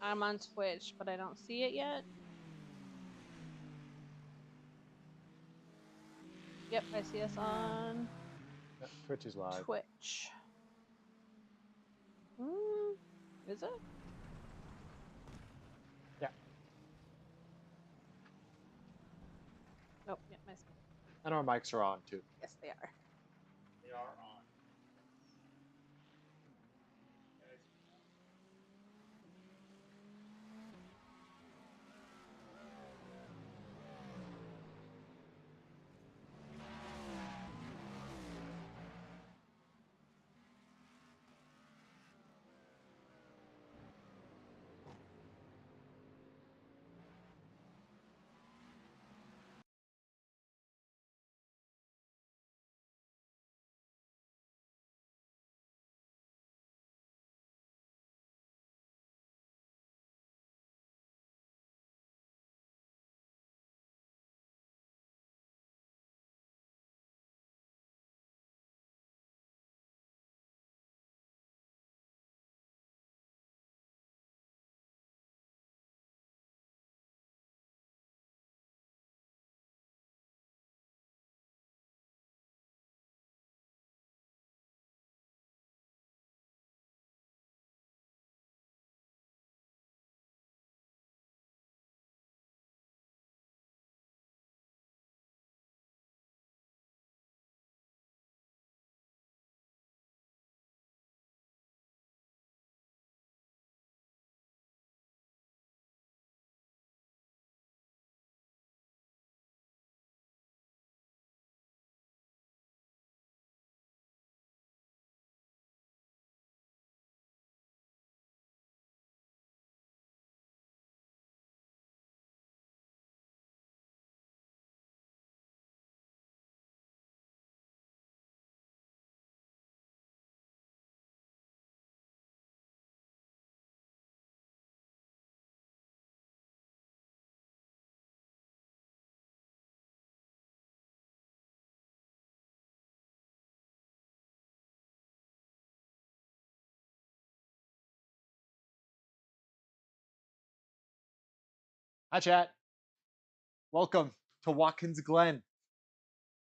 I'm on Twitch, but I don't see it yet. Yep, I see us on Twitch is live. Twitch. Is it? Yeah. Oh, yeah, my screen. And our mics are on too. Yes, they are. They are on. Hi, chat. Welcome to Watkins Glen,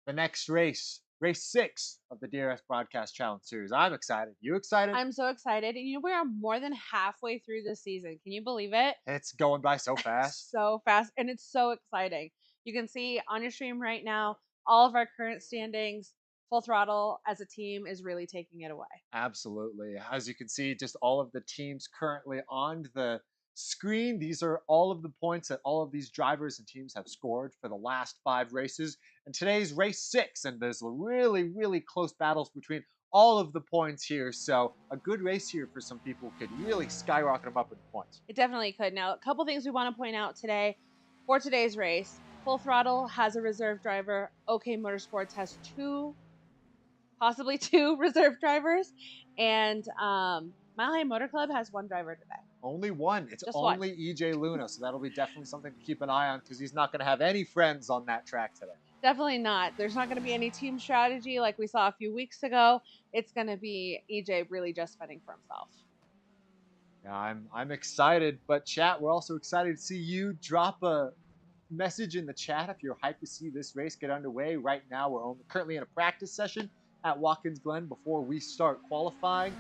the next race 6 of the DRS Broadcast Challenge Series. I'm excited. You excited? I'm so excited. And we are more than halfway through the season. Can you believe it? It's going by so fast. So fast. And it's so exciting. You can see on your stream right now all of our current standings. Full Throttle as a team is really taking it away. Absolutely. As you can see, just all of the teams currently on the screen. These are all of the points that all of these drivers and teams have scored for the last 5 races. And today's race 6, and there's really, really close battles between all of the points here. So a good race here for some people could really skyrocket them up in points. It definitely could. Now, a couple things we want to point out today for today's race. Full Throttle has a reserve driver. OK Motorsports has possibly two reserve drivers. And Mile High Motor Club has one driver today. Only one. It's Just only one. EJ Luna, so that'll be definitely something to keep an eye on because he's not going to have any friends on that track today. Definitely not. There's not going to be any team strategy like we saw a few weeks ago. It's going to be EJ really just fending for himself. Yeah, I'm excited, but chat, we're also excited to see you drop a message in the chat if you're hyped to see this race get underway. Right now, we're currently in a practice session at Watkins Glen before we start qualifying.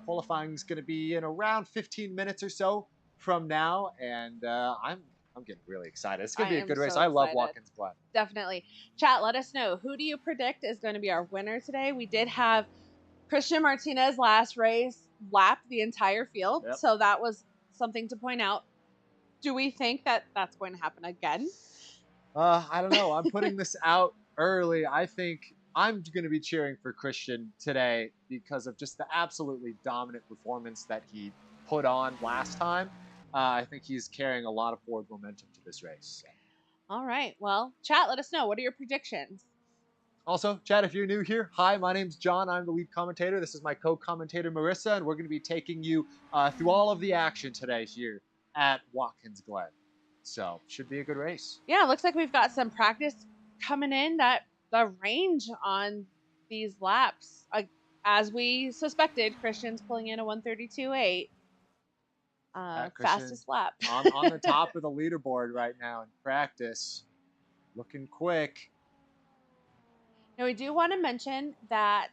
Qualifying is going to be in around 15 minutes or so from now, and I'm getting really excited. It's going to be a good race. I love Watkins Glen. Definitely. Chat, let us know. Who do you predict is going to be our winner today? We did have Christian Martinez last race lap the entire field, so that was something to point out. Do we think that that's going to happen again? I don't know. I'm putting this out early. I think I'm going to be cheering for Christian today because of just the absolutely dominant performance that he put on last time. I think he's carrying a lot of forward momentum to this race. All right. Well, chat, let us know. What are your predictions? Also, chat, if you're new here, hi, my name's John. I'm the lead commentator. This is my co-commentator, Marissa, and we're going to be taking you through all of the action today here at Watkins Glen. So, should be a good race. Yeah, it looks like we've got some practice coming in. That the range on these laps, as we suspected, Christian's pulling in a 132.8. Christian fastest lap. on the top of the leaderboard right now in practice, looking quick. Now, we do want to mention that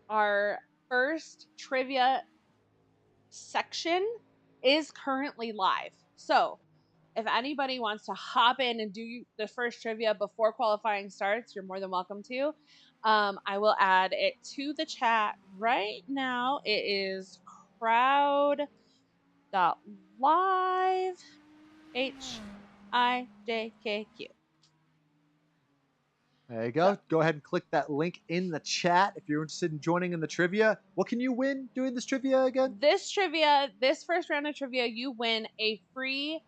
our first trivia section is currently live. So, if anybody wants to hop in and do the first trivia before qualifying starts, you're more than welcome to. I will add it to the chat right now. It is crowd.live HIJKQ. There you So go. Go ahead and click that link in the chat if you're interested in joining in the trivia. What can you win doing this trivia again? this first round of trivia, you win a free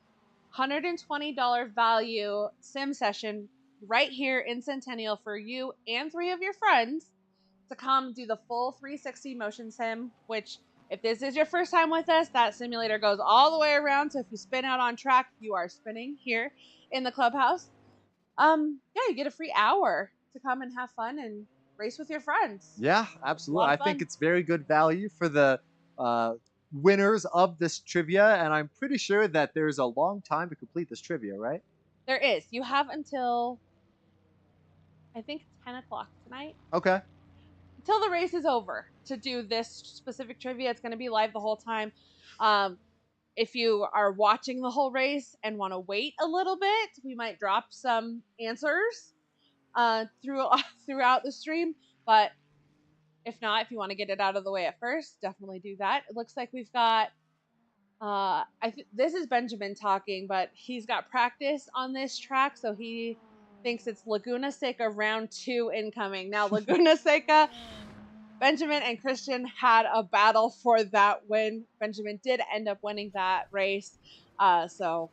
$120 value sim session right here in Centennial for you and 3 of your friends to come do the full 360 motion sim, which if this is your first time with us, that simulator goes all the way around. So if you spin out on track, you are spinning here in the clubhouse. Yeah, you get a free hour to come and have fun and race with your friends. Yeah, A absolutely. lot I of think fun. it's very good value for the winners of this trivia, and I'm pretty sure that there's a long time to complete this trivia, right? There is. You have until I think 10 o'clock tonight Okay. until the race is over to do this specific trivia. It's going to be live the whole time. Um, if you are watching the whole race and want to wait a little bit, we might drop some answers throughout the stream. But if not, if you want to get it out of the way at first, definitely do that. It looks like we've got. This is Benjamin talking, but he's got practice on this track, so he thinks it's Laguna Seca round 2 incoming. Now, Laguna Seca, Benjamin and Christian had a battle for that win. Benjamin did end up winning that race. So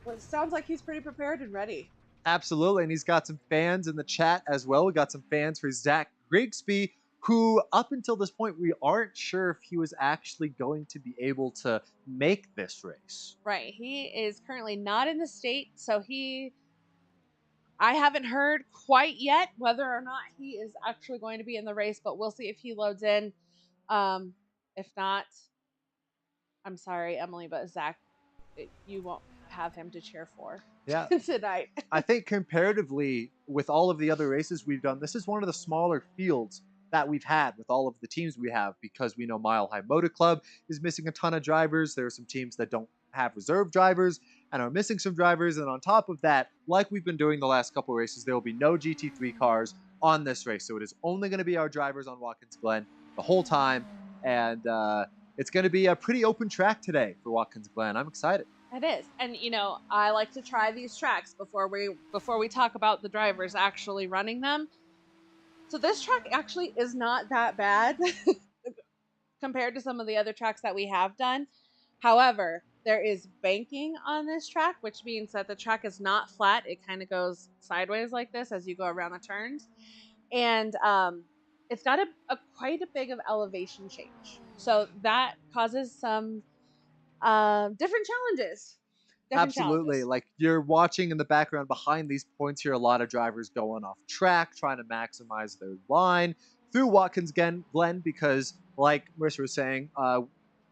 it sounds like he's pretty prepared and ready. Absolutely. And he's got some fans in the chat as well. We got some fans for Zach Grigsby, who up until this point, we aren't sure if he was actually going to be able to make this race. Right. He is currently not in the state, so I haven't heard quite yet whether or not he is actually going to be in the race, but we'll see if he loads in. If not, I'm sorry, Emily, but Zach, you won't have him to cheer for Yeah. tonight. I think comparatively with all of the other races we've done, this is one of the smaller fields that we've had with all of the teams we have, because we know Mile High Motor Club is missing a ton of drivers. There are some teams that don't have reserve drivers and are missing some drivers. And on top of that, like we've been doing the last couple races, there will be no GT3 cars on this race. So it is only going to be our drivers on Watkins Glen the whole time. And it's going to be a pretty open track today for Watkins Glen. I'm excited. It is. And I like to try these tracks before we talk about the drivers actually running them. So this track actually is not that bad compared to some of the other tracks that we have done. However, there is banking on this track, which means that the track is not flat. It kind of goes sideways like this as you go around the turns. And it's got a quite a big of elevation change. So that causes some different challenges. Absolutely. Like you're watching in the background behind these points here, a lot of drivers going off track, trying to maximize their line through Watkins Glen, because, like Marissa was saying,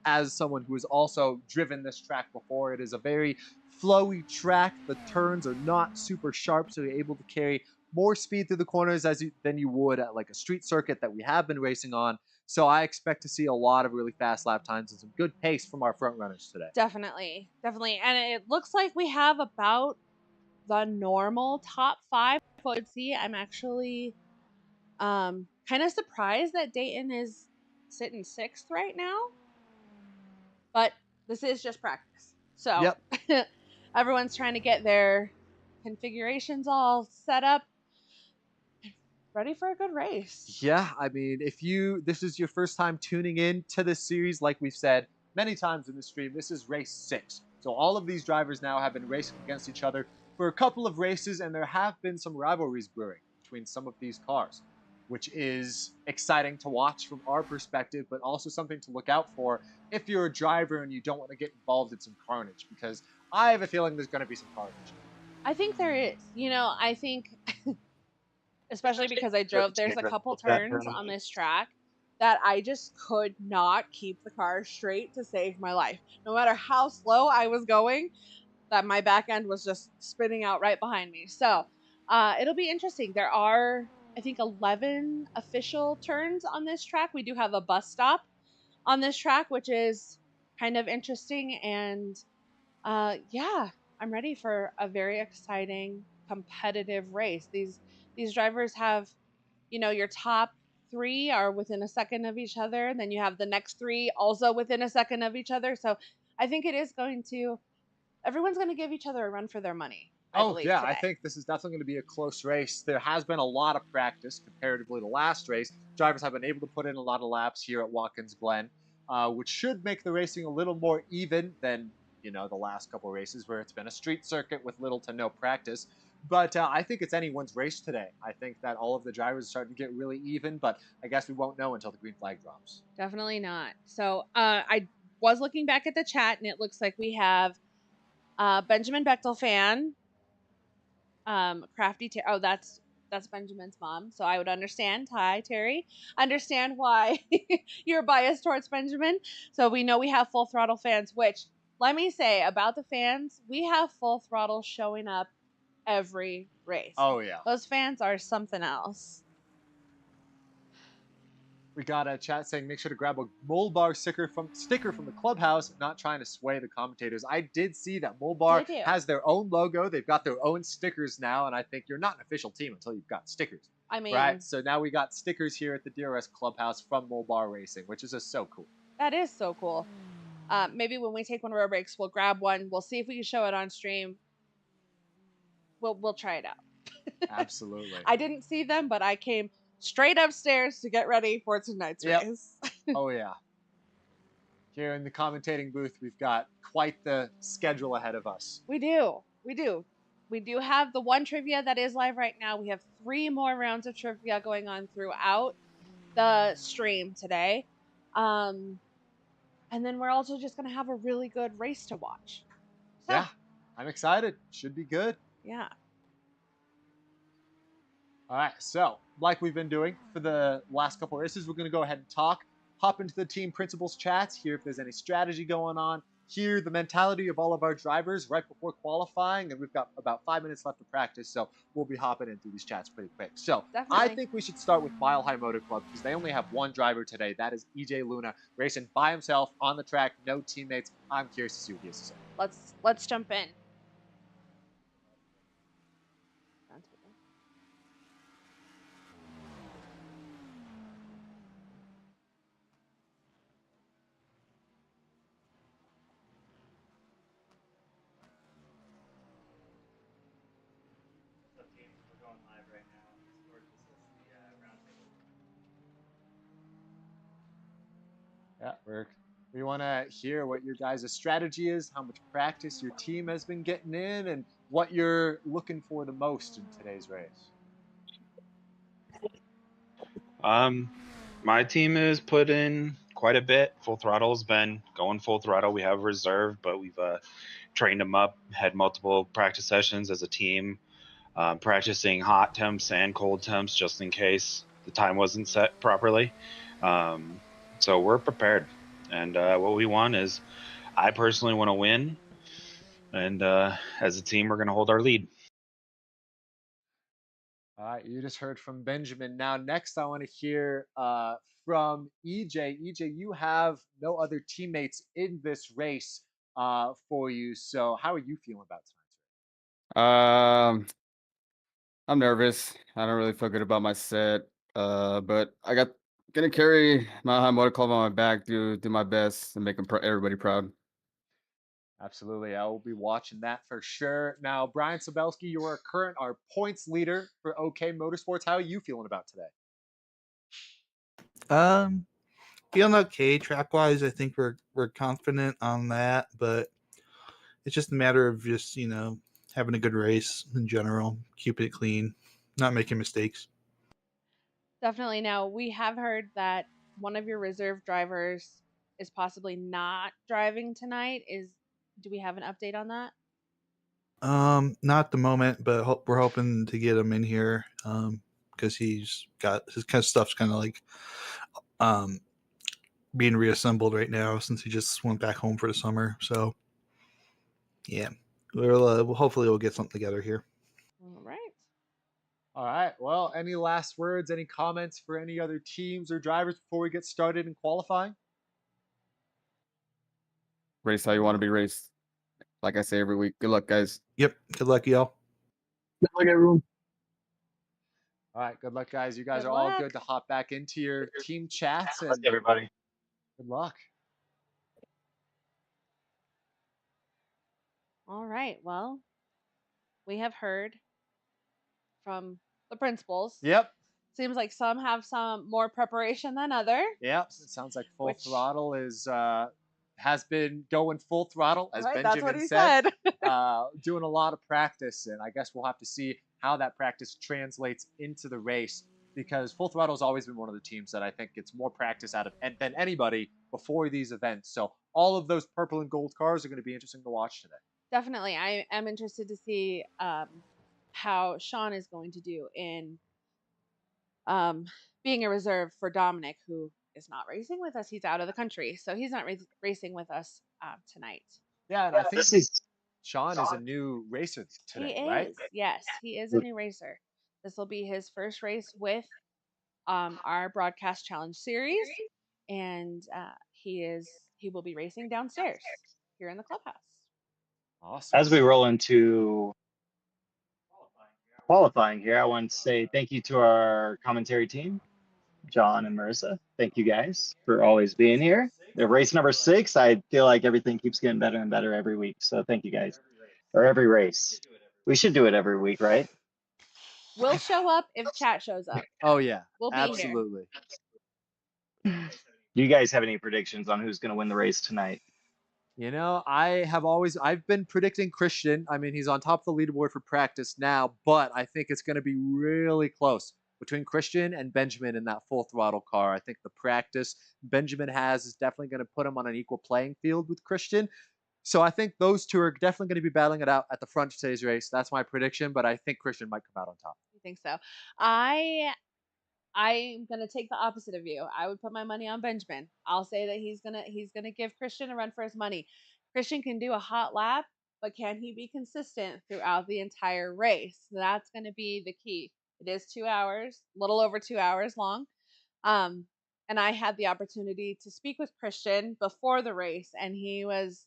as someone who has also driven this track before, it is a very flowy track. The turns are not super sharp, so you're able to carry more speed through the corners than you would at like a street circuit that we have been racing on. So I expect to see a lot of really fast lap times and some good pace from our front runners today. Definitely. And it looks like we have about the normal top 5. Let's see. I'm actually kind of surprised that Dayton is sitting 6th right now, but this is just practice. So Yep. everyone's trying to get their configurations all set up, ready for a good race. Yeah, I mean, if this is your first time tuning in to this series, like we've said many times in the stream, this is race 6. So all of these drivers now have been racing against each other for a couple of races, and there have been some rivalries brewing between some of these cars, which is exciting to watch from our perspective, but also something to look out for if you're a driver and you don't want to get involved in some carnage, because I have a feeling there's going to be some carnage. I think there is. I think especially because I drove, there's a couple turns on this track that I just could not keep the car straight to save my life. No matter how slow I was going, that my back end was just spinning out right behind me. So it'll be interesting. There are, I think, 11 official turns on this track. We do have a bus stop on this track, which is kind of interesting. And yeah, I'm ready for a very exciting, competitive race. These drivers have, your top three are within a second of each other, and then you have the next three also within a second of each other. So I think it is going to everyone's going to give each other a run for their money, I Oh, believe, yeah, I today. think this is definitely going to be a close race. There has been a lot of practice comparatively to last race. Drivers have been able to put in a lot of laps here at Watkins Glen, which should make the racing a little more even than the last couple races where it's been a street circuit with little to no practice. But I think it's anyone's race today. I think that all of the drivers are starting to get really even, but I guess we won't know until the green flag drops. Definitely not. So I was looking back at the chat, and it looks like we have Benjamin Bechtel fan, Crafty. Oh, that's Benjamin's mom. So I would understand. Hi, Terry. Understand why you're biased towards Benjamin. So we know we have Full Throttle fans. Which, let me say about the fans, we have Full Throttle showing up every race. Oh, yeah. Those fans are something else. We got a chat saying make sure to grab a Molbar sticker from the clubhouse, not trying to sway the commentators. I did see that They Molbar do. has their own logo. They've got their own stickers now, and I think you're not an official team until you've got stickers. I Right? mean, So now we got stickers here at the DRS clubhouse from Molbar Racing, which is just so cool. that is so cool. Maybe when we take one of our breaks, we'll grab one. We'll see if we can show it on stream. We'll try it out. Absolutely. I didn't see them, but I came straight upstairs to get ready for tonight's Yep. race. Oh, yeah. Here in the commentating booth, we've got quite the schedule ahead of us. We do. We do. We do have the one trivia that is live right now. We have 3 more rounds of trivia going on throughout the stream today. Um, and then we're also just going to have a really good race to watch. So, Yeah, I'm excited. Should be good. yeah. All right, so like we've been doing for the last couple of races, we're going to go ahead and hop into the team principals chats, hear if there's any strategy going on, hear the mentality of all of our drivers right before qualifying, and we've got about 5 minutes left to practice, so we'll be hopping into these chats pretty quick. So I Definitely. think we should start with Mile High Motor Club because they only have one driver today. That is EJ Luna racing by himself on the track, no teammates. I'm curious to see what he has to say. Let's jump in. What's up, team? We're going live right now on Discord. This is the roundtable. Yeah, we want to hear what your guys' strategy is, how much practice your team has been getting in, and what you're looking for the most in today's race. My team has put in quite a bit. Full Throttle's been going full throttle. We have reserve, but we've trained them up, had multiple practice sessions as a team, practicing hot temps and cold temps just in case the time wasn't set properly. So we're prepared. And what we want is, I personally want to win. And as a team, we're going to hold our lead. All right, you just heard from Benjamin. Now, next, I want to hear from EJ. EJ, you have no other teammates in this race for you. So, how are you feeling about tonight's Um, I'm nervous. I don't really feel good about my set. But I got gonna carry my high motor club on my back, do my best, and make everybody proud. Absolutely. I will be watching that for sure. Now, Brian Sabelski, you are our points leader for OK Motorsports. How are you feeling about today? Um, Feeling okay track wise. I think we're confident on that, but it's just a matter of just having a good race in general, keeping it clean, not making mistakes. Definitely. Now, we have heard that one of your reserve drivers is possibly not driving tonight. Do we have an update on that? Not at the moment, but we're hoping to get him in here because he's got his kind of stuff's kind of like being reassembled right now since he just went back home for the summer. So yeah, we'll hopefully we'll get something together here. All right. All right. Well, any last words, any comments for any other teams or drivers before we get started in qualifying? Race how you want to be raced. Like I say every week. Good luck, guys. Yep. Good luck, y'all. Good luck, everyone. All right. Good luck, guys. You guys Good are all luck. good to hop back into your team chats, Good luck, and everybody. good luck. All right. Well, we have heard from the principals. Yep. Seems like some have some more preparation than other. Yep. It sounds like Full Which- Throttle is has been going full throttle, as Right, that's Benjamin what he said. said. Doing a lot of practice, and I guess we'll have to see how that practice translates into the race, because Full Throttle has always been one of the teams that I think gets more practice out of than anybody before these events. So all of those purple and gold cars are going to be interesting to watch today. Definitely. I am interested to see how Sean is going to do in being a reserve for Dominic, who is not racing with us. He's out of the country, so he's not racing with us tonight. Yeah, and I think This is Sean is a new racer today, He right? is. Yes, he is a new racer. This will be his first race with our broadcast challenge series, and he will be racing downstairs here in the clubhouse. Awesome. As we roll into qualifying here, I want to say thank you to our commentary team, John and Marissa. Thank you guys for always being here. The race number 6, I feel like everything keeps getting better and better every week. So thank you guys. Or every race. We should do it every week, right? We'll show up if chat shows up. Oh yeah, We'll be here. absolutely. Do you guys have any predictions on who's going to win the race tonight? You know, I've been predicting Christian. I mean, he's on top of the leaderboard for practice now, but I think it's going to be really close between Christian and Benjamin in that Full Throttle car. I think the practice Benjamin has is definitely going to put him on an equal playing field with Christian. So I think those two are definitely going to be battling it out at the front of today's race. That's my prediction, but I think Christian might come out on top. I think so. I'm gonna take the opposite of you. I would put my money on Benjamin. I'll say that he's gonna give Christian a run for his money. Christian can do a hot lap, but can he be consistent throughout the entire race? That's gonna be the key. It is 2 hours, a little over 2 hours long. And I had the opportunity to speak with Christian before the race, and he was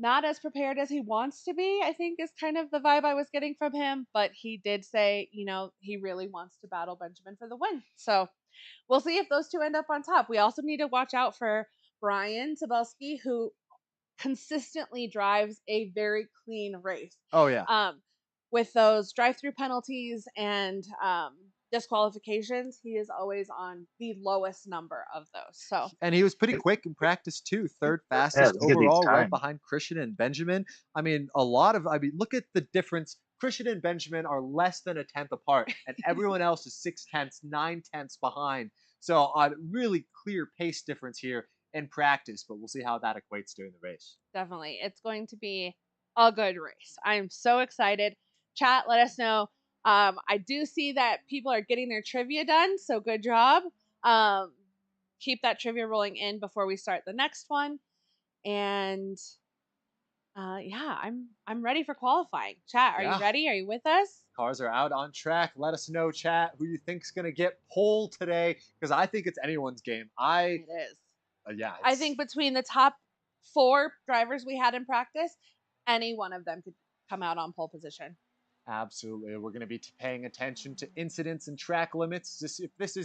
not as prepared as he wants to be, I think is kind of the vibe I was getting from him. But he did say, he really wants to battle Benjamin for the win. So we'll see if those two end up on top. We also need to watch out for Brian Tabelski, who consistently drives a very clean race. Oh yeah. With those drive-through penalties and disqualifications, he is always on the lowest number of those. So, and he was pretty quick in practice too, third Yeah, fastest let's get these overall, right times. behind Christian and Benjamin. I mean, look at the difference. Christian and Benjamin are less than a tenth apart, and everyone else is 6/10, 9/10 behind. So a really clear pace difference here in practice, but we'll see how that equates during the race. definitely, it's going to be a good race. I'm so excited. Chat, let us know. I do see that people are getting their trivia done, so good job. Keep that trivia rolling in before we start the next one. And yeah, I'm ready for qualifying. Chat, are you Yeah. ready? Are you with us? Cars are out on track. Let us know, chat, who you think's gonna get pole today, because I think it's anyone's game. It is. Yeah. I think between the top 4 drivers we had in practice, any one of them could come out on pole position. Absolutely. We're going to be paying attention to incidents and track limits. If this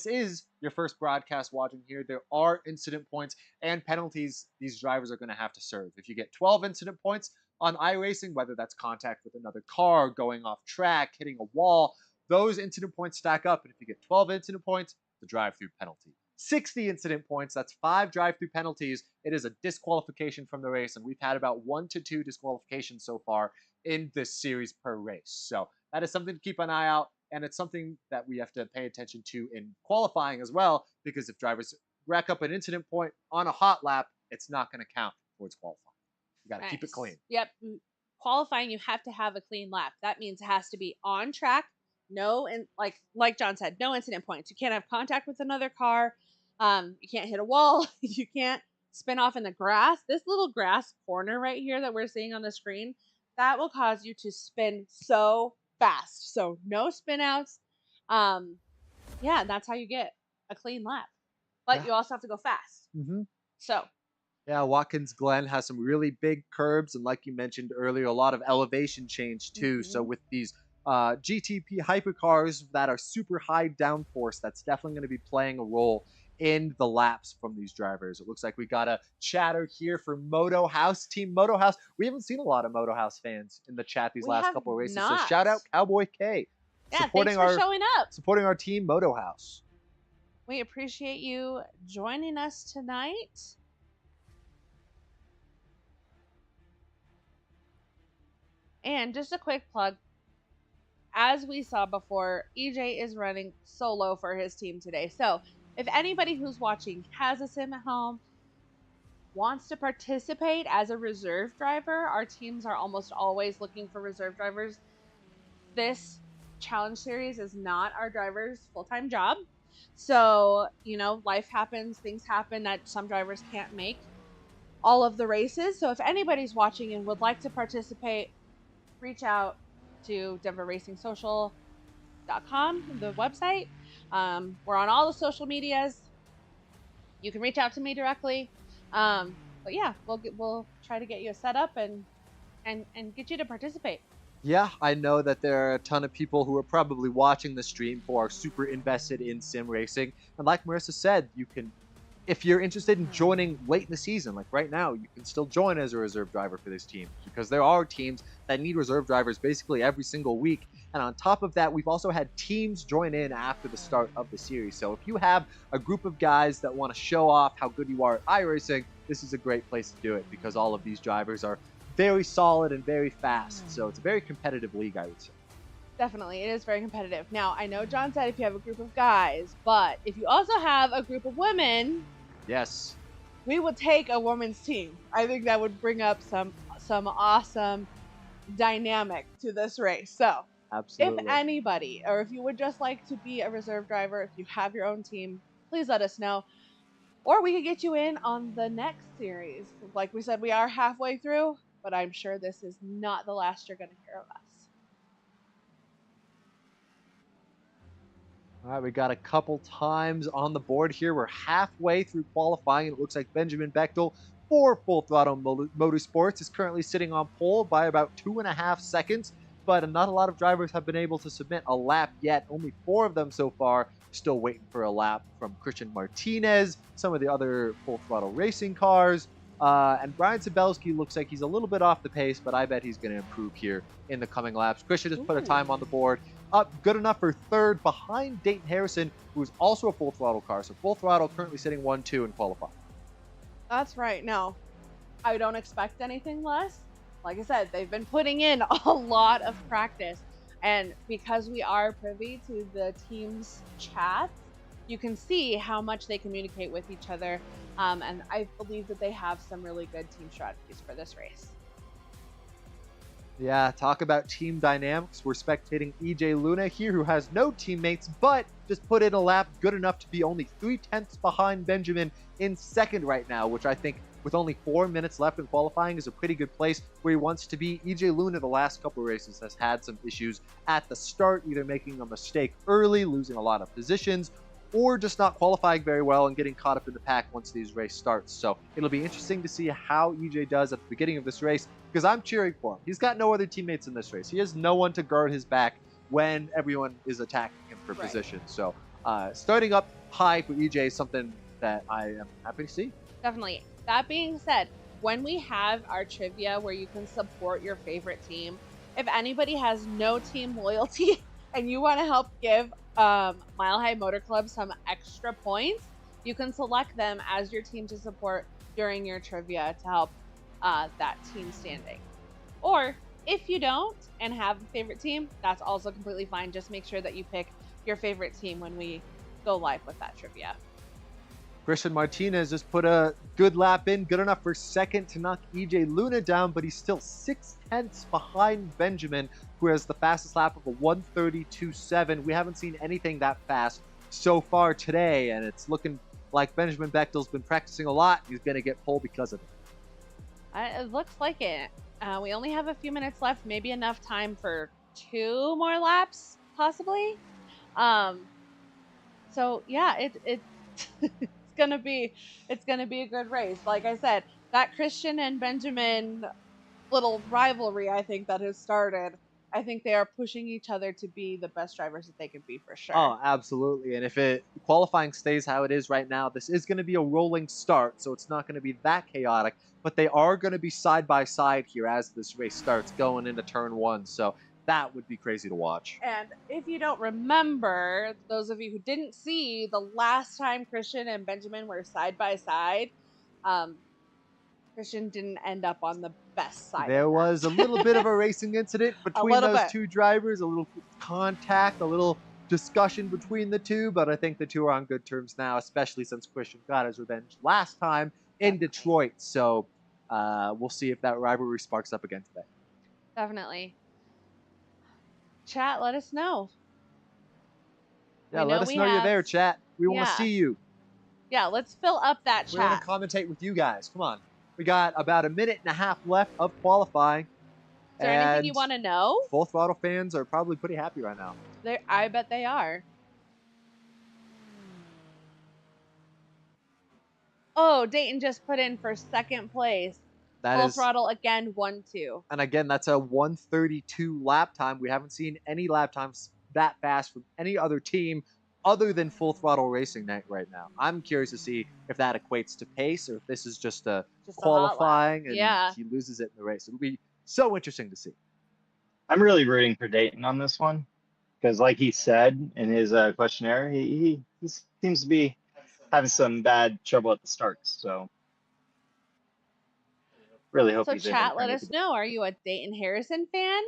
is your first broadcast watching here, there are incident points and penalties these drivers are going to have to serve. If you get 12 incident points on iRacing, whether that's contact with another car, going off track, hitting a wall, those incident points stack up. And if you get 12 incident points, the drive-through penalty. 60 incident points, that's 5 drive-through penalties. It is a disqualification from the race, and we've had about 1 to 2 disqualifications so far in this series per race. So that is something to keep an eye out, and it's something that we have to pay attention to in qualifying as well, because if drivers rack up an incident point on a hot lap, it's not going to count towards qualifying. You got to keep it clean. Yep. Qualifying, you have to have a clean lap. That means it has to be on track no, and like John said, no incident points. You can't have contact with another car. You can't hit a wall. You can't spin off in the grass. This little grass corner right here that we're seeing on the screen, that will cause you to spin so fast. So no spin outs. Yeah, that's how you get a clean lap. But you also have to go fast. Mm-hmm. So yeah, Watkins Glen has some really big curbs, and like you mentioned earlier, a lot of elevation change too. So with these GTP hypercars that are super high downforce, that's definitely going to be playing a role in the laps from these drivers. It looks like we got a chatter here for Moto House, Team Moto House. We haven't seen a lot of Moto House fans in the chat these last couple of races. Not. So shout out Cowboy K. Yeah, thanks for showing up. Supporting our Team Moto House. We appreciate you joining us tonight. And just a quick plug, as we saw before, EJ is running solo for his team today. So if anybody who's watching has a sim at home, wants to participate as a reserve driver, our teams are almost always looking for reserve drivers. This challenge series is not our driver's full-time job. So, life happens, things happen that some drivers can't make all of the races. So if anybody's watching and would like to participate, reach out to denverracingsocial.com, the website. We're on all the social medias. You can reach out to me directly. But yeah, we'll try to get you set up and get you to participate. Yeah, I know that there are a ton of people who are probably watching the stream who are super invested in sim racing. And like Marissa said, you can, if you're interested in joining late in the season, like right now, you can still join as a reserve driver for this team, because there are teams that need reserve drivers basically every single week. And on top of that, we've also had teams join in after the start of the series. So if you have a group of guys that want to show off how good you are at iRacing, this is a great place to do it, because all of these drivers are very solid and very fast. So it's a very competitive league, I would say. Definitely, it is very competitive. Now, I know John said if you have a group of guys, but if you also have a group of women, yes, we would take a women's team. I think that would bring up some awesome dynamic to this race. So, absolutely. If anybody, or if you would just like to be a reserve driver, if you have your own team, please let us know. Or we could get you in on the next series. Like we said, we are halfway through, but I'm sure this is not the last you're going to hear of us. All right, we got a couple times on the board here. We're halfway through qualifying, and it looks like Benjamin Bechtel for Full Throttle Motorsports is currently sitting on pole by about 2.5 seconds, but not a lot of drivers have been able to submit a lap yet. Only 4 of them so far. Still waiting for a lap from Christian Martinez, some of the other Full Throttle Racing cars, and Brian Sabelski looks like he's a little bit off the pace, but I bet he's going to improve here in the coming laps. Christian just put a time on the board, up good enough for third behind Dayton Harrison, who's also a Full Throttle car. So Full Throttle currently sitting 1-2 in qualifying. That's right. No, I don't expect anything less. Like I said, they've been putting in a lot of practice. And because we are privy to the team's chats, you can see how much they communicate with each other. And I believe that they have some really good team strategies for this race. Yeah, talk about team dynamics. We're spectating EJ Luna here, who has no teammates, but just put in a lap good enough to be only 3/10 behind Benjamin in second right now, which I think with only 4 minutes left in qualifying is a pretty good place where he wants to be. EJ Luna the last couple races has had some issues at the start, either making a mistake early, losing a lot of positions, or just not qualifying very well and getting caught up in the pack once these race starts. So it'll be interesting to see how EJ does at the beginning of this race, because I'm cheering for him. He's got no other teammates in this race. He has no one to guard his back when everyone is attacking him for position. So starting up high for EJ is something that I am happy to see. Definitely. That being said, when we have our trivia where you can support your favorite team, if anybody has no team loyalty and you want to help give Mile High Motor Club some extra points, you can select them as your team to support during your trivia to help that team standing. Or if you don't and have a favorite team, that's also completely fine. Just make sure that you pick your favorite team when we go live with that trivia. Christian Martinez just put a good lap in, good enough for second to knock EJ Luna down, but he's still 6/10 behind Benjamin, who has the fastest lap of a 1:32.7. We haven't seen anything that fast so far today, and it's looking like Benjamin Bechtel's been practicing a lot. He's going to get pole because of it. It looks like it. We only have a few minutes left, maybe enough time for 2 more laps, possibly. So yeah, it's gonna be a good race. Like I said, that Christian and Benjamin little rivalry, I think, that has started. I think they are pushing each other to be the best drivers that they can be for sure. Oh, absolutely. And if qualifying stays how it is right now, this is going to be a rolling start, so it's not going to be that chaotic. But they are going to be side by side here as this race starts going into turn 1. So that would be crazy to watch. And if you don't remember, those of you who didn't see the last time Christian and Benjamin were side by side, Christian didn't end up on the best side. There was a little bit of a racing incident between those two drivers, a little contact, a little discussion between the two, but I think the two are on good terms now, especially since Christian got his revenge last time in Detroit. So we'll see if that rivalry sparks up again today. Definitely. Chat, let us know. Yeah, let us know you're there, chat. We want to see you. Yeah, let's fill up that chat. We want to commentate with you guys. Come on. We got about a minute and a half left of qualifying. Is there anything you want to know? Full Throttle fans are probably pretty happy right now. I bet they are. Oh, Dayton just put in for second place. Full Throttle again, 1-2. And again, that's a 1:32 lap time. We haven't seen any lap times that fast from any other team other than Full Throttle Racing Night right now. I'm curious to see if that equates to pace or if this is just a qualifying and he loses it in the race. It'll be so interesting to see. I'm really rooting for Dayton on this one because, like he said in his questionnaire, he seems to be having some bad trouble at the starts. So really hope he's able to chat, let us know. Are you a Dayton Harrison fan?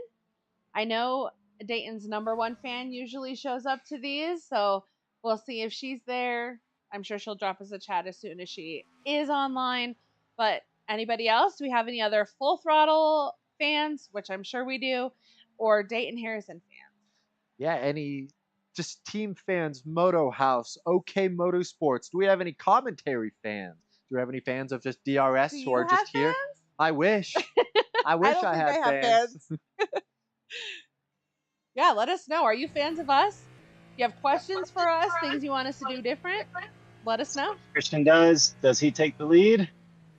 I know Dayton's #1 fan usually shows up to these, so we'll see if she's there. I'm sure she'll drop us a chat as soon as she is online. But anybody else? Do we have any other Full Throttle fans, which I'm sure we do, or Dayton Harrison fans? Yeah, any just team fans, Moto House, OK Motorsports. Do we have any commentary fans? Do we have any fans of just DRS who are just here? I wish. I wish I had fans. Yeah, let us know. Are you fans of us? You have questions for us? Things you want us to do different? Let us know. Christian does he take the lead?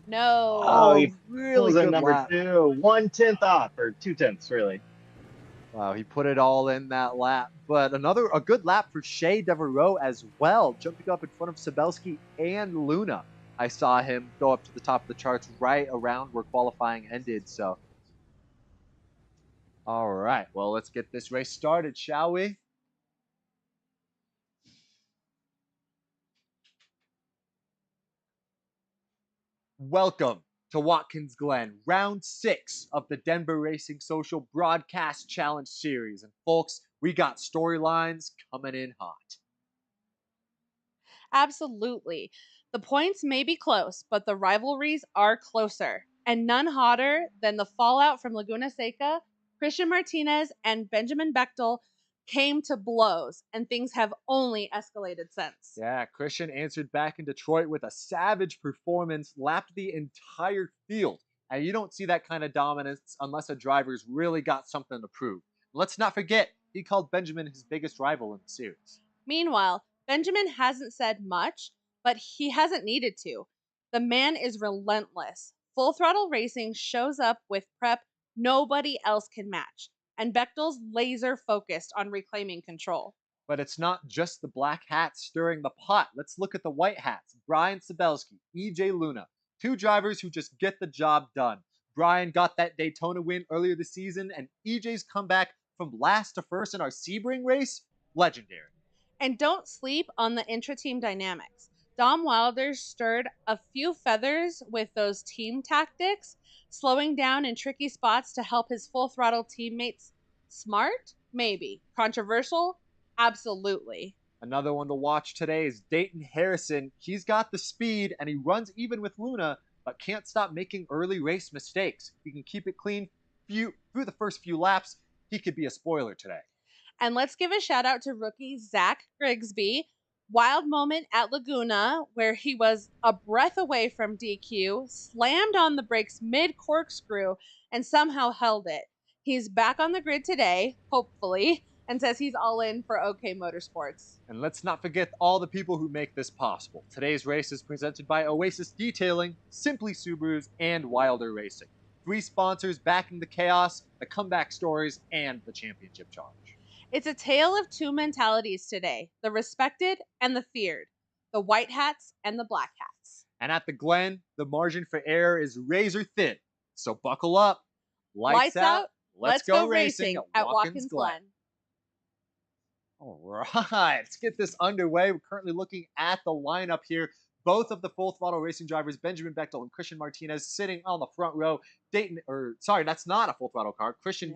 No. Oh, he really good good number lap. 2, 1/10 off, or 2/10 really. Wow, he put it all in that lap. But a good lap for Shea Devereaux as well, jumping up in front of Sabelski and Luna. I saw him go up to the top of the charts right around where qualifying ended. So, all right, well, let's get this race started, shall we? Welcome to Watkins Glen, round 6 of the Denver Racing Social Broadcast Challenge Series. And folks, we got storylines coming in hot. Absolutely. The points may be close, but the rivalries are closer. And none hotter than the fallout from Laguna Seca. Christian Martinez and Benjamin Bechtel came to blows, and things have only escalated since. Yeah, Christian answered back in Detroit with a savage performance, lapped the entire field. And you don't see that kind of dominance unless a driver's really got something to prove. Let's not forget, he called Benjamin his biggest rival in the series. Meanwhile, Benjamin hasn't said much, but he hasn't needed to. The man is relentless. Full Throttle Racing shows up with prep nobody else can match, and Bechtel's laser focused on reclaiming control. But it's not just the black hats stirring the pot. Let's look at the white hats. Brian Sabelski, EJ Luna, 2 drivers who just get the job done. Brian got that Daytona win earlier this season, and EJ's comeback from last to first in our Sebring race, legendary. And don't sleep on the intra-team dynamics. Dom Wilder stirred a few feathers with those team tactics, slowing down in tricky spots to help his Full Throttle teammates. Smart? Maybe. Controversial? Absolutely. Another one to watch today is Dayton Harrison. He's got the speed and he runs even with Luna, but can't stop making early race mistakes. If he can keep it clean through the first few laps, he could be a spoiler today. And let's give a shout out to rookie Zach Grigsby. Wild moment at Laguna where he was a breath away from DQ, slammed on the brakes mid corkscrew, and somehow held it. He's back on the grid today, hopefully, and says he's all in for OK Motorsports. And let's not forget all the people who make this possible. Today's race is presented by Oasis Detailing, Simply Subarus, and Wilder Racing. 3 sponsors backing the chaos, the comeback stories, and the championship charge. It's a tale of 2 mentalities today, the respected and the feared, the white hats and the black hats. And at the Glen, the margin for error is razor thin. So buckle up. Lights out. Let's go racing at Watkins Glen. All right, let's get this underway. We're currently looking at the lineup here. Both of the full throttle racing drivers, Benjamin Bechtel and Christian Martinez, sitting on the front row. Sorry, that's not a full throttle car. Christian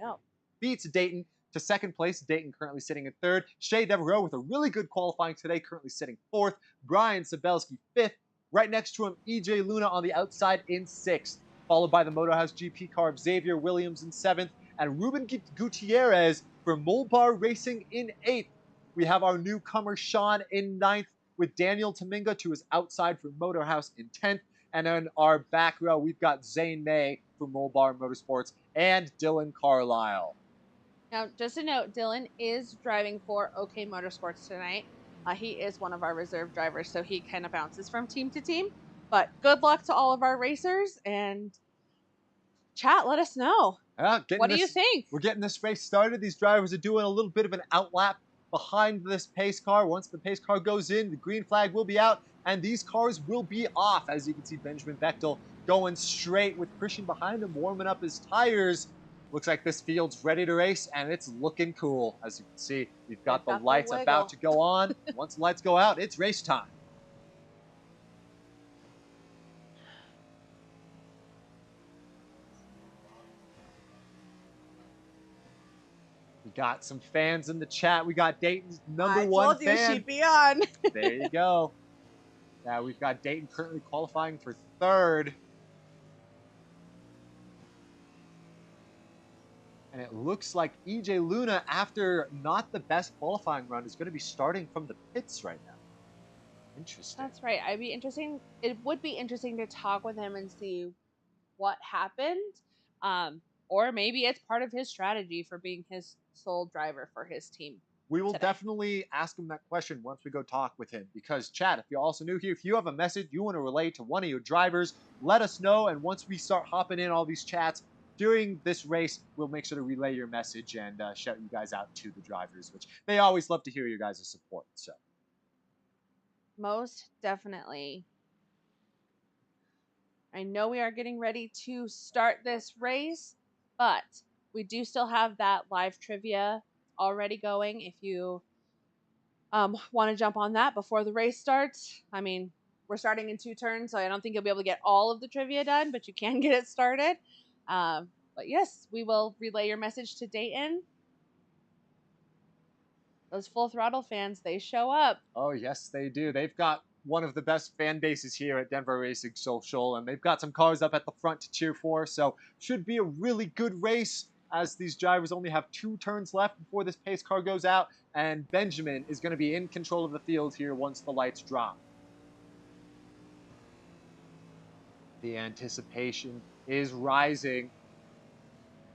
beats Dayton to second place. Dayton currently sitting in third. Shea Devereaux with a really good qualifying today, currently sitting fourth. Brian Sabelski fifth. Right next to him, EJ Luna on the outside in sixth, followed by the Motorhouse GP car of Xavier Williams in seventh, and Ruben Gutierrez for Molbar Racing in eighth. We have our newcomer Sean in ninth, with Daniel Tominga to his outside for Motorhouse in 10th. And then our back row, we've got Zane May for Molbar Motorsports and Dylan Carlisle. Now, just a note, Dylan is driving for OK Motorsports tonight. He is one of our reserve drivers, so he kind of bounces from team to team. But good luck to all of our racers, and chat, let us know. What do you think? We're getting this race started. These drivers are doing a little bit of an outlap behind this pace car. Once the pace car goes in, the green flag will be out, and these cars will be off. As you can see, Benjamin Bechtel going straight with Christian behind him, warming up his tires. Looks like this field's ready to race, and it's looking cool. As you can see, we've got the lights about to go on. Once the lights go out, it's race time. We got some fans in the chat. We got Dayton's number one fan. I told you she'd be on. There you go. Yeah, we've got Dayton currently qualifying for third. And it looks like EJ Luna, after not the best qualifying run, is going to be starting from the pits right now. Interesting. That's right. It would be interesting to talk with him and see what happened. Or maybe it's part of his strategy for being his sole driver for his team. We will definitely ask him that question once we go talk with him. Because, chat, if you're also new here, if you have a message you want to relay to one of your drivers, let us know. And once we start hopping in all these chats during this race, we'll make sure to relay your message and shout you guys out to the drivers, which they always love to hear your guys' support. So, most definitely. I know we are getting ready to start this race, but we do still have that live trivia already going. If you want to jump on that before the race starts, I mean, we're starting in 2 turns, so I don't think you'll be able to get all of the trivia done, but you can get it started. But yes, we will relay your message to Dayton. Those Full Throttle fans, they show up. Oh, yes, they do. They've got one of the best fan bases here at Denver Racing Social, and they've got some cars up at the front to cheer for, so should be a really good race, as these drivers only have 2 turns left before this pace car goes out, and Benjamin is going to be in control of the field here once the lights drop. The anticipation is rising.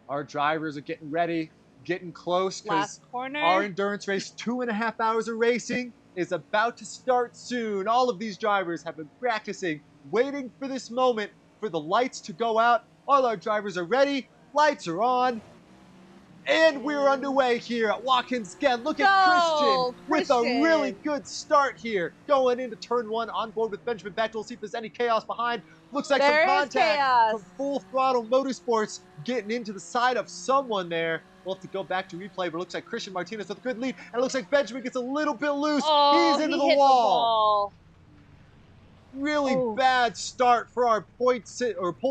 Our drivers are getting ready, getting close, because our endurance race, 2.5 hours of racing, is about to start soon. All of these drivers have been practicing, waiting for this moment for the lights to go out. All our drivers are ready. Lights are on. And we're underway here at Watkins again. Look at Christian with a really good start here. Going into turn 1 on board with Benjamin Bechtel. See if there's any chaos behind. Looks like some contact from Full Throttle Motorsports getting into the side of someone there. We'll have to go back to replay, but it looks like Christian Martinez with a good lead. And it looks like Benjamin gets a little bit loose. He's into the wall. Really bad start for our pole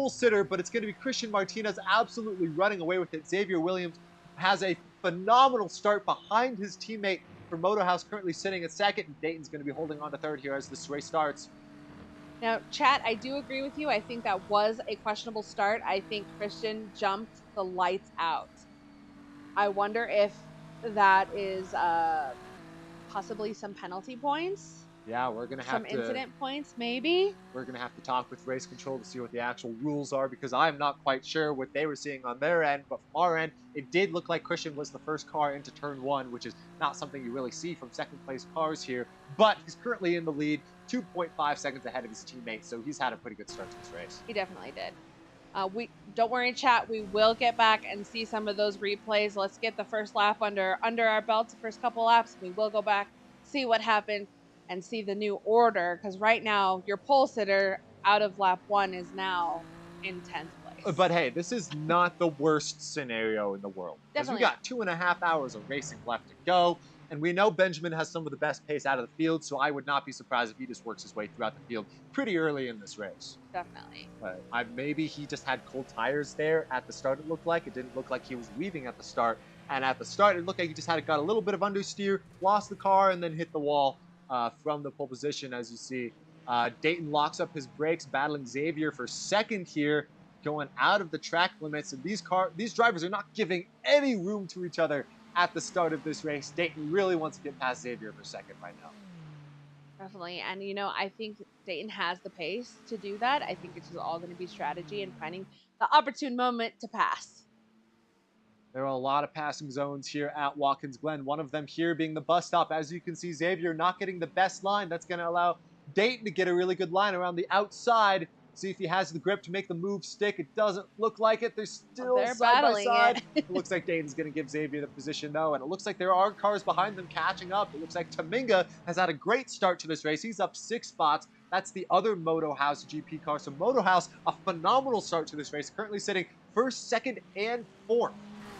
sitter, but it's going to be Christian Martinez absolutely running away with it. Xavier Williams has a phenomenal start behind his teammate for Moto House, currently sitting at second, and Dayton's going to be holding on to third here as this race starts. Now, chat, I do agree with you. I think that was a questionable start. I think Christian jumped the lights out. I wonder if that is possibly some penalty points, Yeah, we're gonna some have to incident points, maybe. talk with race control to see what the actual rules are, because I'm not quite sure what they were seeing on their end. But from our end, it did look like Christian was the first car into turn one, which is not something you really see from second place cars here. But he's currently in the lead, 2.5 seconds ahead of his teammate, so he's had a pretty good start to this race. He definitely did. We don't worry, chat. We will get back and see some of those replays. Let's get the first lap under our belts, the first couple laps. We will go back, see what happened, and see the new order. Because right now, your pole sitter out of lap 1 is now in 10th place. But hey, this is not the worst scenario in the world, because we Definitely got 2.5 hours of racing left to go. And we know Benjamin has some of the best pace out of the field, so I would not be surprised if he just works his way throughout the field pretty early in this race. Definitely. But maybe he just had cold tires there at the start, it looked like. It didn't look like he was leaving at the start. And at the start, it looked like he just got a little bit of understeer, lost the car, and then hit the wall from the pole position, as you see. Dayton locks up his brakes, battling Xavier for second here, going out of the track limits. And these drivers are not giving any room to each other at the start of this race. Dayton really wants to get past Xavier for second right now. Definitely. And, I think Dayton has the pace to do that. I think it's just all going to be strategy and finding the opportune moment to pass. There are a lot of passing zones here at Watkins Glen. One of them here being the bus stop. As you can see, Xavier not getting the best line. That's going to allow Dayton to get a really good line around the outside. See if he has the grip to make the move stick. It doesn't look like it. They're still side by side. It looks like Dayton's going to give Xavier the position, though. And it looks like there are cars behind them catching up. It looks like Taminga has had a great start to this race. He's up 6 spots. That's the other Moto House GP car. So Moto House, a phenomenal start to this race. Currently sitting first, second, and fourth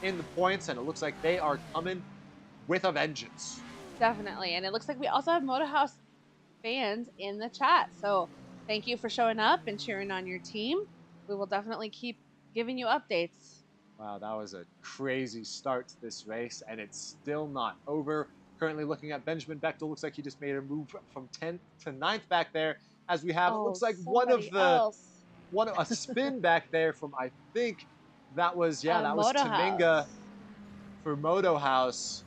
in the points. And it looks like they are coming with a vengeance. Definitely. And it looks like we also have Moto House fans in the chat. So thank you for showing up and cheering on your team. We will definitely keep giving you updates. Wow, that was a crazy start to this race, and it's still not over. Currently looking at Benjamin Bechtel, looks like he just made a move from 10th to 9th back there. As we have, it looks like a spin back there from, I think that was Taminga for Moto House.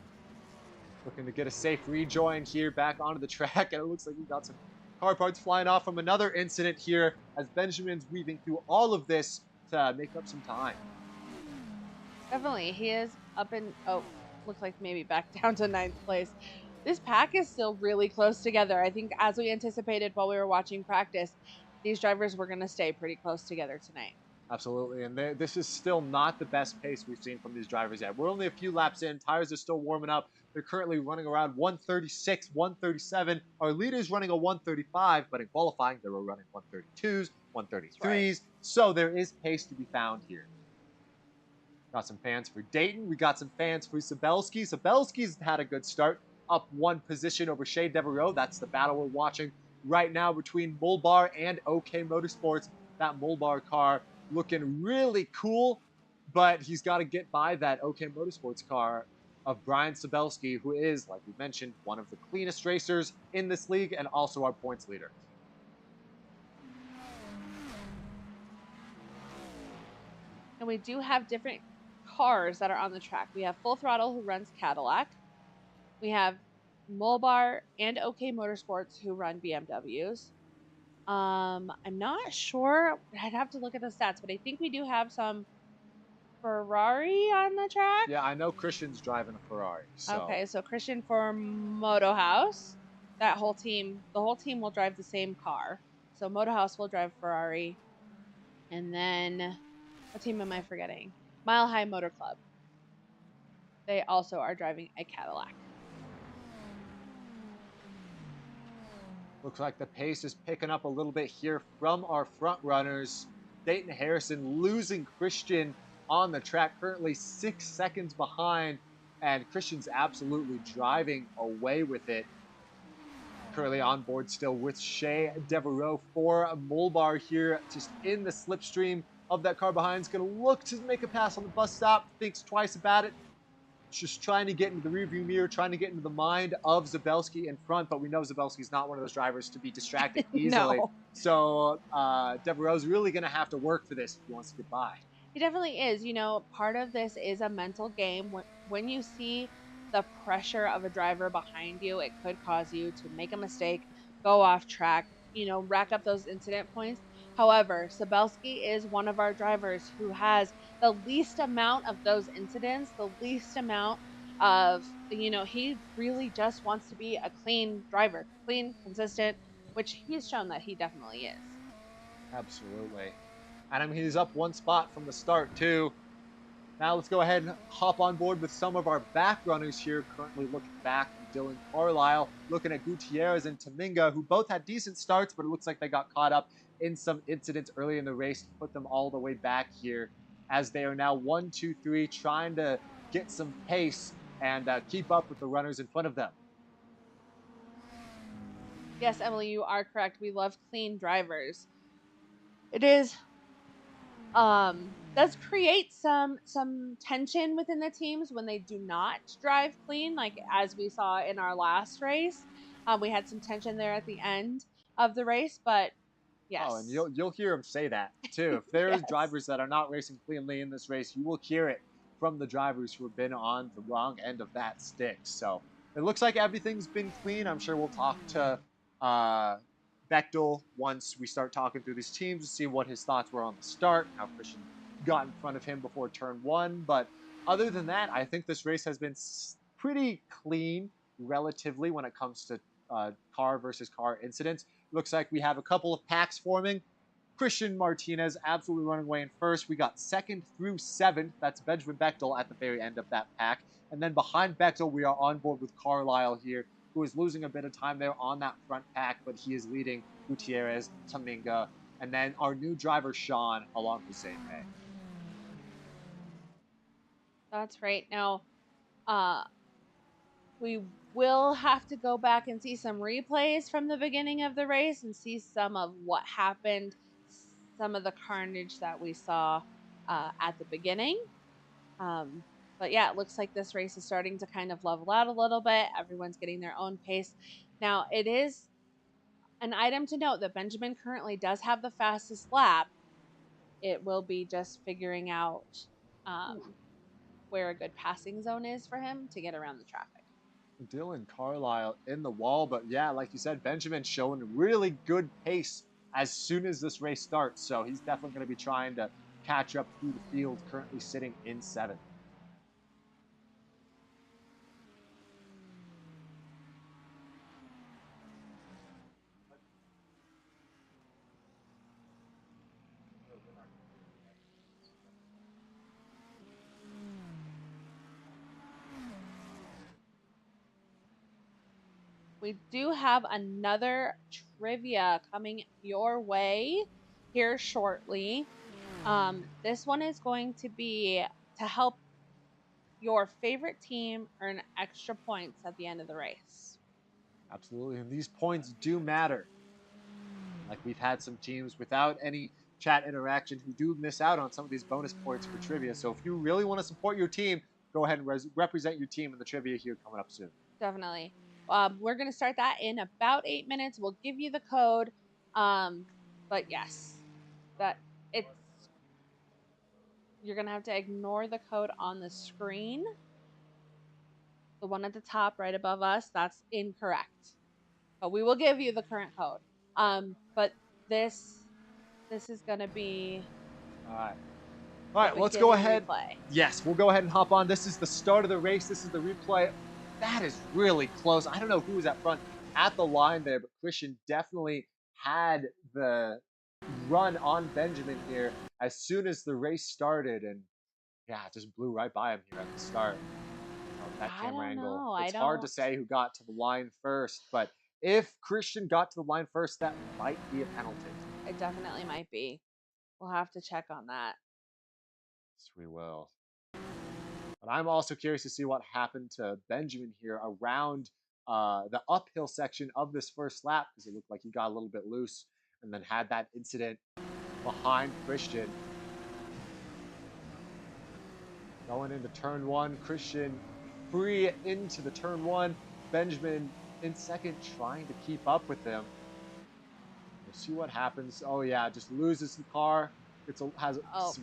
Looking to get a safe rejoin here back onto the track, and it looks like we got some car parts flying off from another incident here as Benjamin's weaving through all of this to make up some time. Definitely. He is up in, looks like maybe back down to 9th place. This pack is still really close together. I think as we anticipated while we were watching practice, these drivers were going to stay pretty close together tonight. Absolutely, and this is still not the best pace we've seen from these drivers yet. We're only a few laps in. Tires are still warming up. They're currently running around 136, 137. Our leader's running a 135, but in qualifying, they were running 132s, 133s. Right. So there is pace to be found here. Got some fans for Dayton. We got some fans for Sabelski. Sabelski's had a good start, up 1 position over Shea Devereaux. That's the battle we're watching right now between Mulbar and OK Motorsports. That Mulbar car looking really cool, but he's got to get by that OK Motorsports car of Brian Sabelski, who is, like we mentioned, one of the cleanest racers in this league and also our points leader. And we do have different cars that are on the track. We have Full Throttle, who runs Cadillac. We have Mulbar and OK Motorsports, who run BMWs. I'm not sure. I'd have to look at the stats, but I think we do have some Ferrari on the track. Yeah, I know Christian's driving a Ferrari. So. Okay, so Christian for Moto House. The whole team will drive the same car. So Moto House will drive Ferrari. And then, what team am I forgetting? Mile High Motor Club. They also are driving a Cadillac. Looks like the pace is picking up a little bit here from our front runners. Dayton Harrison losing Christian on the track, currently 6 seconds behind, and Christian's absolutely driving away with it. Currently on board still with Shea Devereaux for Mulbar here, just in the slipstream of that car behind. Is going to look to make a pass on the bus stop, thinks twice about it. just trying to get into the rearview mirror, trying to get into the mind of Zabelski in front, but we know Zabelski's not one of those drivers to be distracted easily. No. So Devereaux's really going to have to work for this if he wants to get by. It definitely is. You know, part of this is a mental game. When you see the pressure of a driver behind you, it could cause you to make a mistake, go off track, you know, rack up those incident points. However, Sabelski is one of our drivers who has the least amount of those incidents, the least amount of, you know, he really just wants to be a clean driver, clean, consistent, which he's shown that he definitely is. Absolutely. And I mean, he's up one spot from the start, too. Now let's go ahead and hop on board with some of our back runners here. Currently looking back from Dylan Carlisle, looking at Gutierrez and Taminga, who both had decent starts, but it looks like they got caught up in some incidents early in the race to put them all the way back here, as they are now 1, 2, 3, trying to get some pace and keep up with the runners in front of them. Yes, Emily, you are correct. We love clean drivers. It is does create some tension within the teams when they do not drive clean, like as we saw in our last race. We had some tension there at the end of the race, but yes. Oh, and you'll hear him say that too. If there's Yes. drivers that are not racing cleanly in this race, you will hear it from the drivers who have been on the wrong end of that stick. So it looks like everything's been clean. I'm sure we'll talk to uh, Bechtel once we start talking through these teams to see what his thoughts were on the start, how Christian got in front of him before turn one. But other than that, I think this race has been pretty clean relatively when it comes to car versus car incidents. Looks like we have a couple of packs forming. Christian Martinez absolutely running away in first. We got second through seventh. That's Benjamin Bechtel at the very end of that pack. And then behind Bechtel, we are on board with Carlisle here, who is losing a bit of time there on that front pack, but he is leading Gutierrez, Taminga, and then our new driver, Sean, along with Zane May. That's right. Now, we will have to go back and see some replays from the beginning of the race and see some of what happened, some of the carnage that we saw at the beginning. But yeah, it looks like this race is starting to kind of level out a little bit. Everyone's getting their own pace. Now, it is an item to note that Benjamin currently does have the fastest lap. It will be just figuring out where a good passing zone is for him to get around the traffic. Dylan Carlisle in the wall, but yeah, like you said, Benjamin showing really good pace as soon as this race starts. So he's definitely going to be trying to catch up through the field, currently sitting in seventh. We do have another trivia coming your way here shortly. This one is going to be to help your favorite team earn extra points at the end of the race. Absolutely. And these points do matter. Like we've had some teams without any chat interaction who do miss out on some of these bonus points for trivia. So if you really want to support your team, go ahead and represent your team in the trivia here coming up soon. Definitely. We're going to start that in about 8 minutes. We'll give you the code. But yes, that it's you're going to have to ignore the code on the screen. The one at the top right above us, that's incorrect. But we will give you the current code. But this is going to be All right. All right, the let's go beginning ahead. replay. Yes, we'll go ahead and hop on. This is the start of the race. This is the replay. That is really close. I don't know who was at front at the line there, but Christian definitely had the run on Benjamin here as soon as the race started. And yeah, it just blew right by him here at the start. Oh, that I camera don't angle. know. It's hard to say who got to the line first, but if Christian got to the line first, that might be a penalty. It definitely might be. We'll have to check on that. Yes, we will. But I'm also curious to see what happened to Benjamin here around the uphill section of this first lap, because it looked like he got a little bit loose and then had that incident behind Christian. Going into turn one, Christian free into the turn one. Benjamin in second, trying to keep up with him. We'll see what happens. Oh yeah, just loses the car. Has some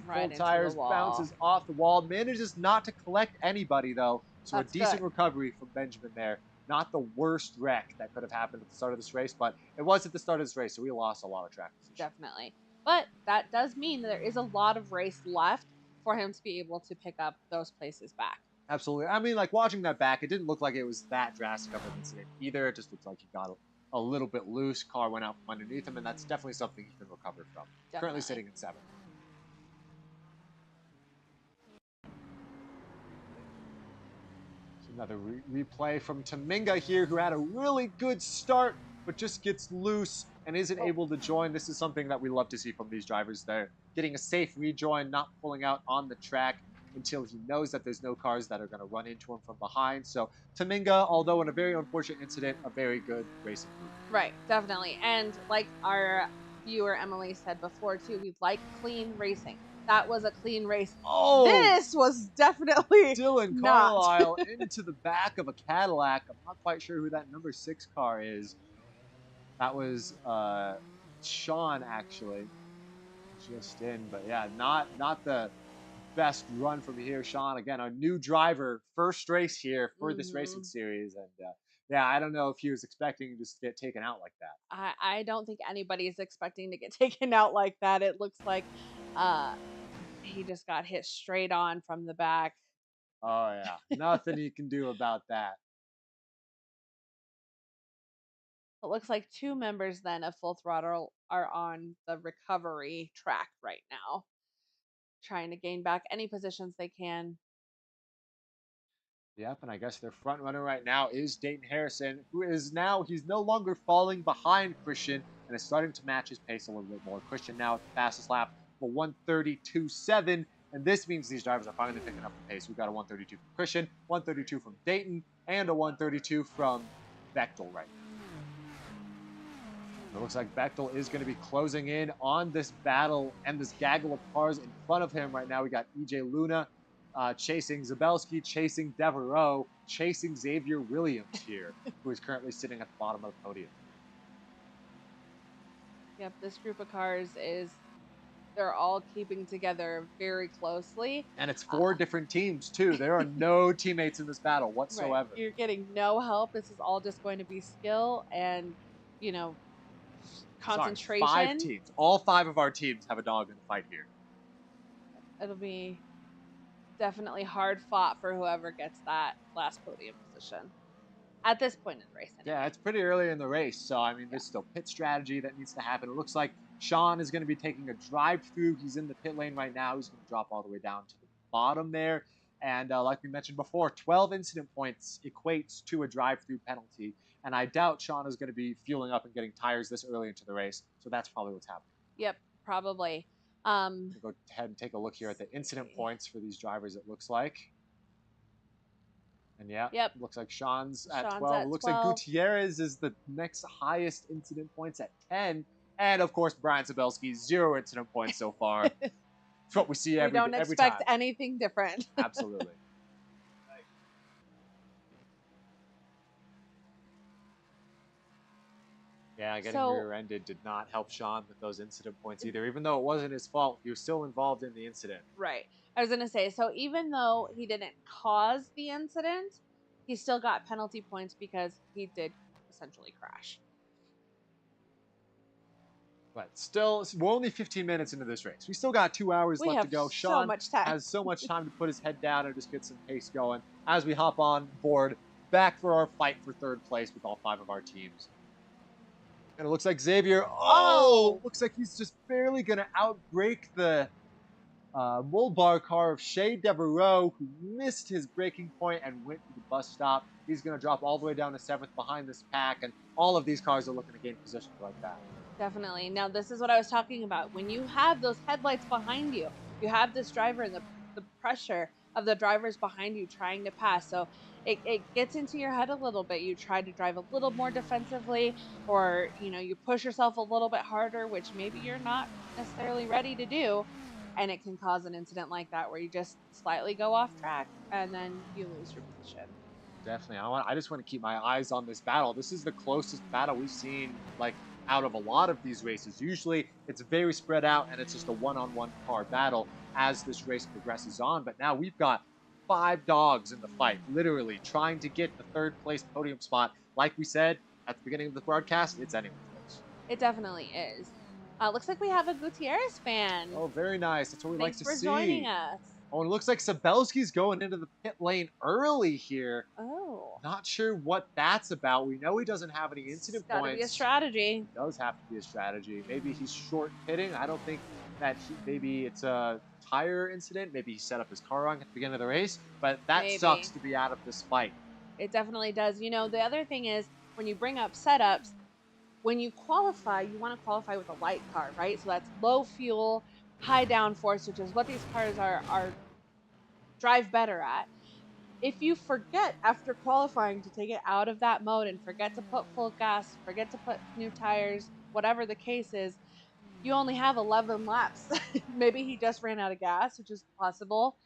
right cold into the tires, wall. bounces off the wall. Manages not to collect anybody though. So That's a decent good. recovery from Benjamin there. Not the worst wreck that could have happened at the start of this race, but it was at the start of this race, so we lost a lot of track position. Definitely. But that does mean that there is a lot of race left for him to be able to pick up those places back. Absolutely. I mean, like watching that back, it didn't look like it was that drastic of an incident either. It just looked like he got a little bit loose. Car went out from underneath him, and that's definitely something he can recover from. Definitely. Currently sitting in seventh. Another replay from Taminga here, who had a really good start, but just gets loose and isn't able to join. This is something that we love to see from these drivers. They're getting a safe rejoin, not pulling out on the track until he knows that there's no cars that are going to run into him from behind. So Taminga, although in a very unfortunate incident, a very good racing group. Right, definitely. And like our viewer Emily said before too, we like clean racing. That was a clean race. Oh, this was definitely Dylan not. Carlisle into the back of a Cadillac. I'm not quite sure who that number 6 car is. That was Sean actually, just in, but yeah, not the best run from here. Sean, again, a new driver, first race here for this racing series, and yeah, I don't know if he was expecting to just get taken out like that. I don't think anybody's expecting to get taken out like that. It looks like he just got hit straight on from the back. Oh yeah, nothing you can do about that. It looks like 2 members then of Full Throttle are on the recovery track right now, trying to gain back any positions they can. Yep, and I guess their front runner right now is Dayton Harrison, who is now, he's no longer falling behind Christian and is starting to match his pace a little bit more. Christian now at the fastest lap for 132.7, and this means these drivers are finally picking up the pace. We've got a 132 from Christian, 132 from Dayton, and a 132 from Bechtel right now. It looks like Bechtel is going to be closing in on this battle and this gaggle of cars in front of him right now. We got EJ Luna chasing Zabelski, chasing Devereaux, chasing Xavier Williams here, who is currently sitting at the bottom of the podium. Yep, this group of cars they're all keeping together very closely. And it's 4 different teams, too. There are no teammates in this battle whatsoever. Right. You're getting no help. This is all just going to be skill and, concentration. Sorry, 5 teams. All 5 of our teams have a dog in the fight here. It'll be definitely hard fought for whoever gets that last podium position at this point in the race. Anyway. Yeah, it's pretty early in the race, so I mean, there's still pit strategy that needs to happen. It looks like Sean is going to be taking a drive-through. He's in the pit lane right now. He's going to drop all the way down to the bottom there. And like we mentioned before, 12 incident points equates to a drive-through penalty. And I doubt Sean is going to be fueling up and getting tires this early into the race. So that's probably what's happening. Yep, probably. We'll go ahead and take a look here at the incident points for these drivers, it looks like. And yeah, yep. Looks like Sean's at 12. It looks like Gutierrez is the next highest incident points at 10. And of course, Brian Sabelski, 0 incident points so far. It's what we see every time. We don't expect anything different. Absolutely. Yeah, getting rear-ended did not help Sean with those incident points either. Even though it wasn't his fault, he was still involved in the incident. Right. I was going to say, so even though he didn't cause the incident, he still got penalty points because he did essentially crash. But still, we're only 15 minutes into this race. We still got 2 hours left to go. Sean has so much time to put his head down and just get some pace going as we hop on board back for our fight for 3rd place with all 5 of our teams. And it looks like Xavier, looks like he's just barely going to outbrake the Mulbar car of Shea Devereaux, who missed his braking point and went to the bus stop. He's going to drop all the way down to 7th behind this pack, and all of these cars are looking to gain positions like that. Definitely. Now, this is what I was talking about. When you have those headlights behind you, you have this driver and the pressure of the drivers behind you trying to pass. So it gets into your head a little bit. You try to drive a little more defensively, or, you push yourself a little bit harder, which maybe you're not necessarily ready to do. and it can cause an incident like that where you just slightly go off track and then you lose your position. Definitely. I just want to keep my eyes on this battle. This is the closest battle we've seen, like, out of a lot of these races. Usually it's very spread out and it's just a one-on-one car battle as this race progresses on. But now we've got 5 dogs in the fight, literally trying to get the third place podium spot. Like we said at the beginning of the broadcast, it's anyone's race. It definitely is. Looks like we have a Gutierrez fan. Oh, very nice. That's what we like Thanks to for see. joining us. Oh, and it looks like Sabelski's going into the pit lane early here. Oh. Not sure what that's about. We know he doesn't have any incident It's gotta points. be a strategy. It does have to be a strategy. Maybe he's short pitting. I don't think that maybe it's a tire incident. Maybe he set up his car wrong at the beginning of the race. But that Maybe. sucks to be out of this fight. It definitely does. You know, the other thing is when you bring up setups, when you qualify, you want to qualify with a light car, right? So that's low fuel, high downforce, which is what these cars are drive better at. If you forget after qualifying to take it out of that mode and forget to put full gas, forget to put new tires, whatever the case is, you only have 11 laps. Maybe he just ran out of gas, which is possible.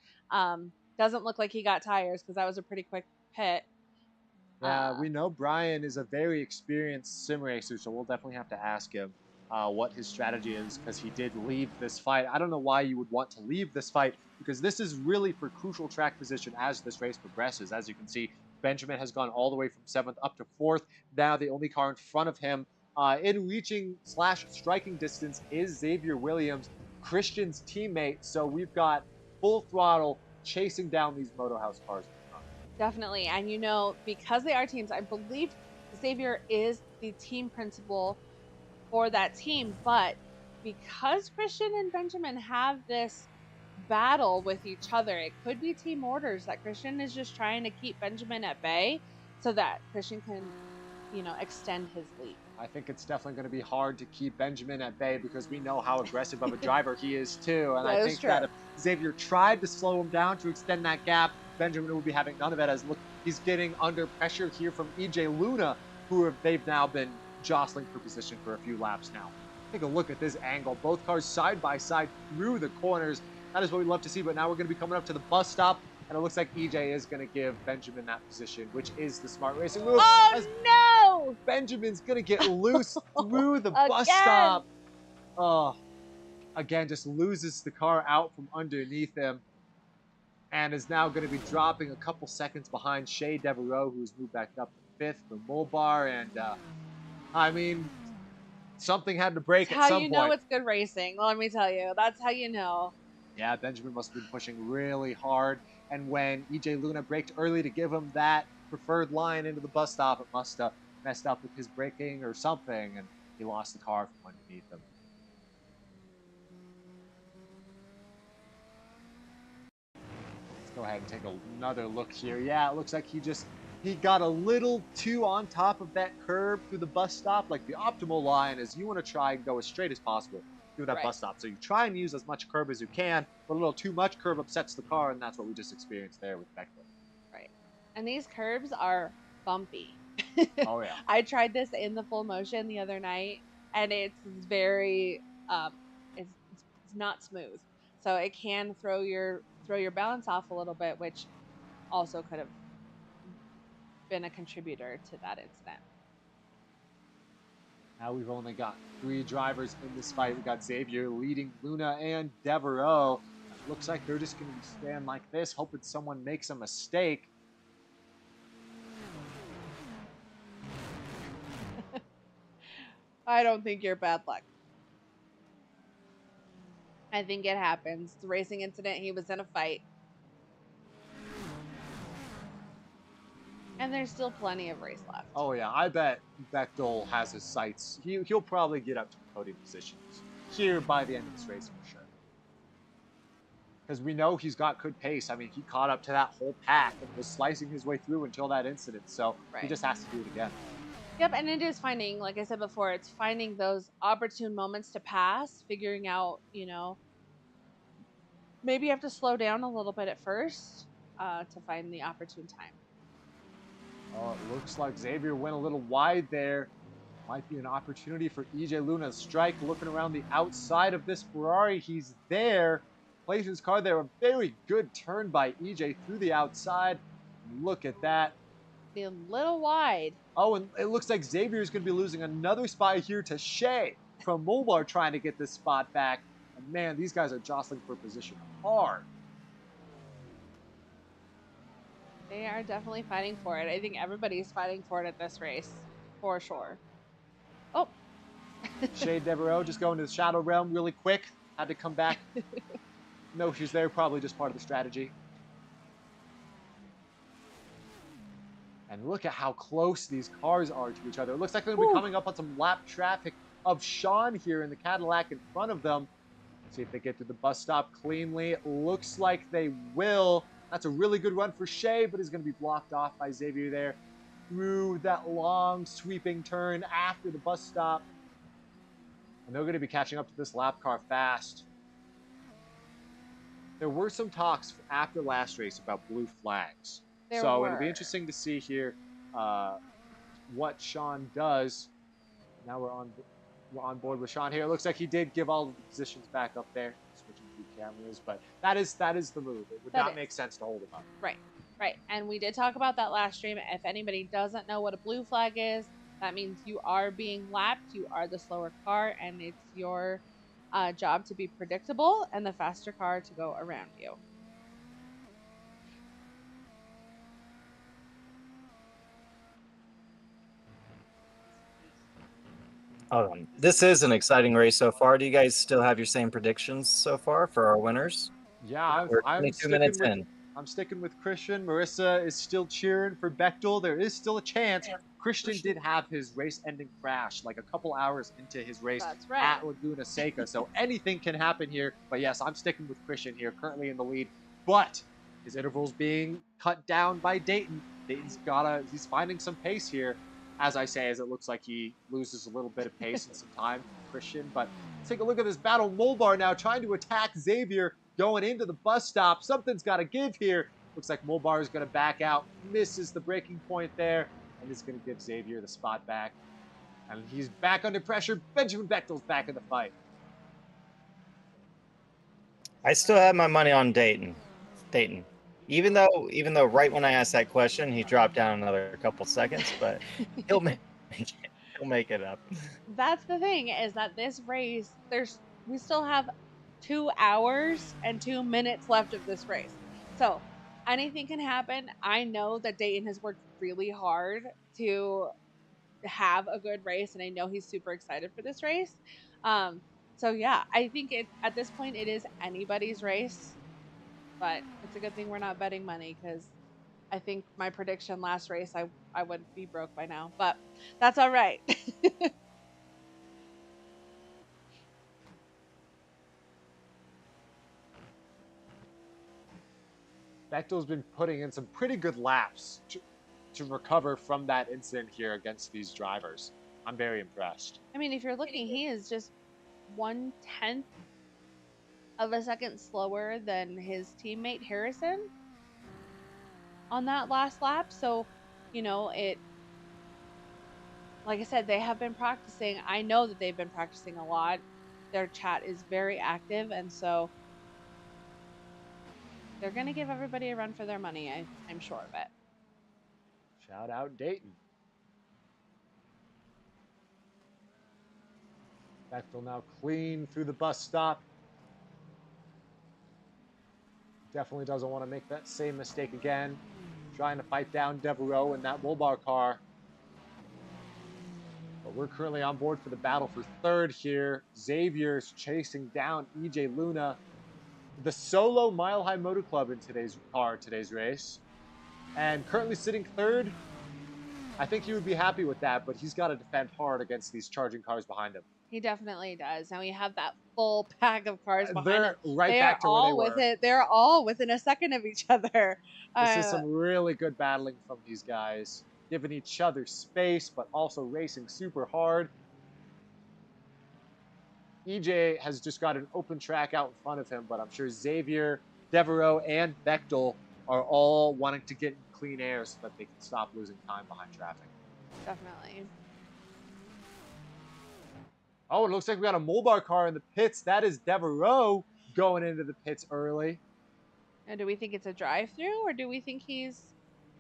Doesn't look like he got tires because that was a pretty quick pit. Yeah, we know Brian is a very experienced sim racer, so we'll definitely have to ask him what his strategy is because he did leave this fight. I don't know why you would want to leave this fight because this is really for crucial track position as this race progresses. As you can see, Benjamin has gone all the way from 7th up to 4th. Now the only car in front of him in reaching / striking distance is Xavier Williams, Christian's teammate. So we've got full throttle chasing down these Moto House cars. Definitely. And you know, because they are teams, I believe Xavier is the team principal for that team. But because Christian and Benjamin have this battle with each other, it could be team orders that Christian is just trying to keep Benjamin at bay so that Christian can, you know, extend his lead. I think it's definitely going to be hard to keep Benjamin at bay because we know how aggressive of a driver he is too. And I think that if Xavier tried to slow him down to extend that gap, Benjamin would be having none of it. As look, he's getting under pressure here from EJ Luna, they've now been jostling for position for a few laps now. Take a look at this angle. Both cars side by side through the corners. That is what we'd love to see, but now we're going to be coming up to the bus stop, and it looks like EJ is going to give Benjamin that position, which is the smart racing move. Oh, no! Benjamin's going to get loose through the bus stop. Oh, again, just loses the car out from underneath him and is now going to be dropping a couple seconds behind Shea Devereaux, who's moved back up to 5th for Mulbar. And, I mean, something had to break at some point. That's how you know it's good racing. Let me tell you. That's how you know. Yeah, Benjamin must have been pushing really hard. And when EJ Luna braked early to give him that preferred line into the bus stop, it must have messed up with his braking or something, and he lost the car from underneath him. Let's go ahead and take another look here. Yeah, it looks like he got a little too on top of that curb through the bus stop. Like, the optimal line is you want to try and go as straight as possible through that bus stop. So you try and use as much curb as you can, but a little too much curb upsets the car, and that's what we just experienced there with Beckler. Right. And these curbs are bumpy. Oh, yeah. I tried this in the full motion the other night, and it's very, it's not smooth. So it can throw your balance off a little bit, which also could have been a contributor to that incident. Now we've only got 3 drivers in this fight. We got Xavier leading Luna and Devereaux. Looks like they're just going to stand like this, hoping someone makes a mistake. I don't think you're bad luck. I think it happens. It's a racing incident. He was in a fight. And there's still plenty of race left. Oh, yeah. I bet Bechtel has his sights. He'll probably get up to podium positions here by the end of this race for sure. Because we know he's got good pace. I mean, he caught up to that whole pack and was slicing his way through until that incident. So he just has to do it again. Yep, and it is finding, like I said before, it's finding those opportune moments to pass, figuring out, you know, maybe you have to slow down a little bit at first to find the opportune time. Oh, it looks like Xavier went a little wide there. Might be an opportunity for EJ Luna to strike. Looking around the outside of this Ferrari, he's there. place his car there. A very good turn by EJ through the outside. Look at that. A little wide. Oh, and it looks like Xavier is going to be losing another spot here to Shea from Mulbar trying to get this spot back. And man, these guys are jostling for position hard. They are definitely fighting for it. I think everybody's fighting for it at this race, for sure. Oh. Shea Devereaux just going to the Shadow Realm really quick. Had to come back. No issues there. Probably just part of the strategy. And look at how close these cars are to each other. It looks like they're going to be coming up on some lap traffic of Sean here in the Cadillac in front of them. See if they get to the bus stop cleanly. It looks like they will. That's a really good run for Shea, but he's going to be blocked off by Xavier there through that long sweeping turn after the bus stop. And they're going to be catching up to this lap car fast. There were some talks after last race about blue flags. It'll be interesting to see here what Sean does. Now we're on board with Sean here. It looks like he did give all of the positions back up there, switching through cameras, but that is the move. It would not make sense to hold him up. Right. And we did talk about that last stream. If anybody doesn't know what a blue flag is, that means you are being lapped, you are the slower car, and it's your job to be predictable and the faster car to go around you. This is an exciting race so far. Do you guys still have your same predictions so far for our winners? Yeah, We're 22 minutes in. I'm sticking with Christian. Marissa is still cheering for Bechtel. There is still a chance. Christian did have his race-ending crash like a couple hours into his race at Laguna Seca, so anything can happen here. But yes, I'm sticking with Christian here, currently in the lead. But his interval's being cut down by Dayton. He's finding some pace here. As I say, as it looks like he loses a little bit of pace and some time, Christian. But take a look at this battle. Mulbar now trying to attack Xavier going into the bus stop. Something's got to give here. Looks like Mulbar is going to back out, misses the breaking point there, and is going to give Xavier the spot back. And he's back under pressure. Benjamin Bechtel's back in the fight. I still have my money on Dayton. Even though right when I asked that question, he dropped down another couple seconds, but he'll make it up. That's the thing, is that this race, we still have 2 hours and 2 minutes left of this race. So anything can happen. I know that Dayton has worked really hard to have a good race, and I know he's super excited for this race. So yeah, I think at this point it is anybody's race. But it's a good thing we're not betting money, because I think my prediction last race, I would be broke by now. But that's all right. Bechtel's been putting in some pretty good laps to recover from that incident here against these drivers. I'm very impressed. I mean, if you're looking, he is just 1/10 of a second slower than his teammate Harrison on that last lap. So, like I said, they have been practicing. I know that they've been practicing a lot. Their chat is very active, and so they're going to give everybody a run for their money. I'm sure of it. Shout out Dayton. Bechtel now clean through the bus stop. Definitely doesn't want to make that same mistake again. Trying to fight down Devereaux in that Mulbar car. But we're currently on board for the battle for third here. Xavier's chasing down EJ Luna. The solo Mile High Motor Club in today's race. And currently sitting third. I think he would be happy with that, but he's got to defend hard against these charging cars behind him. He definitely does. Now we have that full pack of cars behind They're him. right back to where they were. They're all within a second of each other. This is some really good battling from these guys. Giving each other space, but also racing super hard. EJ has just got an open track out in front of him, but I'm sure Xavier, Devereaux, and Bechtel are all wanting to get in clean air so that they can stop losing time behind traffic. Definitely. Oh, it looks like we got a Mulbar car in the pits. That is Devereaux going into the pits early. And do we think it's a drive-through, or do we think he's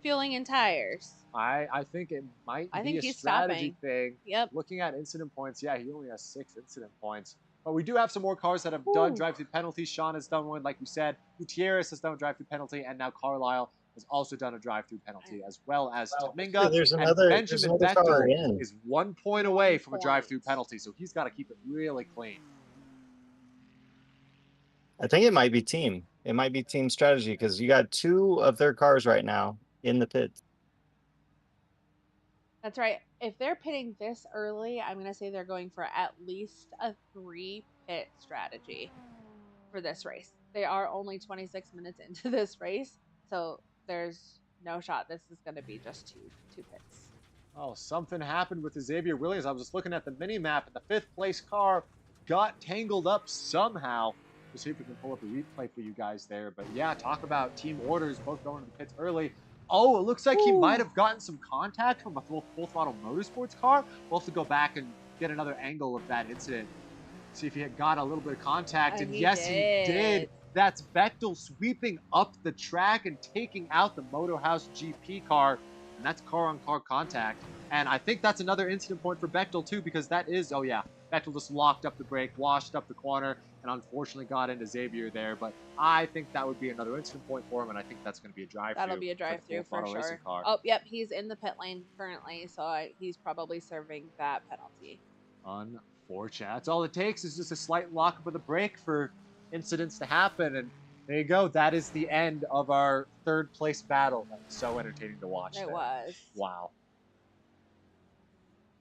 fueling in tires? I think it might I be think a he's strategy stopping. thing. Yep. Looking at incident points, yeah, he only has 6 incident points. But we do have some more cars that have done Ooh. drive-through penalties. Sean has done one, like you said. Gutierrez has done a drive-through penalty, and now Carlisle has also done a drive-through penalty, as well as Taminga. There's And another Benjamin car Bechtel in. is 1 point away from a drive-through penalty, so he's got to keep it really clean. I think it might be team. It might be team strategy because you got 2 of their cars right now in the pits. That's right. If they're pitting this early, I'm going to say they're going for at least a 3-pit strategy for this race. They are only 26 minutes into this race, so there's no shot this is going to be just two pits. Oh, something happened with Xavier Williams. I was just looking at the mini map, and the 5th place car got tangled up somehow. We'll see if we can pull up a replay for you guys there. But yeah, talk about team orders, both going to the pits early. Oh, it looks like he might have gotten some contact from a full throttle motorsports car. We'll have to go back and get another angle of that incident. See if he had got a little bit of contact. And yes, he did. That's Bechtel sweeping up the track and taking out the Motorhouse GP car. And that's car-on-car contact. And I think that's another incident point for Bechtel, too, because that is, oh yeah, Bechtel just locked up the brake, washed up the corner, and unfortunately got into Xavier there. But I think that would be another incident point for him, and I think that's going to be a drive-through. That'll be a drive-through for sure. Oh, yep, he's in the pit lane currently, so he's probably serving that penalty. Unfortunate. That's all it takes is just a slight lockup of the brake for incidents to happen, and there you go. That is the end of our 3rd place battle. That was so entertaining to watch. It was. Wow.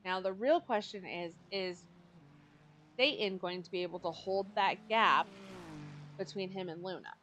Now the real question is Dayton going to be able to hold that gap between him and Luna?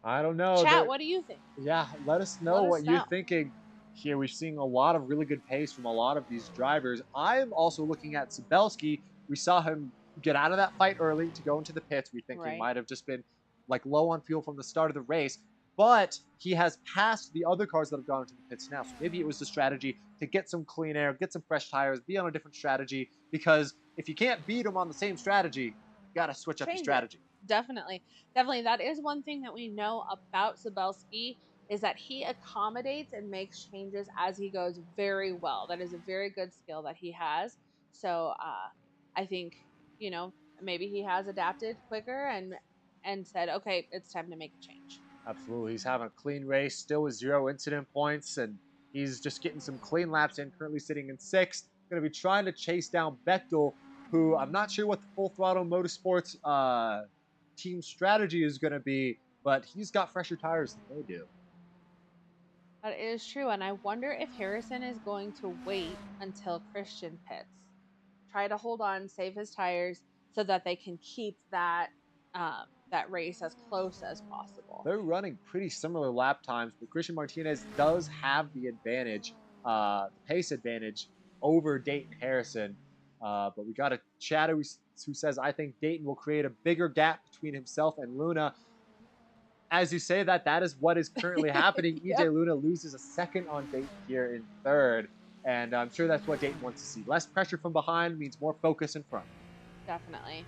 I don't know. Chat, what do you think? Yeah, let us know what you're thinking. Here, we're seeing a lot of really good pace from a lot of these drivers. I'm also looking at Sabelski. We saw him get out of that fight early to go into the pits. We think he might have just been like low on fuel from the start of the race, but he has passed the other cars that have gone into the pits now. So maybe it was the strategy to get some clean air, get some fresh tires, be on a different strategy, because if you can't beat him on the same strategy, you got to switch up your strategy. Definitely. That is one thing that we know about Sabelski, is that he accommodates and makes changes as he goes very well. That is a very good skill that he has. So I think, maybe he has adapted quicker and said, okay, it's time to make a change. Absolutely. He's having a clean race, still with 0 incident points, and he's just getting some clean laps in, currently sitting in 6th. Going to be trying to chase down Bechtel, who I'm not sure what the Full Throttle Motorsports team strategy is going to be, but he's got fresher tires than they do. That is true, and I wonder if Harrison is going to wait until Christian pits. Try to hold on, save his tires, so that they can keep that that race as close as possible. They're running pretty similar lap times, but Christian Martinez does have the advantage, the pace advantage over Dayton Harrison. But we got a chat who says, I think Dayton will create a bigger gap between himself and Luna. As you say that is what is currently happening. Yep. EJ Luna loses a second on Dayton here in 3rd. And I'm sure that's what Dayton wants to see. Less pressure from behind means more focus in front. Definitely.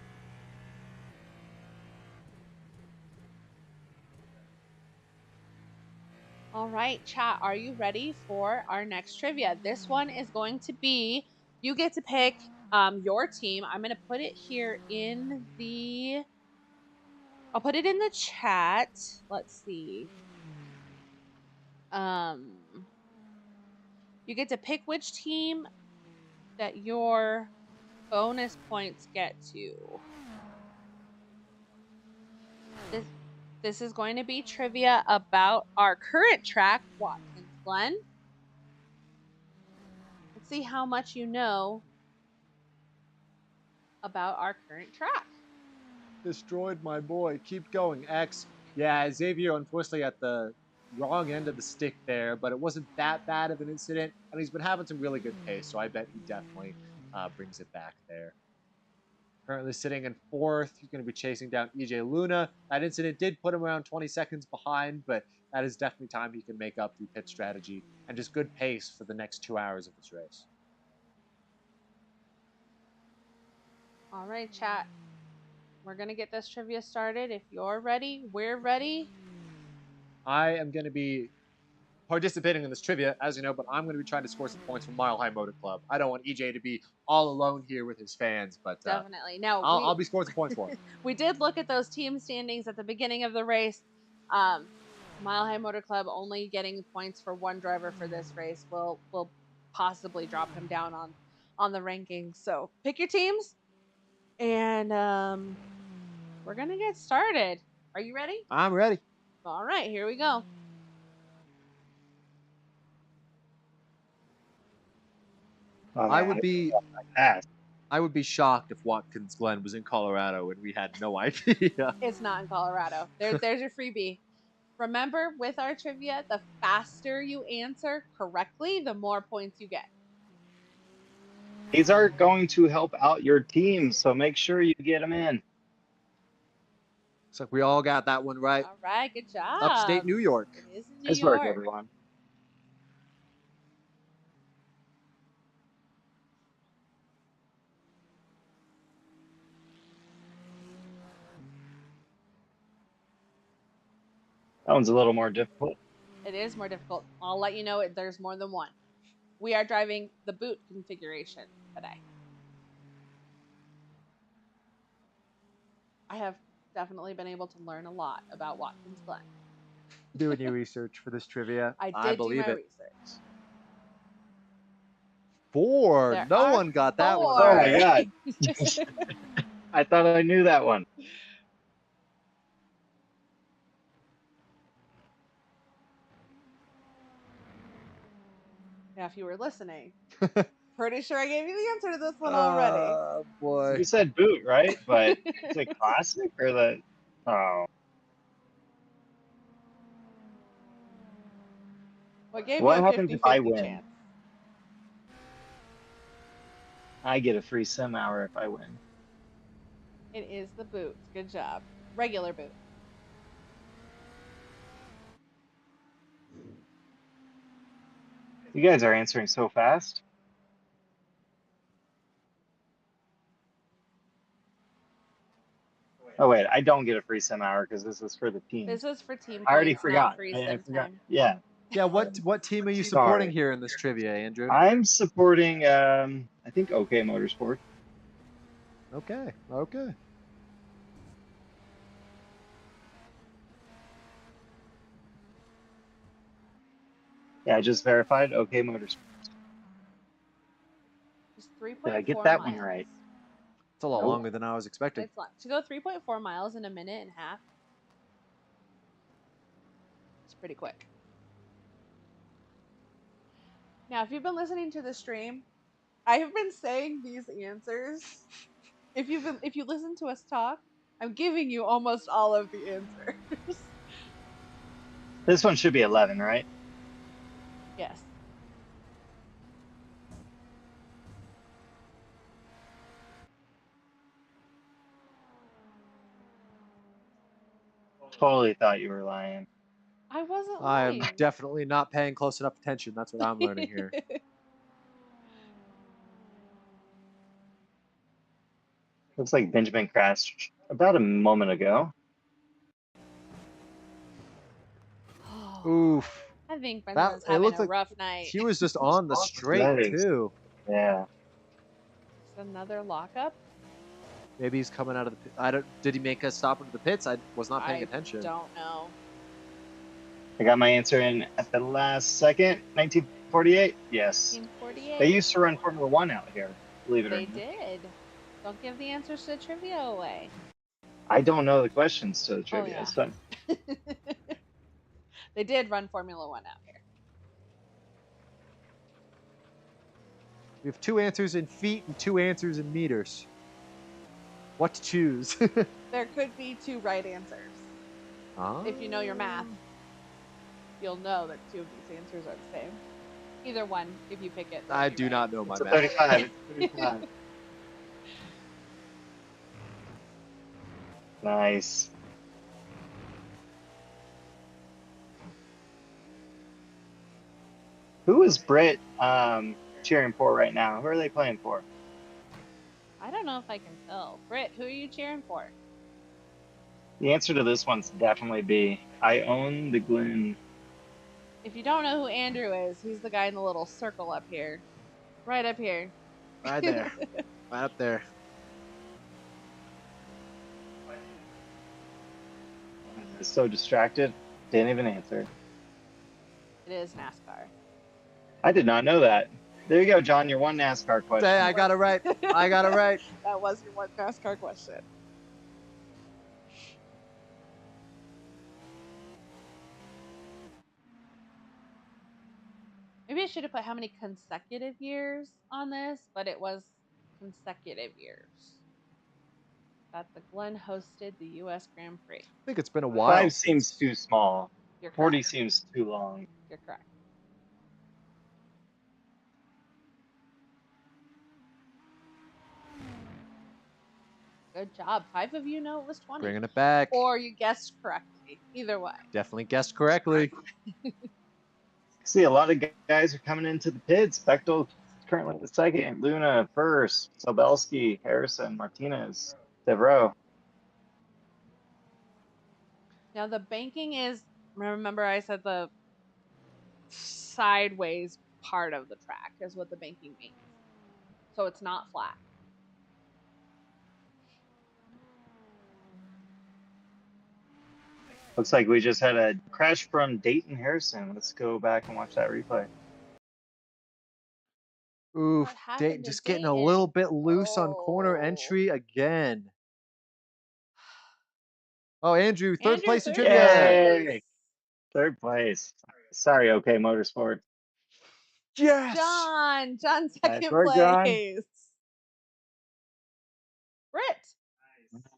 All right, chat, are you ready for our next trivia? This one is going to be, you get to pick your team. I'm going to put it here I'll put it in the chat. Let's see. You get to pick which team that your bonus points get to. This is going to be trivia about our current track, Watkins Glen. Let's see how much you know about our current track. Destroyed my boy. Keep going, X. Yeah, Xavier, unfortunately, at the wrong end of the stick there, but it wasn't that bad of an incident, and he's been having some really good pace, so I bet he definitely brings it back there. Currently sitting in 4th. He's going to be chasing down EJ Luna. That incident did put him around 20 seconds behind, but that is definitely time he can make up through pit strategy and just good pace for the next 2 hours of this race. All right, chat. We're going to get this trivia started. If you're ready, we're ready. I am going to be participating in this trivia, as you know, but I'm going to be trying to score some points for Mile High Motor Club. I don't want EJ to be all alone here with his fans, but Definitely. Now, I'll be scoring some points for him. we did look at those team standings at the beginning of the race. Mile High Motor Club only getting points for one driver for this race will possibly drop him down on the rankings. So pick your teams, and we're gonna get started. Are you ready? I'm ready. All right, here we go. Oh, I man, would be fast. I would be shocked if Watkins Glen was in Colorado and we had no idea. It's not in Colorado. There's your freebie. Remember, with our trivia, the faster you answer correctly, the more points you get. These are going to help out your team, so make sure you get them in. Looks like we all got that one right. All right, good job. Upstate New York. It is in New Nice work, York. everyone. That one's a little more difficult. It is more difficult. I'll let you know there's more than one. We are driving the boot configuration today. I have definitely been able to learn a lot about Watkins Glen. Doing your research for this trivia. I did do believe my it. research. 4. There No are one got that one. Oh right. my god. I thought I knew that one. Now, if you were listening, pretty sure I gave you the answer to this one already. Oh boy. You said boot, right? But is it classic or the? Oh, What gave What you a happens if I 50-50 win? chance? I get a free sim hour if I win. It is the boot. Good job. Regular boot. You guys are answering so fast. Oh wait, I don't get a free sim hour because this is for the team. This is for team I already points, forgot. not free I sim forgot. time. Yeah, Yeah, what team are you supporting Sorry. here in this trivia, Andrew? I'm supporting. I think OK Motorsport. Okay. Yeah, I just verified OK Motorsport. Just 3.4 Did I get that miles. one right? It's a lot Nope. longer than I was expecting. It's long. To go 3.4 miles in a minute and a half. It's pretty quick. Now, if you've been listening to the stream, I have been saying these answers. If you listen to us talk, I'm giving you almost all of the answers. This one should be 11, right? Yes. Totally thought you were lying. I wasn't I am lying. definitely not paying close enough attention. That's what I'm learning here. Looks like Benjamin crashed about a moment ago. Oof. I think Benjamin's It having looked a like rough night. he was just on the straight Yikes. too. Yeah. Is another lockup? Maybe he's coming out of the pit. Did he make a stop into the pits? I was not paying I attention. don't know. I got my answer in at the last second. 1948. Yes. 1948. They used to run Formula One out here, believe it or They not. did. Don't give the answers to the trivia away. I don't know the questions to the trivia, yeah. so They did run Formula One out here. We have 2 answers in feet and 2 answers in meters. What to choose? There could be 2 right answers. If you know your math, you'll know that 2 of these answers are the same. Either one, if you pick it. I do not know my it's a math. 35. It's a 35. Nice. Who is Britt cheering for right now? Who are they playing for? I don't know if I can tell. Britt, who are you cheering for? The answer to this one's definitely B. I own the Glen. If you don't know who Andrew is, he's the guy in the little circle up here. Right up here. Right there. Right up there. I was so distracted, didn't even answer. It is NASCAR. I did not know that. There you go, John. Your one NASCAR question. Hey, I got it right. I got it right. That was your one NASCAR question. Maybe I should have put how many consecutive years on this, but it was consecutive years that the Glen hosted the U.S. Grand Prix. I think it's been a while. 5 seems too small. You're 40 correct. seems too long. You're correct. Good job. 5 of you know it was 20. Bringing it back. Or you guessed correctly. Either way. Definitely guessed correctly. See, a lot of guys are coming into the pits. Bechtel currently the second. Luna first. Sobelski, Harrison, Martinez, Devereaux. Now the banking is, remember I said the sideways part of the track is what the banking means. So it's not flat. Looks like we just had a crash from Dayton Harrison. Let's go back and watch that replay. Oof, What happened Dayton to just getting a Dayton? little bit loose on corner Oh. entry again. Oh, Andrew, third Andrew, place in third trivia. Yay! Third place. Sorry, OK Motorsport. Yes. John Nice second work, John. place. Britt.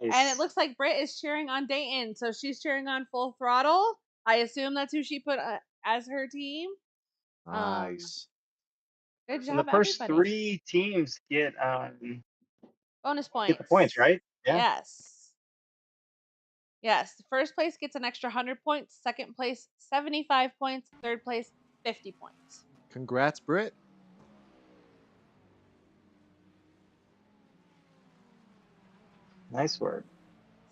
Nice. And it looks like Britt is cheering on Dayton, so she's cheering on Full Throttle. I assume that's who she put as her team. Nice. Good job, And the first everybody. 3 teams get Bonus points. get the points, right? Yeah. Yes. Yes. First place gets an extra 100 points. Second place, 75 points. Third place, 50 points. Congrats, Britt. Nice work.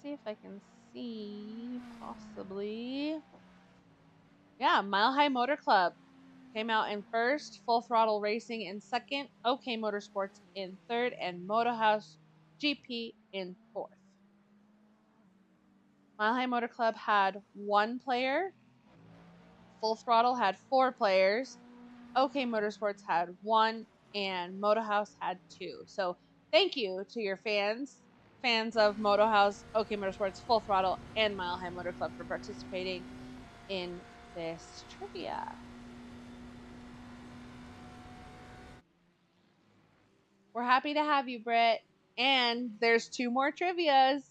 See if I can see possibly. Yeah, Mile High Motor Club came out in first, Full Throttle Racing in second, OK Motorsports in third, and Moto House GP in fourth. Mile High Motor Club had 1 player, Full Throttle had 4 players, OK Motorsports had 1, and Moto House had 2. So thank you to your fans of Moto House, OK Motorsports, Full Throttle, and Mile High Motor Club for participating in this trivia. We're happy to have you, Britt. And there's 2 more trivias.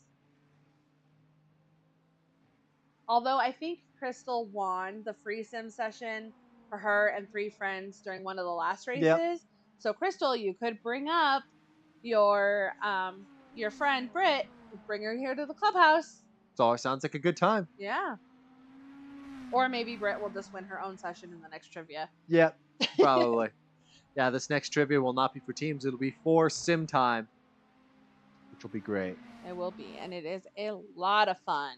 Although I think Crystal won the free sim session for her and 3 friends during one of the last races. Yep. So Crystal, you could bring up your friend Britt, bring her here to the clubhouse. It always sounds like a good time. Yeah. Or maybe Britt will just win her own session in the next trivia. Yep, probably. Yeah, this next trivia will not be for teams. It'll be for sim time, which will be great. It will be, and it is a lot of fun.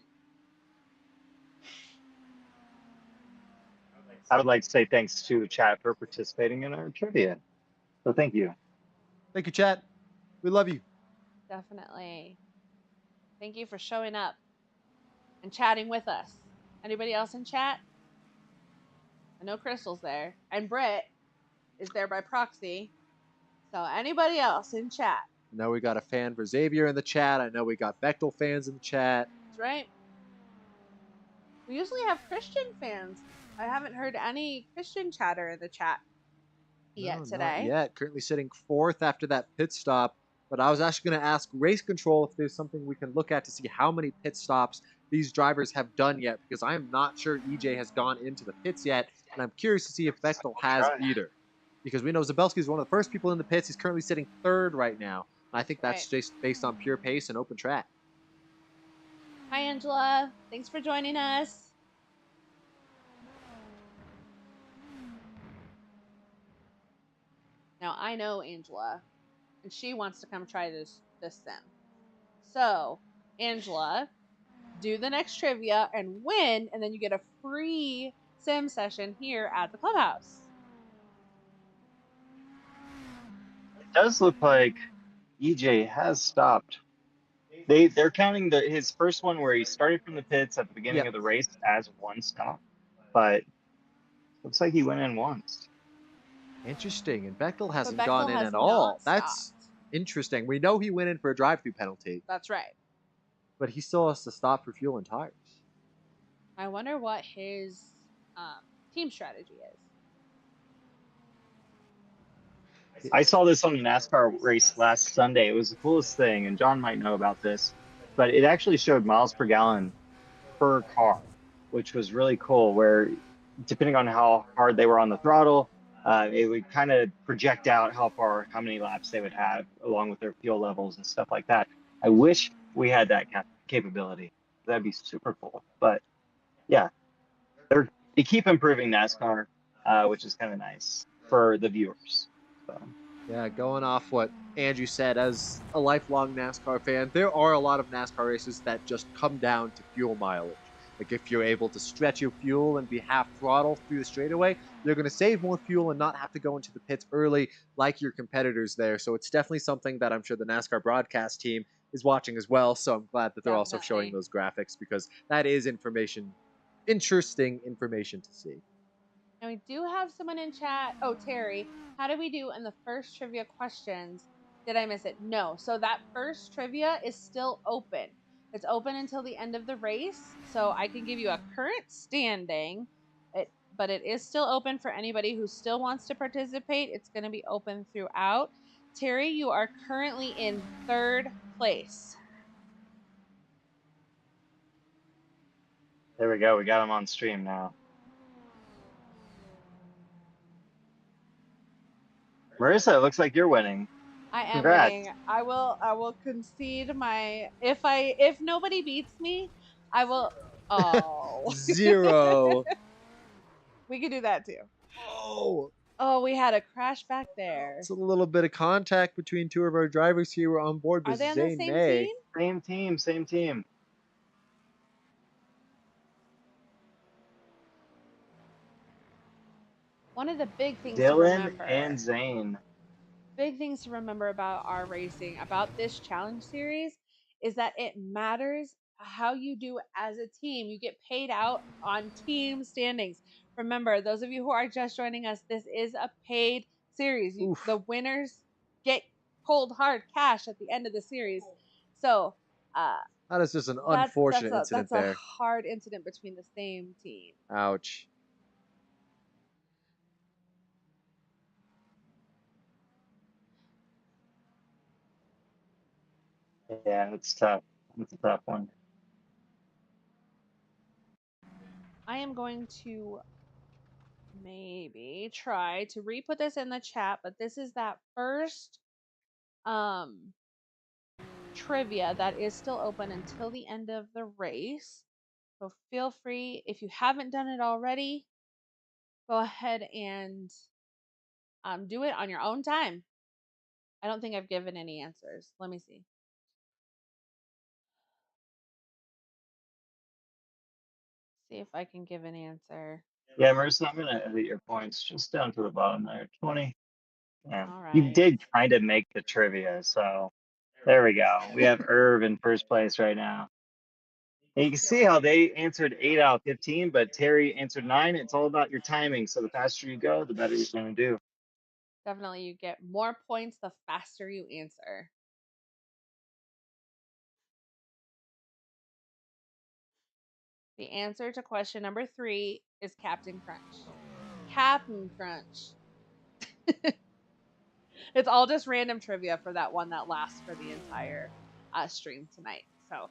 I would like to say thanks to chat for participating in our trivia. So thank you. Thank you, chat. We love you. Definitely. Thank you for showing up and chatting with us. Anybody else in chat? I know Crystal's there, and Britt is there by proxy. So anybody else in chat? I know we got a fan for Xavier in the chat. I know we got Bechtel fans in the chat. That's right. We usually have Christian fans. I haven't heard any Christian chatter in the chat yet today. Not yet. Currently sitting 4th after that pit stop. But I was actually going to ask Race Control if there's something we can look at to see how many pit stops these drivers have done yet, because I am not sure EJ has gone into the pits yet, and I'm curious to see if Bechtel has either. Because we know Zabelski is one of the first people in the pits. He's currently sitting 3rd right now. And I think that's just based on pure pace and open track. Hi, Angela. Thanks for joining us. Now, I know Angela, and she wants to come try this sim. So, Angela, do the next trivia and win, and then you get a free sim session here at the clubhouse. It does look like EJ has stopped. They're counting his first one where he started from the pits at the beginning of the race as one stop, but looks like he went in once. Interesting. And Bechtel hasn't Bechtel gone in has at not all. That's stopped. interesting. We know he went in for a drive-through penalty, That's right. but he still has to stop for fuel and tires. I wonder what his team strategy is. I saw this on a NASCAR race last Sunday. It was the coolest thing, and John might know about this, but it actually showed miles per gallon per car, which was really cool, where depending on how hard they were on the throttle, it would kind of project out how many laps they would have along with their fuel levels and stuff like that. I wish we had that capability. That'd be super cool. But yeah, they keep improving NASCAR, which is kind of nice for the viewers. So. Yeah, going off what Andrew said, as a lifelong NASCAR fan, there are a lot of NASCAR races that just come down to fuel mileage. Like if you're able to stretch your fuel and be half throttle through the straightaway, you're going to save more fuel and not have to go into the pits early like your competitors there. So it's definitely something that I'm sure the NASCAR broadcast team is watching as well. So I'm glad that they're also showing those graphics, because that is interesting information to see. And we do have someone in chat. Oh, Terry, how did we do in the first trivia questions? Did I miss it? No. So that first trivia is still open. It's open until the end of the race. So I can give you a current standing, but it is still open for anybody who still wants to participate. It's going to be open throughout. Terry, you are currently in third place. There we go. We got him on stream now. Marissa, it looks like you're winning. I am Congrats. winning. I will concede my if nobody beats me, I will. Oh. 0. We could do that too. Oh. Oh, we had a crash back there. It's a little bit of contact between two of our drivers here. We're on board with Are they on the Zane same May. team? Same team, same team. One of the big things to Dylan remember. and Zane. Big things to remember about our racing, about this challenge series, is that it matters how you do as a team. You get paid out on team standings. Remember, those of you who are just joining us, this is a paid series. The winners get cold hard cash at the end of the series. So that is just an unfortunate incident there. That's a hard incident between the same team. Ouch. Yeah, it's tough. It's a tough one. I am going to maybe try to re-put this in the chat, but this is that first trivia that is still open until the end of the race. So feel free, if you haven't done it already, go ahead and do it on your own time. I don't think I've given any answers. Let me see. See if I can give an answer. Yeah, Marissa, I'm going to edit your points just down to the bottom there. 20. Yeah. All right. You did kind of make the trivia, so there we go. We have Irv in first place right now. And you can see how they answered 8 out of 15, but Terry answered 9. It's all about your timing. So the faster you go, the better you're going to do. Definitely, you get more points the faster you answer. The answer to question number 3 is Captain Crunch. Captain Crunch. It's all just random trivia for that one that lasts for the entire stream tonight. So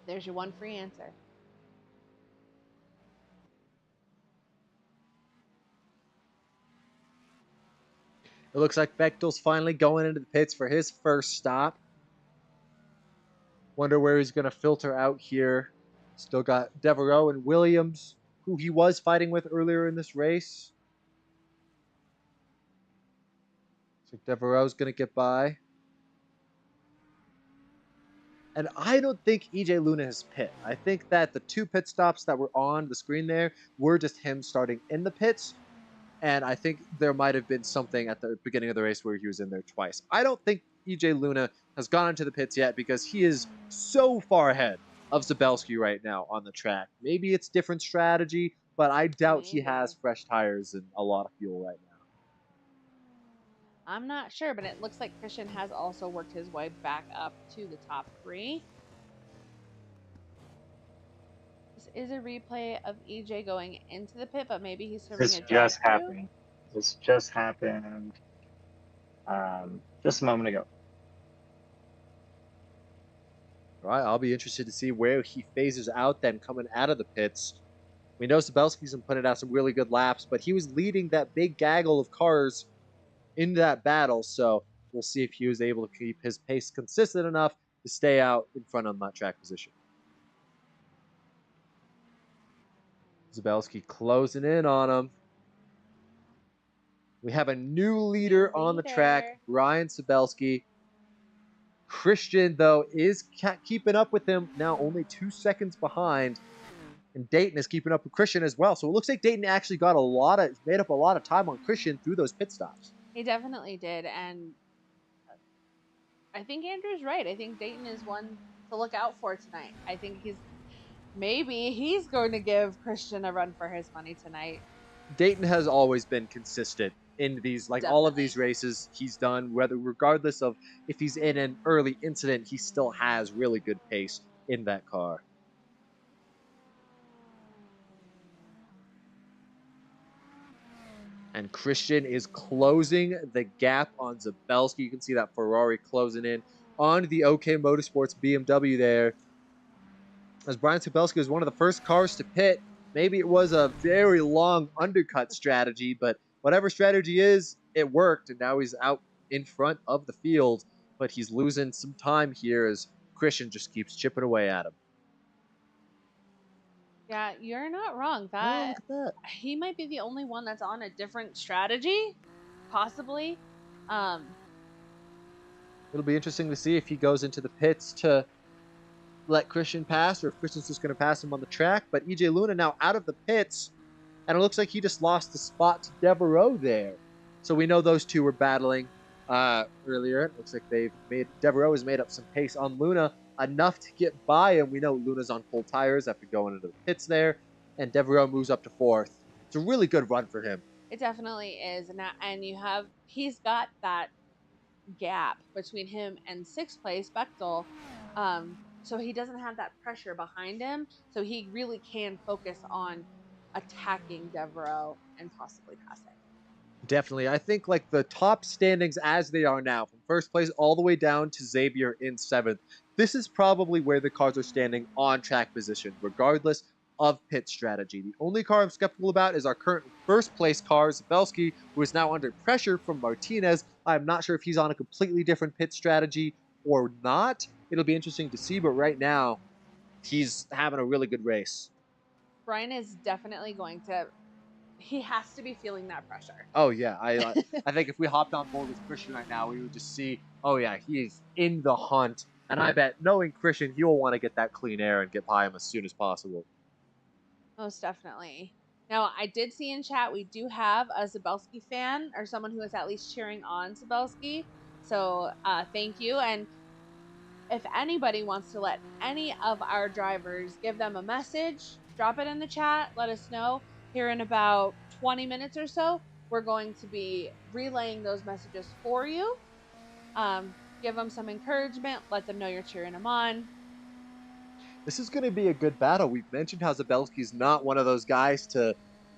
there's your one free answer. It looks like Bechtel's finally going into the pits for his first stop. Wonder where he's going to filter out here. Still got Devereaux and Williams, who he was fighting with earlier in this race. So Devereaux's going to get by. And I don't think EJ Luna has pit. I think that the 2 pit stops that were on the screen there were just him starting in the pits. And I think there might have been something at the beginning of the race where he was in there twice. I don't think EJ Luna has gone into the pits yet because he is so far ahead of Zabelski right now on the track. Maybe it's different strategy, but I doubt he has fresh tires and a lot of fuel right now. I'm not sure, but it looks like Christian has also worked his way back up to the top 3. This is a replay of EJ going into the pit, but maybe he's serving This a just drive-through. happened. This just happened just a moment ago. All right, I'll be interested to see where he phases out then coming out of the pits. We know Sabelski's been putting out some really good laps, but he was leading that big gaggle of cars in that battle, so we'll see if he was able to keep his pace consistent enough to stay out in front on that track position. Zabelski closing in on him. We have a new leader on the track, Ryan Sabelski. Christian, though, is keeping up with him, now only 2 seconds behind. And Dayton is keeping up with Christian as well. So it looks like Dayton actually made up a lot of time on Christian through those pit stops. He definitely did. And I think Andrew's right. I think Dayton is one to look out for tonight. I think maybe he's going to give Christian a run for his money tonight. Dayton has always been consistent in these, like all of these races he's done, regardless of if he's in an early incident, he still has really good pace in that car. And Christian is closing the gap on Zabelski. You can see that Ferrari closing in on the OK Motorsports BMW there. As Brian Zabelski was one of the first cars to pit, maybe it was a very long undercut strategy, but whatever strategy is, it worked, and now he's out in front of the field, but he's losing some time here as Christian just keeps chipping away at him. Yeah, you're not wrong. That he might be the only one that's on a different strategy, possibly. It'll be interesting to see if he goes into the pits to let Christian pass or if Christian's just going to pass him on the track. But EJ Luna now out of the pits, and it looks like he just lost the spot to Devereaux there. So we know those two were battling earlier. It looks like Devereaux has made up some pace on Luna, enough to get by him. We know Luna's on full tires after going into the pits there, and Devereaux moves up to 4th. It's a really good run for him. It definitely is, and he's got that gap between him and 6th place Bechtel, so he doesn't have that pressure behind him, so he really can focus on attacking Devereaux and possibly passing. Definitely. I think like the top standings as they are now, from 1st place all the way down to Xavier in 7th, this is probably where the cars are standing on track position, regardless of pit strategy. The only car I'm skeptical about is our current 1st place car, Zabelski, who is now under pressure from Martinez. I'm not sure if he's on a completely different pit strategy or not. It'll be interesting to see, but right now, he's having a really good race. Brian is definitely he has to be feeling that pressure. Oh yeah, I think if we hopped on board with Christian right now, we would just see, oh yeah, he is in the hunt, and I bet knowing Christian, he will want to get that clean air and get by him as soon as possible. Most definitely. Now, I did see in chat we do have a Zabelski fan or someone who is at least cheering on Zabelski. So thank you. And if anybody wants to let any of our drivers give them a message, drop it in the chat. Let us know. Here in about 20 minutes or so, we're going to be relaying those messages for you. Give them some encouragement. Let them know you're cheering them on. This is going to be a good battle. We've mentioned how Zabelski's not one of those guys to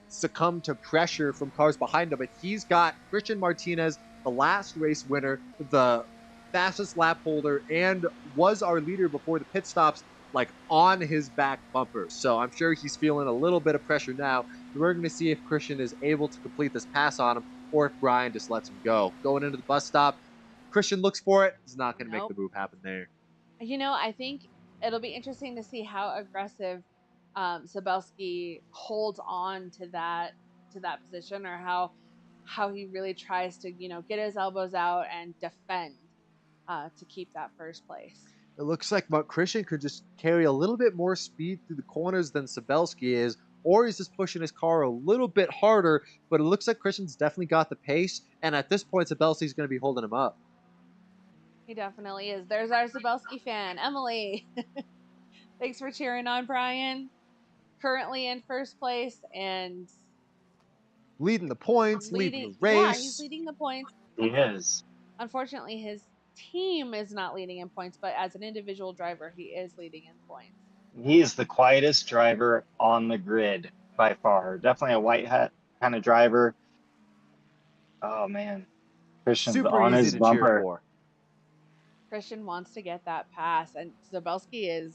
succumb to pressure from cars behind him, but he's got Christian Martinez, the last race winner, the fastest lap holder, and was our leader before the pit stops, like on his back bumper. So I'm sure he's feeling a little bit of pressure now. We're going to see if Christian is able to complete this pass on him or if Brian just lets him go. Going into the bus stop, Christian looks for it. He's not going to make the move happen there. I think it'll be interesting to see how aggressive Sabelski holds on to that position, or how how he really tries to, get his elbows out and defend to keep that first place. It looks like Christian could just carry a little bit more speed through the corners than Sabelski is, or he's just pushing his car a little bit harder. But it looks like Christian's definitely got the pace, and at this point, Sabelski's going to be holding him up. He definitely is. There's our Sabelski fan, Emily. Thanks for cheering on Brian. Currently in first place and leading the points, leading the race. Yeah, he's leading the points. He is. Unfortunately, his team is not leading in points, but as an individual driver, he is leading in points. He is the quietest driver on the grid by far. Definitely a white hat kind of driver. Oh man, Christian's super on easy his to bumper. cheer for. Christian wants to get that pass, and Zabelski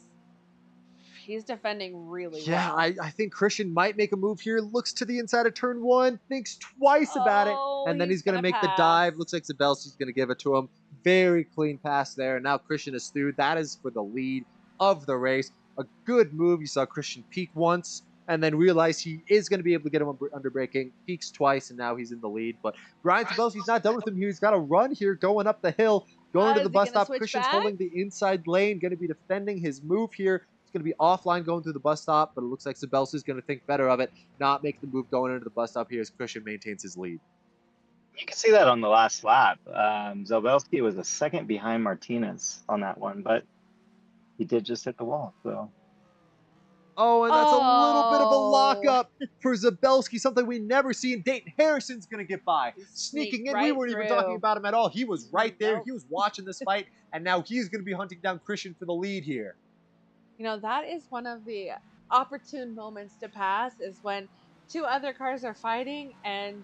he's defending really well. Yeah, I think Christian might make a move here. Looks to the inside of turn one, thinks twice about it, and then he's going to make the dive. Looks like Zabelski's going to give it to him. Very clean pass there. And now Christian is through. That is for the lead of the race. A good move. You saw Christian peak once and then realize he is going to be able to get him under braking. Peaks twice, and now he's in the lead. But Brian Zabelski's not done with him here. He's got a run here going up the hill, going to the bus stop. Christian's holding the inside lane, going to be defending his move here. It's going to be offline going through the bus stop, but it looks like Zabelski's going to think better of it, not make the move going into the bus stop here as Christian maintains his lead. You can see that on the last lap. Zabelski was a second behind Martinez on that one, but he did just hit the wall. So. Oh, and that's a little bit of a lockup for Zabelski, something we never see. And Dayton Harrison's going to get by. Sneaking in. We weren't even talking about him at all. He was right there. Nope. He was watching this fight, and now he's going to be hunting down Christian for the lead here. That is one of the opportune moments to pass is when two other cars are fighting and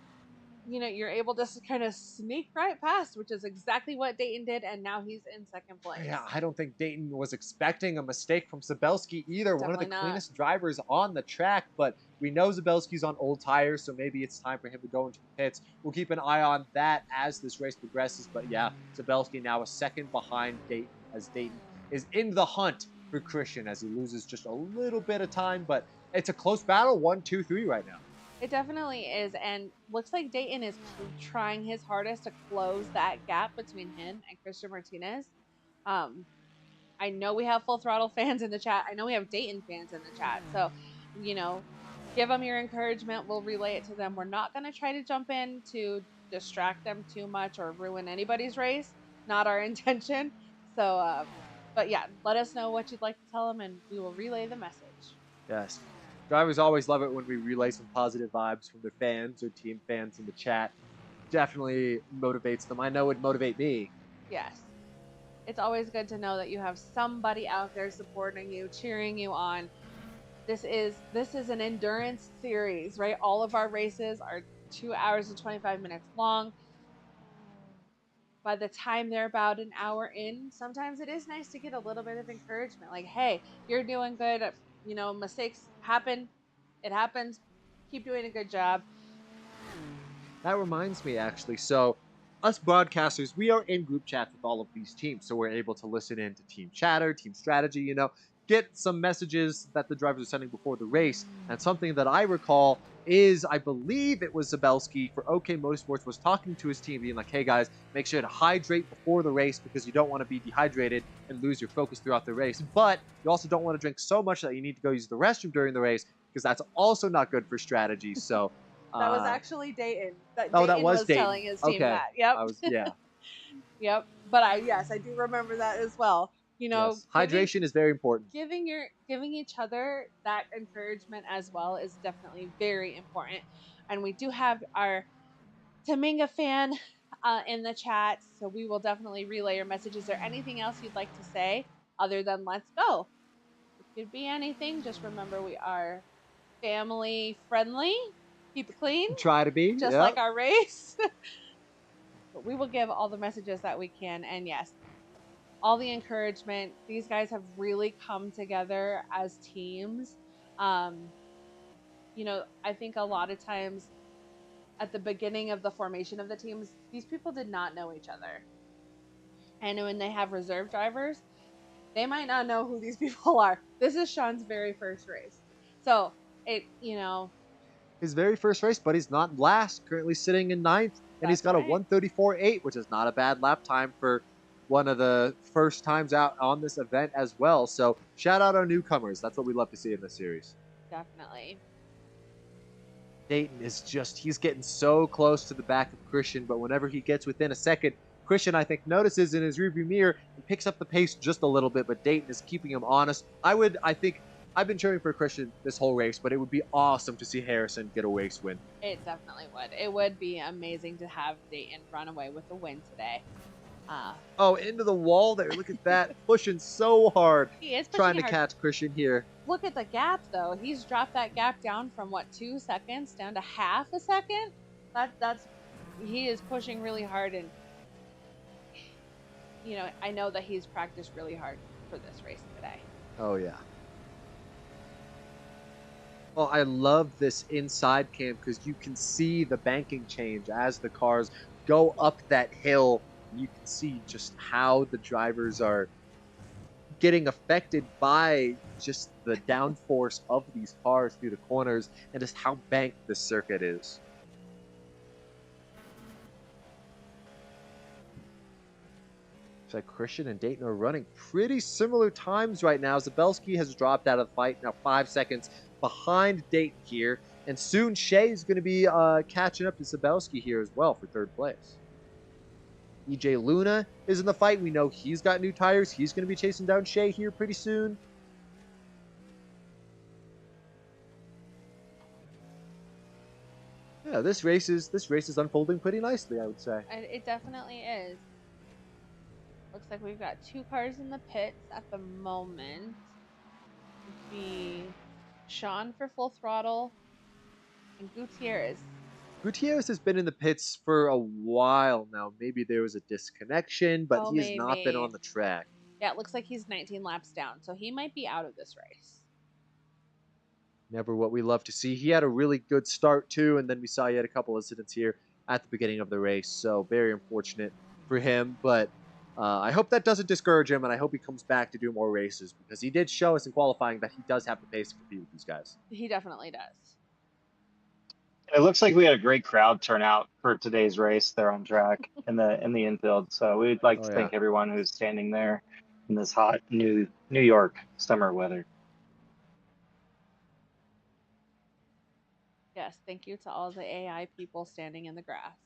you're able to kind of sneak right past, which is exactly what Dayton did, and now he's in second place. Yeah, I don't think Dayton was expecting a mistake from Zabelski either. Definitely one of the cleanest drivers on the track, but we know Zabelski's on old tires, so maybe it's time for him to go into the pits. We'll keep an eye on that as this race progresses, but yeah, Zabelski now a second behind Dayton as Dayton is in the hunt for Christian as he loses just a little bit of time, but it's a close battle, 1, 2, 3 right now. It definitely is, and looks like Dayton is trying his hardest to close that gap between him and Christian Martinez. I know we have Full Throttle fans in the chat. I know we have Dayton fans in the chat. So, give them your encouragement. We'll relay it to them. We're not going to try to jump in to distract them too much or ruin anybody's race. Not our intention. So, but yeah, let us know what you'd like to tell them, and we will relay the message. Yes. Drivers always love it when we relay some positive vibes from their fans or team fans in the chat. Definitely motivates them. I know it would motivate me. Yes. It's always good to know that you have somebody out there supporting you, cheering you on. This is an endurance series, right? All of our races are 2 hours and 25 minutes long. By the time they're about an hour in, sometimes it is nice to get a little bit of encouragement. Like, hey, you're doing good. Mistakes happen. It happens. Keep doing a good job. That reminds me, actually. So, us broadcasters, we are in group chats with all of these teams. So, we're able to listen in to team chatter, team strategy, get some messages that the drivers are sending before the race. And something that I recall is, I believe it was Zabelski for OK Motorsports was talking to his team, being like, hey guys, make sure to hydrate before the race because you don't want to be dehydrated and lose your focus throughout the race. But you also don't want to drink so much that you need to go use the restroom during the race because that's also not good for strategy. So that was actually Dayton. That was Dayton. Telling his team that. Yep. Yeah. Yep. But I do remember that as well. Yes. Hydration is very important. Giving each other that encouragement as well is definitely very important. And we do have our Taminga fan in the chat, so we will definitely relay your message. Is there anything else you'd like to say other than let's go? It could be anything. Just remember we are family friendly. Keep it clean. Try to be. Just like our race. But we will give all the messages that we can. And yes, all the encouragement. These guys have really come together as teams. I think a lot of times at the beginning of the formation of the teams, these people did not know each other. And when they have reserve drivers, they might not know who these people are. This is Sean's very first race. So his very first race, but he's not last. Currently sitting in ninth, and he's That's got a right. 1:34.8, which is not a bad lap time for one of the first times out on this event as well. So shout out our newcomers. That's what we love to see in this series. Definitely. Dayton is just, he's getting so close to the back of Christian, but whenever he gets within a second, Christian, I think, notices in his rearview mirror and picks up the pace just a little bit, but Dayton is keeping him honest. I think, I've been cheering for Christian this whole race, but it would be awesome to see Harrison get a race win. It definitely would. It would be amazing to have Dayton run away with a win today. Oh, into the wall there. Look at that. Pushing so hard. He is Trying pushing to hard. catch Christian here. Look at the gap though. He's dropped that gap down from what, 2 seconds down to half a second. That's he is pushing really hard, and I know that he's practiced really hard for this race today. Oh, yeah. Well, I love this inside cam because you can see the banking change as the cars go up that hill. You can see just how the drivers are getting affected by just the downforce of these cars through the corners and just how banked this circuit is. Looks like Christian and Dayton are running pretty similar times right now. Zabelski has dropped out of the fight, now 5 seconds behind Dayton here, and soon Shea is going to be catching up to Zabelski here as well for third place. EJ Luna is in the fight. We know he's got new tires. He's going to be chasing down Shea here pretty soon. Yeah, this race is unfolding pretty nicely, I would say. It definitely is. Looks like we've got 2 cars in the pits at the moment. It'd be Sean for Full Throttle and Gutierrez. Gutierrez has been in the pits for a while now. Maybe there was a disconnection, but he has not been on the track. Yeah, it looks like he's 19 laps down, so he might be out of this race. Never what we love to see. He had a really good start too, and then we saw he had a couple incidents here at the beginning of the race. So very unfortunate for him, but I hope that doesn't discourage him, and I hope he comes back to do more races because he did show us in qualifying that he does have the pace to compete with these guys. He definitely does. It looks like we had a great crowd turnout for today's race there on track in the infield. So we'd like to thank everyone who's standing there in this hot New York summer weather. Yes, thank you to all the AI people standing in the grass.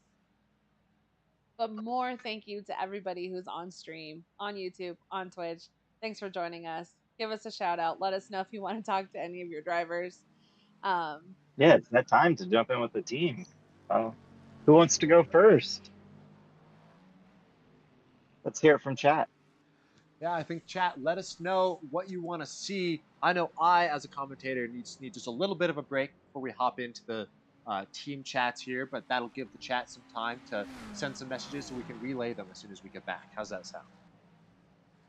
But more thank you to everybody who's on stream, on YouTube, on Twitch. Thanks for joining us. Give us a shout out. Let us know if you want to talk to any of your drivers. Yeah, it's that time to jump in with the team. Who wants to go first? Let's hear it from chat. Yeah, I think chat, let us know what you want to see. I know I, as a commentator, need just a little bit of a break before we hop into the team chats here, but that'll give the chat some time to send some messages so we can relay them as soon as we get back. How's that sound?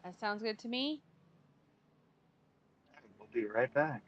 That sounds good to me. We'll be right back.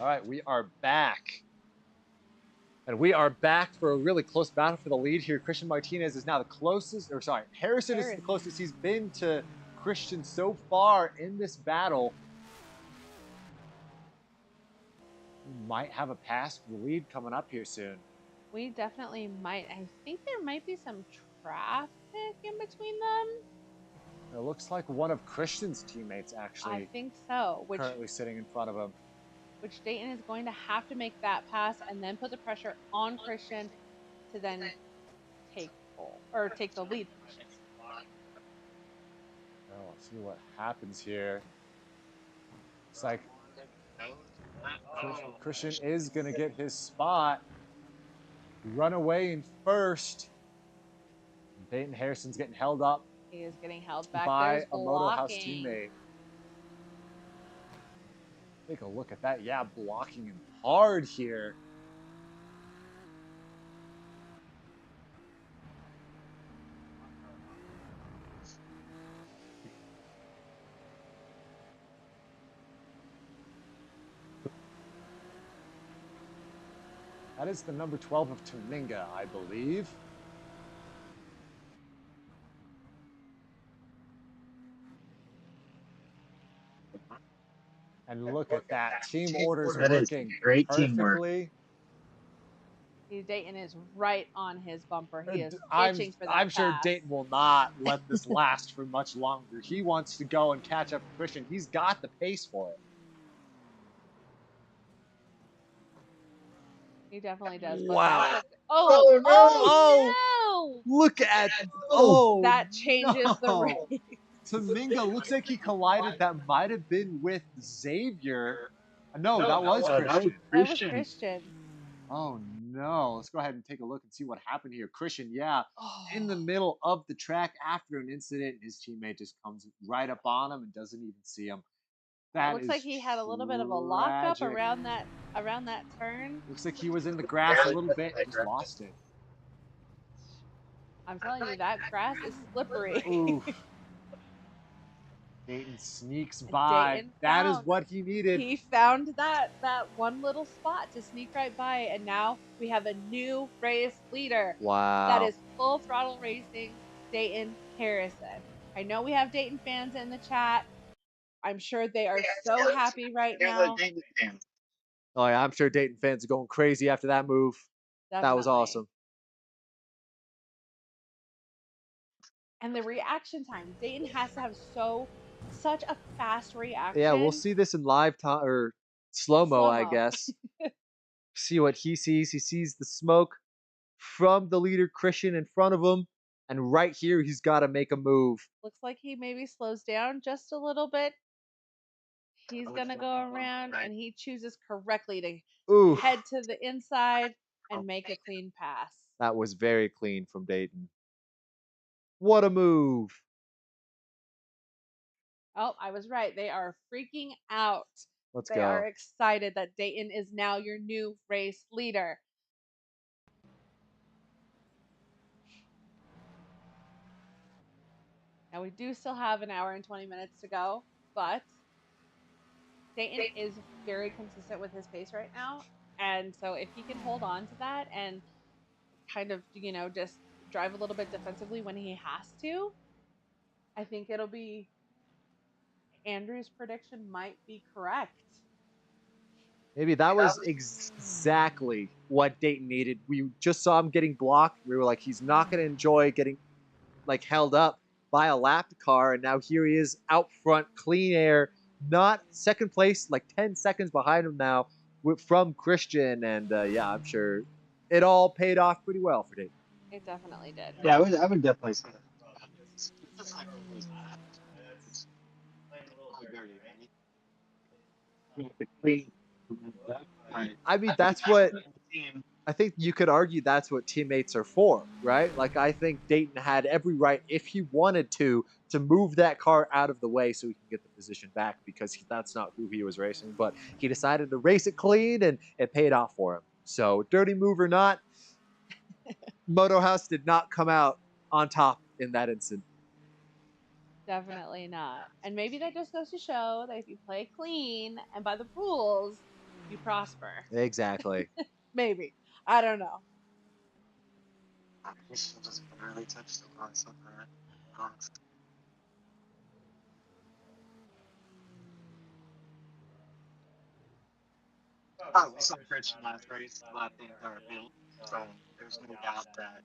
All right, we are back. And we are back for a really close battle for the lead here. Christian Martinez is now the closest, or sorry, Harrison is the closest he's been to Christian so far in this battle. He might have a pass for the lead coming up here soon. We definitely might. I think there might be some traffic in between them. It looks like one of Christian's teammates actually. I think so. Currently sitting in front of him. Which Dayton is going to have to make that pass and then put the pressure on Christian to then take the lead. Oh, let's see what happens here. It's like Christian is going to get his spot. Run away in first. Dayton Harrison's getting held up. He is getting held back by a Moto House teammate. Take a look at that. Yeah, blocking him hard here. That is the number 12 of Tuminga, I believe. And look at that. Team orders are working great perfectly. Dayton is right on his bumper. He is I'm for that I'm sure pass. Dayton will not let this last for much longer. He wants to go and catch up with Christian. He's got the pace for it. He definitely does. Wow. Oh, no! Look at that changes the race. Tuminga looks like he collided. That might have been with Xavier. No, that was Christian. That was Christian. Oh no. Let's go ahead and take a look and see what happened here. Christian, in the middle of the track after an incident, his teammate just comes right up on him and doesn't even see him. That looks like he had a little bit of a lockup around that turn. Looks like he was in the grass a little bit and just lost it. I'm telling you, that grass is slippery. Dayton sneaks by. That is what he needed. He found that one little spot to sneak right by, and now we have a new race leader. Wow. That is Full Throttle Racing, Dayton Harrison. I know we have Dayton fans in the chat. I'm sure they are so happy right now. Oh yeah, I'm sure Dayton fans are going crazy after that move. Definitely. That was awesome. And the reaction time, Dayton has to have such a fast reaction. Yeah, we'll see this in live time or slow-mo, I guess. See what he sees. He sees the smoke from the leader Christian in front of him, and right here he's got to make a move. Looks like he maybe slows down just a little bit. He's gonna go around, and he chooses correctly to head to the inside and make a clean pass. That was very clean from Dayton. What a move. Oh, I was right. They are freaking out. They go. They are excited that Dayton is now your new race leader. Now, we do still have an hour and 20 minutes to go, but Dayton is very consistent with his pace right now. And so if he can hold on to that and kind of, just drive a little bit defensively when he has to, I think it'll be Andrew's prediction might be correct. Maybe that was exactly what Dayton needed. We just saw him getting blocked. We were like, he's not going to enjoy getting held up by a lapped car, and now here he is out front, clean air, not second place, 10 seconds behind him now from Christian, and I'm sure it all paid off pretty well for Dayton. It definitely did. Yeah, I would definitely say that. I mean, that's what I think you could argue that's what teammates are for, right? I think Dayton had every right, if he wanted to move that car out of the way so he can get the position back, because that's not who he was racing. But he decided to race it clean, and it paid off for him. So, dirty move or not, Moto House did not come out on top in that instant. Definitely not. And maybe that just goes to show that if you play clean and by the rules, you prosper. Exactly. Maybe. I don't know. Christian just barely touched the glass on that. Oh, we saw Christian last race, lap the entire field, so there's no doubt that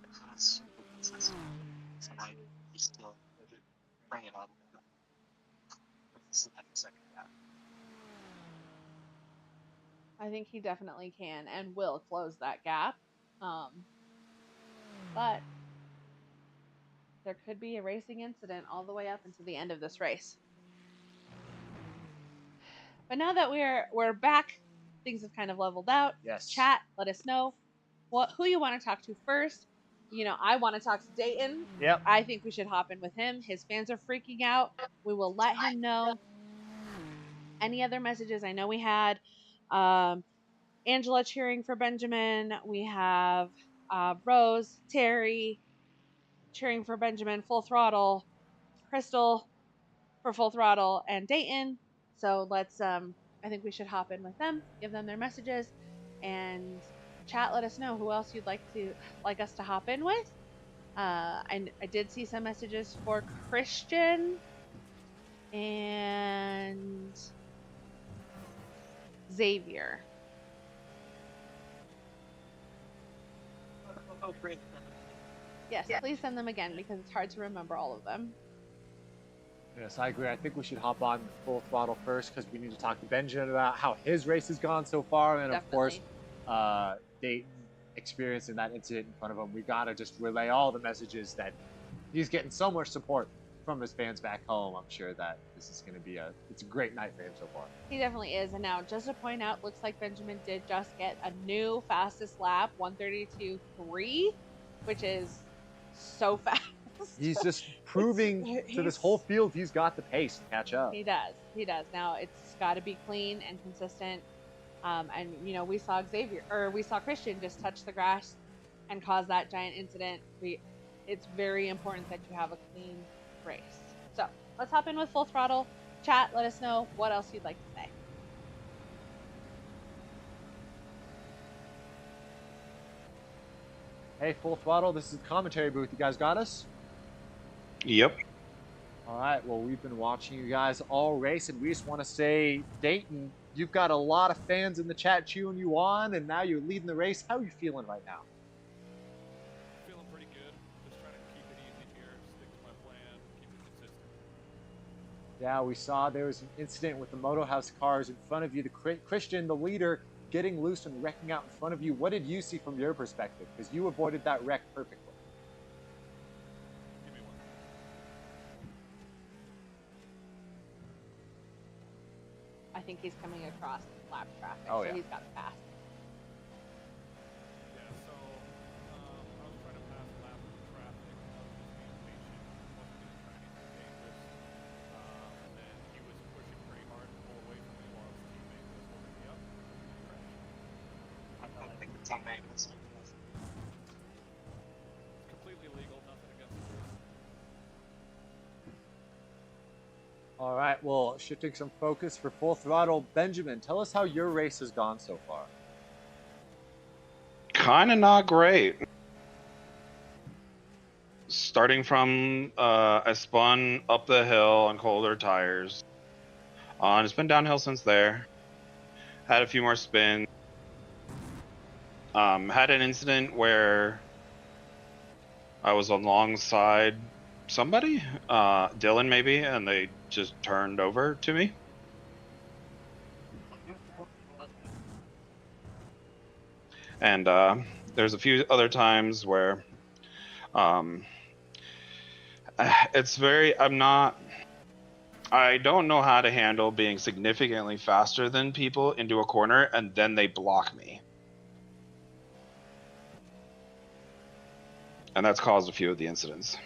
if he's super consistent tonight, he's still bring it up. This is the second half. I think he definitely can and will close that gap. But there could be a racing incident all the way up until the end of this race. But now that we're back, things have kind of leveled out. Yes. Chat, let us know who you want to talk to first. You know, I want to talk to Dayton. Yep. I think we should hop in with him. His fans are freaking out. We will let him know. Any other messages? I know we had Angela cheering for Benjamin. We have Rose, Terry cheering for Benjamin, Full Throttle, Crystal for Full Throttle, and Dayton. So let's I think we should hop in with them, give them their messages, and chat. Let us know who else you'd like us to hop in with. And I did see some messages for Christian and Xavier. Oh, great. Yes, please send them again because it's hard to remember all of them. Yes, I agree. I think we should hop on Full Throttle first because we need to talk to Benjamin about how his race has gone so far, and of course, Dayton experiencing that incident in front of him. We gotta just relay all the messages that he's getting so much support from his fans back home. I'm sure that this is going to be it's a great night for him so far. He definitely is. And now, just to point out, looks like Benjamin did just get a new fastest lap, 132.3, which is so fast. He's just proving to this whole field he's got the pace to catch up. He does. He does. Now it's got to be clean and consistent. And you know, we saw Christian just touch the grass and cause that giant incident. It's very important that you have a clean race. So let's hop in with Full Throttle. Chat, let us know what else you'd like to say. Hey, Full Throttle, this is the commentary booth. You guys got us? Yep. All right, well, we've been watching you guys all race, and we just want to say, Dayton, you've got a lot of fans in the chat cheering you on, and now you're leading the race. How are you feeling right now? Feeling pretty good. Just trying to keep it easy here, stick to my plan, keep it consistent. Yeah, we saw there was an incident with the Moto House cars in front of you. The Christian, the leader, getting loose and wrecking out in front of you. What did you see from your perspective? Because you avoided that wreck perfectly. Give me one. I think he's coming across lap traffic, Oh, so yeah. he's got fast. Yeah, so I was trying to pass a lap of traffic. I was just being patient. Wasn't going to try anything dangerous. And then he was pushing pretty hard to pull away from me while his teammate was holding me up. Crashed. I don't think the teammate was Completely legal, nothing against the rules. All right, well, shifting some focus for Full Throttle. Benjamin, tell us how your race has gone so far. Kind of not great. Starting from, I spun up the hill on colder tires. And it's been downhill since there. Had a few more spins. Had an incident where I was alongside somebody, Dylan maybe, and they just turned over to me. And there's a few other times where I don't know how to handle being significantly faster than people into a corner and then they block me. And that's caused a few of the incidents.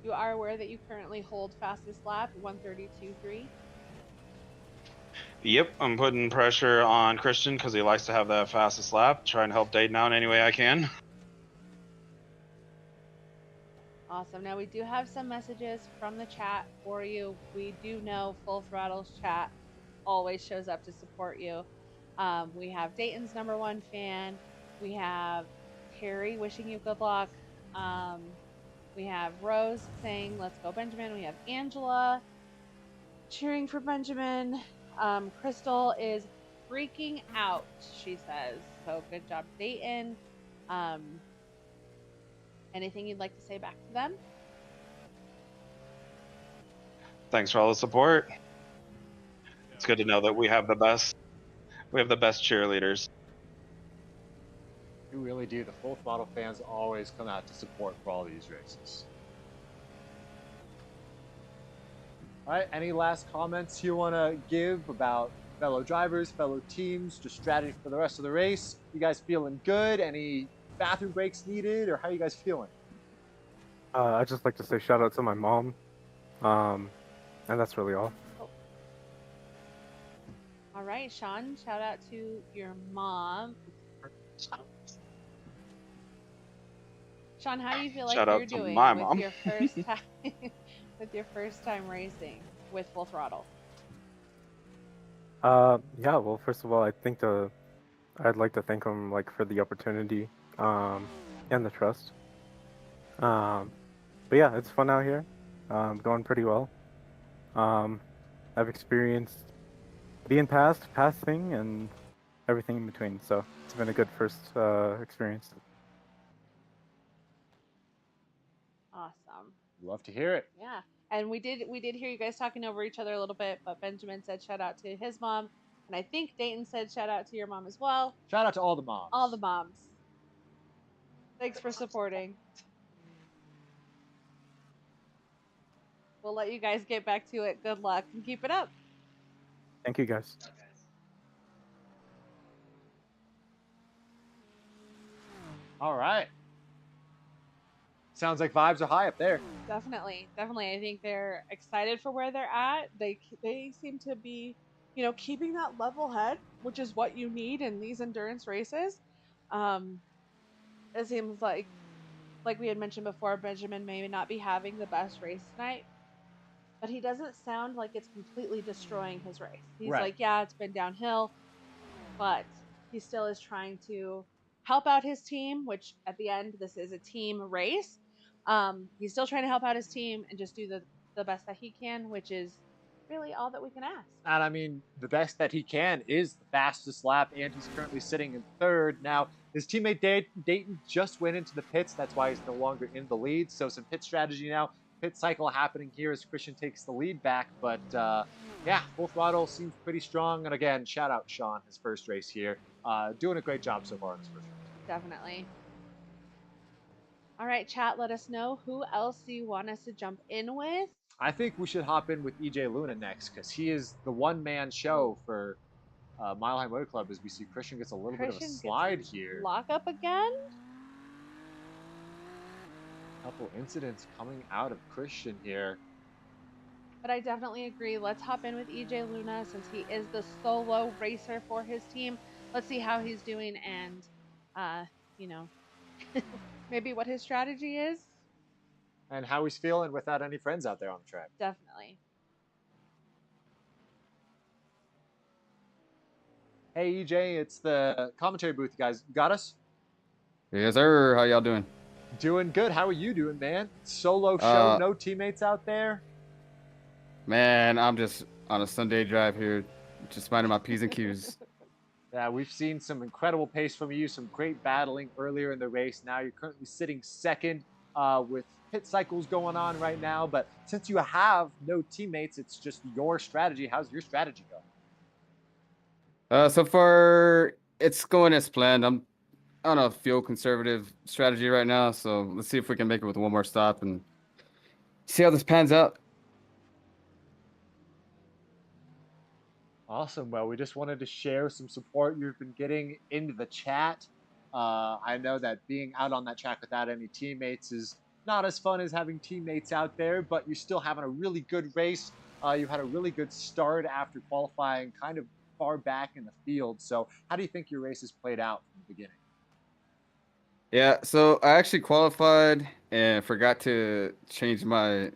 You are aware that you currently hold fastest lap, 132.3. Yep, I'm putting pressure on Christian because he likes to have that fastest lap. Try and help Dayton out any way I can. Awesome. Now we do have some messages from the chat for you. We do know Full Throttle's chat always shows up to support you. We have Dayton's #1 fan. We have Terry wishing you good luck. We have Rose saying, "Let's go, Benjamin." We have Angela cheering for Benjamin. Crystal is freaking out, she says. So good job, Dayton. Anything you'd like to say back to them? Thanks for all the support. It's good to know that we have the best cheerleaders. You really do. The Full Throttle fans always come out to support for all these races. All right, any last comments you want to give about fellow drivers, fellow teams, just strategy for the rest of the race? You guys feeling good? Any bathroom breaks needed, or how you guys feeling? I'd just like to say shout out to my mom, and that's really all. All right, Sean, shout out to your mom. Sean, how do you feel like Shout out you're to doing my with mom. your first time with your first time racing with Full Throttle? Yeah. Well, first of all, I'd like to thank him for the opportunity, and the trust. But yeah, it's fun out here. Going pretty well. I've experienced being passing, and everything in between. So it's been a good first experience. Awesome. Love to hear it. Yeah. And we did hear you guys talking over each other a little bit, but Benjamin said shout out to his mom, and I think Dayton said shout out to your mom as well. Shout out to all the moms. All the moms. Thanks for supporting. We'll let you guys get back to it. Good luck and keep it up. Thank you, guys. All right. Sounds like vibes are high up there. Definitely. I think they're excited for where they're at. They seem to be, keeping that level head, which is what you need in these endurance races. It seems like we had mentioned before, Benjamin may not be having the best race tonight, but he doesn't sound like it's completely destroying his race. He's Right. like, yeah, it's been downhill, but he still is trying to help out his team, which at the end, this is a team race. He's still trying to help out his team and just do the best that he can, which is really all that we can ask. And I mean, the best that he can is the fastest lap, and he's currently sitting in third. Now, his teammate Dayton just went into the pits. That's why he's no longer in the lead. So some pit strategy now. Pit cycle happening here as Christian takes the lead back. But yeah, Full Throttle seems pretty strong. And again, shout out Sean, his first race here. Doing a great job so far in his first race. Definitely. All right, chat, let us know who else do you want us to jump in with. I think we should hop in with EJ Luna next because he is the one-man show for Mile High Motor Club as we see Christian gets a little bit of a slide here. Lock up again? A couple incidents coming out of Christian here. But I definitely agree. Let's hop in with EJ Luna since he is the solo racer for his team. Let's see how he's doing and, maybe what his strategy is. And how he's feeling without any friends out there on the track. Definitely. Hey, EJ, it's the commentary booth, you guys. Got us? Yes, sir. How y'all doing? Doing good. How are you doing, man? Solo show, no teammates out there? Man, I'm just on a Sunday drive here, just minding my P's and Q's. Yeah, we've seen some incredible pace from you, some great battling earlier in the race. Now you're currently sitting second with pit cycles going on right now. But since you have no teammates, it's just your strategy. How's your strategy going? So far, it's going as planned. I'm on a fuel conservative strategy right now, so let's see if we can make it with one more stop and see how this pans out. Awesome. Well, we just wanted to share some support you've been getting into the chat. I know that being out on that track without any teammates is not as fun as having teammates out there, but you're still having a really good race. You had a really good start after qualifying kind of far back in the field. So how do you think your race has played out from the beginning? Yeah, so I actually qualified and forgot to change my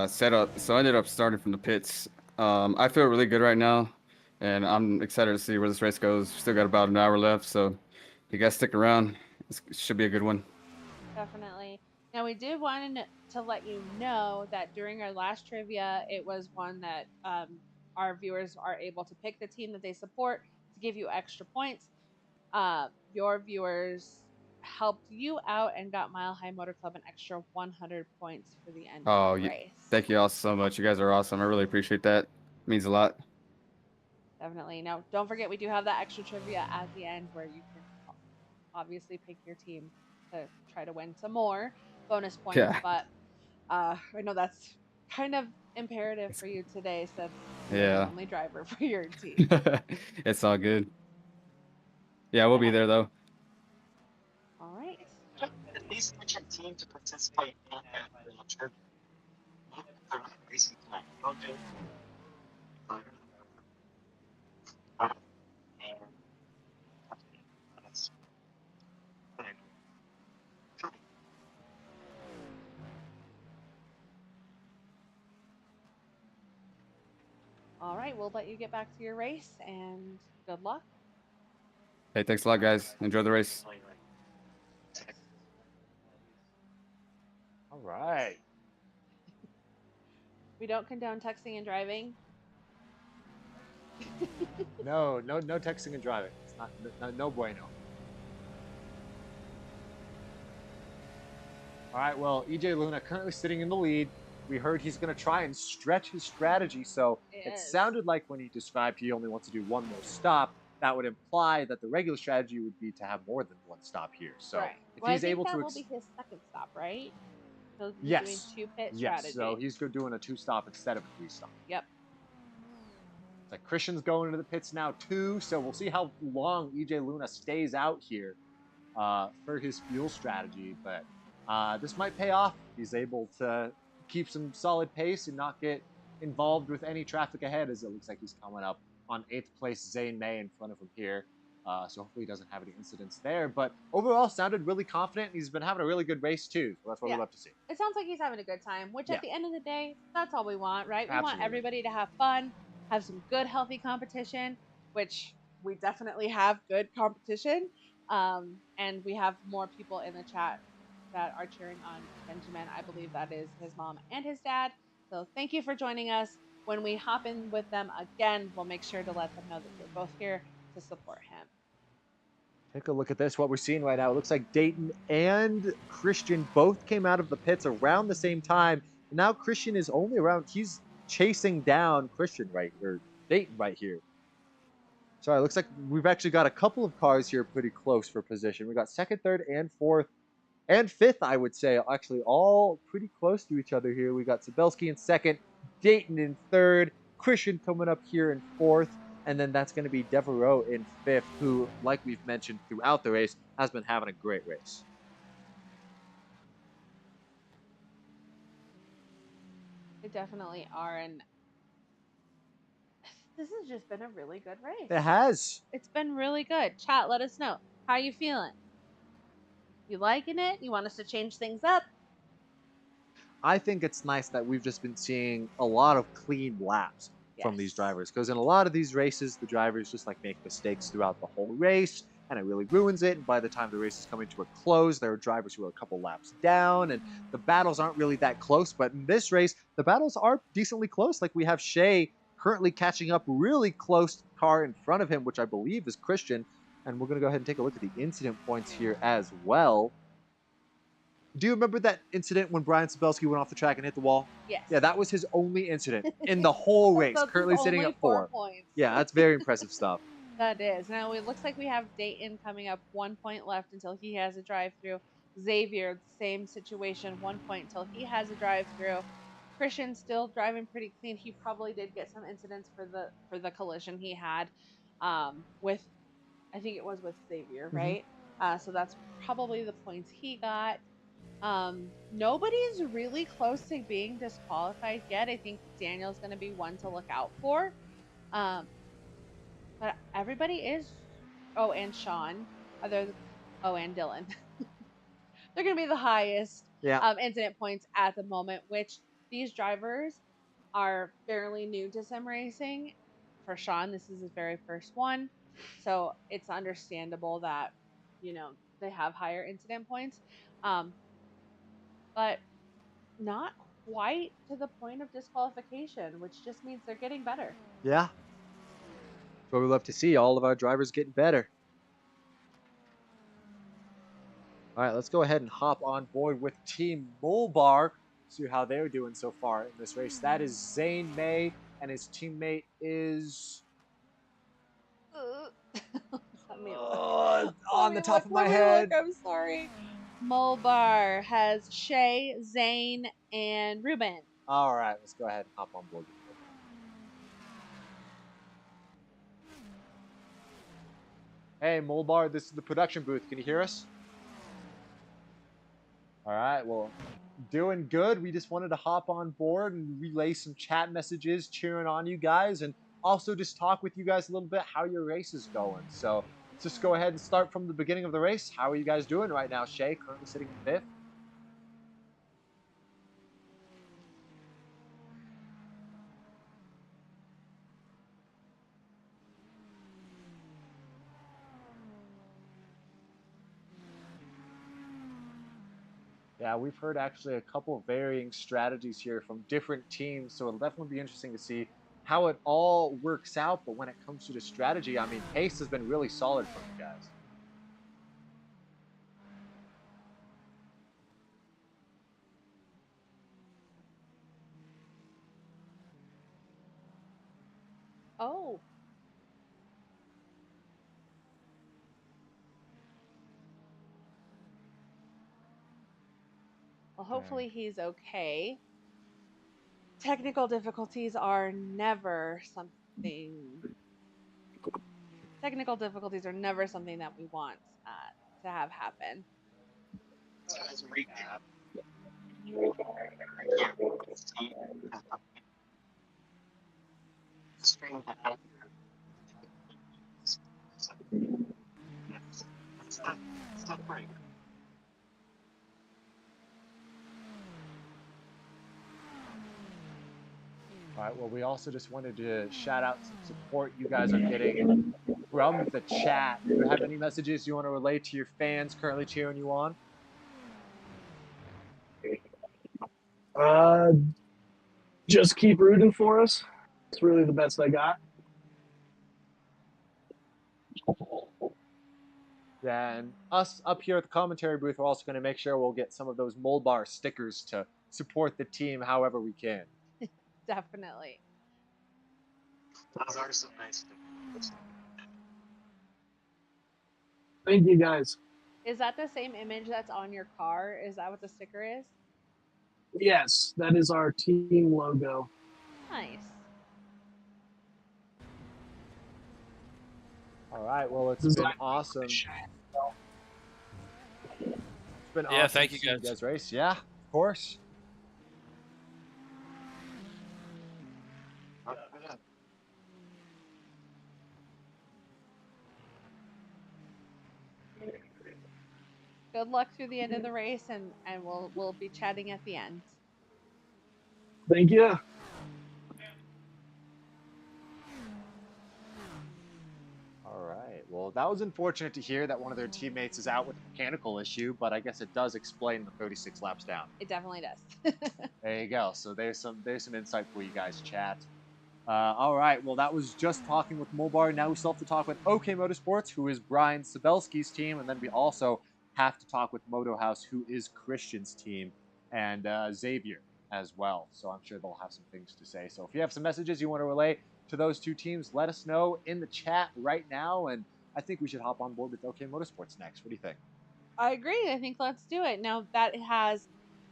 setup, so I ended up starting from the pits. I feel really good right now, and I'm excited to see where this race goes. Still got about an hour left, so you guys stick around. It should be a good one. Definitely. Now, we did want to let you know that during our last trivia, it was one that our viewers are able to pick the team that they support to give you extra points. Your viewers helped you out and got Mile High Motor Club an extra 100 points for the end of Oh, the race. thank you all so much. You guys are awesome. I really appreciate that. It means a lot. Definitely. Now, don't forget, we do have that extra trivia at the end where you can obviously pick your team to try to win some more bonus points. Yeah. But I know that's kind of imperative for you today since you're the Yeah. only driver for your team. It's all good. Yeah, we'll be there though. All right. At least get your team to participate in that trip. Racing tonight. Okay. All right. We'll let you get back to your race and good luck. Hey, thanks a lot, guys. Enjoy the race. All right. We don't condone texting and driving. No texting and driving. It's not no bueno. All right, well, EJ Luna currently sitting in the lead. We heard he's going to try and stretch his strategy. So it Yes. sounded like when he described he only wants to do one more stop, that would imply that the regular strategy would be to have more than one stop here. So right. if Well, he's I think able that to. will be his second stop, right? So he's doing Yes. two pit Yes. strategy. So he's doing a 2-stop instead of a 3-stop. Yep. It's like Christian's going into the pits now too. So we'll see how long EJ Luna stays out here for his fuel strategy. But this might pay off. He's able to keep some solid pace and not get involved with any traffic ahead, as it looks like he's coming up on 8th place Zane May in front of him here. So hopefully he doesn't have any incidents there. But overall, sounded really confident. And he's been having a really good race too. So that's what we love to see. It sounds like he's having a good time, which at the end of the day, that's all we want, right? We want Absolutely. everybody to have fun, have some good, healthy competition, which we definitely have good competition. And we have more people in the chat that are cheering on Benjamin. I believe that is his mom and his dad. So thank you for joining us. When we hop in with them again, we'll make sure to let them know that we're both here to support him. Take a look at this. What we're seeing right now, it looks like Dayton and Christian both came out of the pits around the same time. And now Christian is only around, he's chasing down Christian right, or Dayton right here. Sorry, it looks like we've actually got a couple of cars here pretty close for position. We got second, third, and fourth, and fifth, I would say, actually all pretty close to each other here. We got Sabelski in second, Dayton in third, Christian coming up here in fourth, and then that's going to be Devereaux in fifth, who, like we've mentioned throughout the race, has been having a great race. They definitely are, and this has just been a really good race. It has. It's been really good. Chat, let us know. How you feeling? You liking it? You want us to change things up? I think it's nice that we've just been seeing a lot of clean laps from these drivers, because in a lot of these races, the drivers just like make mistakes throughout the whole race, and it really ruins it. And by the time the race is coming to a close, there are drivers who are a couple laps down, and the battles aren't really that close. But in this race, the battles are decently close. Like we have Shea currently catching up really close to the car in front of him, which I believe is Christian. And we're going to go ahead and take a look at the incident points here as well. Do you remember that incident when Brian Sabelski went off the track and hit the wall? Yes. Yeah, that was his only incident in the whole race. That's Currently sitting only at 4 points. Yeah, that's very impressive stuff. That is. Now it looks like we have Dayton coming up 1 point left until he has a drive through. Xavier, same situation, 1 point until he has a drive through. Christian still driving pretty clean. He probably did get some incidents for the collision he had with, I think it was with Xavier, right? So that's probably the points he got. Nobody's really close to being disqualified yet. I think Daniel's going to be one to look out for. But everybody is. Oh, and Sean. And Dylan. they're going to be the highest Yeah. incident points at the moment, which these drivers are fairly new to sim racing. For Sean, this is his very first one. So it's understandable that, they have higher incident points. But not quite to the point of disqualification, which just means they're getting better. Yeah. That's what we love to see. All of our drivers getting better. All right, let's go ahead and hop on board with Team Mulbar. See how they're doing so far in this race. That is Zane May, and his teammate is Let me look. on the top of my head. I'm sorry. Mulbar has Shay, Zane, and Ruben. All right, let's go ahead and hop on board with Mulbar. Hey, Mulbar, this is the production booth. Can you hear us? All right, well, doing good. We just wanted to hop on board and relay some chat messages cheering on you guys and also just talk with you guys a little bit how your race is going. So let's just go ahead and start from the beginning of the race. How are you guys doing right now? Shay, currently sitting in fifth. Yeah, we've heard actually a couple of varying strategies here from different teams, so it'll definitely be interesting to see how it all works out. But when it comes to the strategy, I mean, pace has been really solid from you guys. Oh. Well, hopefully he's okay. Technical difficulties are never something. Technical difficulties are never something that we want to have happen. All right, well, we also just wanted to shout out some support you guys are getting from the chat. Do you have any messages you want to relay to your fans currently cheering you on? Just keep rooting for us. It's really the best I got. Yeah, and us up here at the commentary booth, we're also going to make sure we'll get some of those Molbar stickers to support the team however we can. Definitely. Those are so nice. Thank you guys. Is that the same image that's on your car? Is that what the sticker is? Yes, that is our team logo. Nice. All right, well, it's been awesome. It's been awesome. Thank you seeing guys. Race. Yeah, of course. Good luck through the end of the race, and we'll be chatting at the end. Thank you. All right. Well, that was unfortunate to hear that one of their teammates is out with a mechanical issue, but I guess it does explain the 36 laps down. It definitely does. There you go. So there's some insight for you guys, chat. All right. Well, that was just talking with Mulbar. Now we still have to talk with OK Motorsports, who is Brian Sabelski's team, and then we also have to talk with Moto House, who is Christian's team, and Xavier as well. So I'm sure they'll have some things to say. So if you have some messages you want to relay to those two teams, let us know in the chat right now. And I think we should hop on board with OK Motorsports next. What do you think? I agree. I think let's do it. Now that it has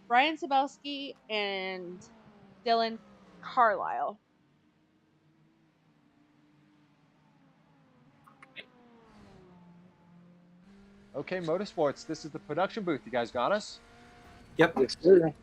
Brian Sabelski and Dylan Carlisle. OK Motorsports, this is the production booth. You guys got us? Yep. Yes, sir.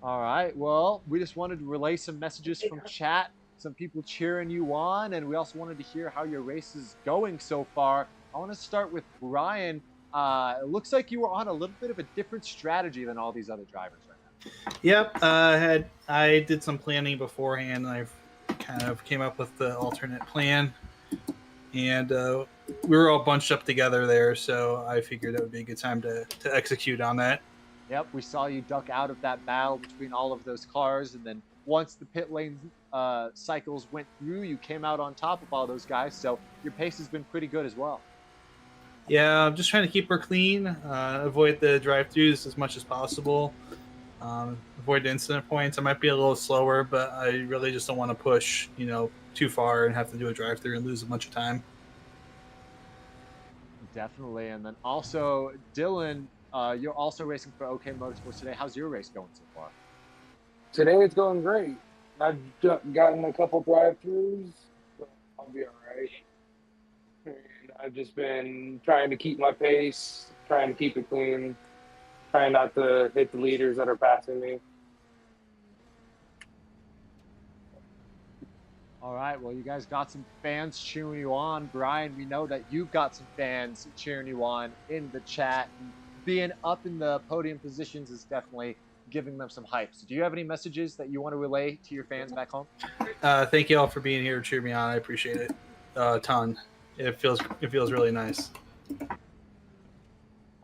All right. Well, we just wanted to relay some messages from chat, some people cheering you on, and we also wanted to hear how your race is going so far. I want to start with Brian. It looks like you were on a little bit of a different strategy than all these other drivers right now. Yep, I did some planning beforehand, and I've kind of came up with the alternate plan, and we were all bunched up together there, so I figured that would be a good time to execute on that. Yep, we saw you duck out of that battle between all of those cars, and then once the pit lane cycles went through, you came out on top of all those guys. So your pace has been pretty good as well. Yeah, I'm just trying to keep her clean, avoid the drive-throughs as much as possible, avoid the incident points. I might be a little slower, but I really just don't want to push, too far and have to do a drive-through and lose a bunch of time. Definitely. And then also, Dylan, you're also racing for OK Motorsports today. How's your race going so far? Today it's going great. I've gotten a couple drive-throughs, so I'll be all right. And I've just been trying to keep my pace, trying to keep it clean, trying not to hit the leaders that are passing me. All right. Well, you guys got some fans cheering you on. Brian, we know that you've got some fans cheering you on in the chat. And being up in the podium positions is definitely giving them some hype. So do you have any messages that you want to relay to your fans back home? Thank you all for being here to cheer me on. I appreciate it a ton. It feels really nice.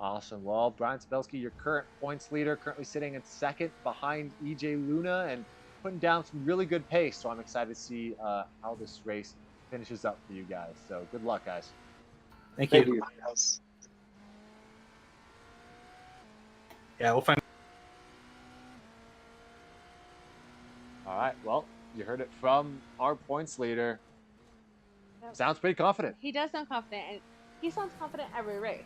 Awesome. Well, Brian Sabelski, your current points leader, currently sitting in second behind EJ Luna and putting down some really good pace. So I'm excited to see how this race finishes up for you guys. So good luck, guys. Thank you. Yeah, we'll find. All right. Well, you heard it from our points leader. Sounds pretty confident. He does sound confident, and he sounds confident every race.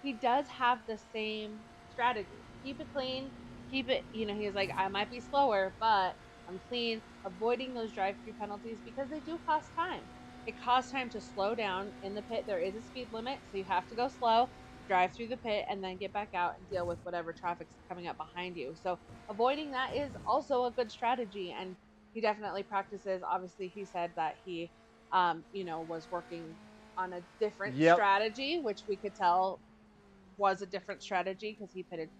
He does have the same strategy. Keep it clean. Keep it. He's like, I might be slower, but I'm clean. Avoiding those drive-through penalties because they do cost time. It costs time to slow down in the pit. There is a speed limit, so you have to go slow, drive through the pit, and then get back out and deal with whatever traffic's coming up behind you. So avoiding that is also a good strategy, and he definitely practices. Obviously, he said that he, was working on a different strategy, which we could tell was a different strategy because he pitted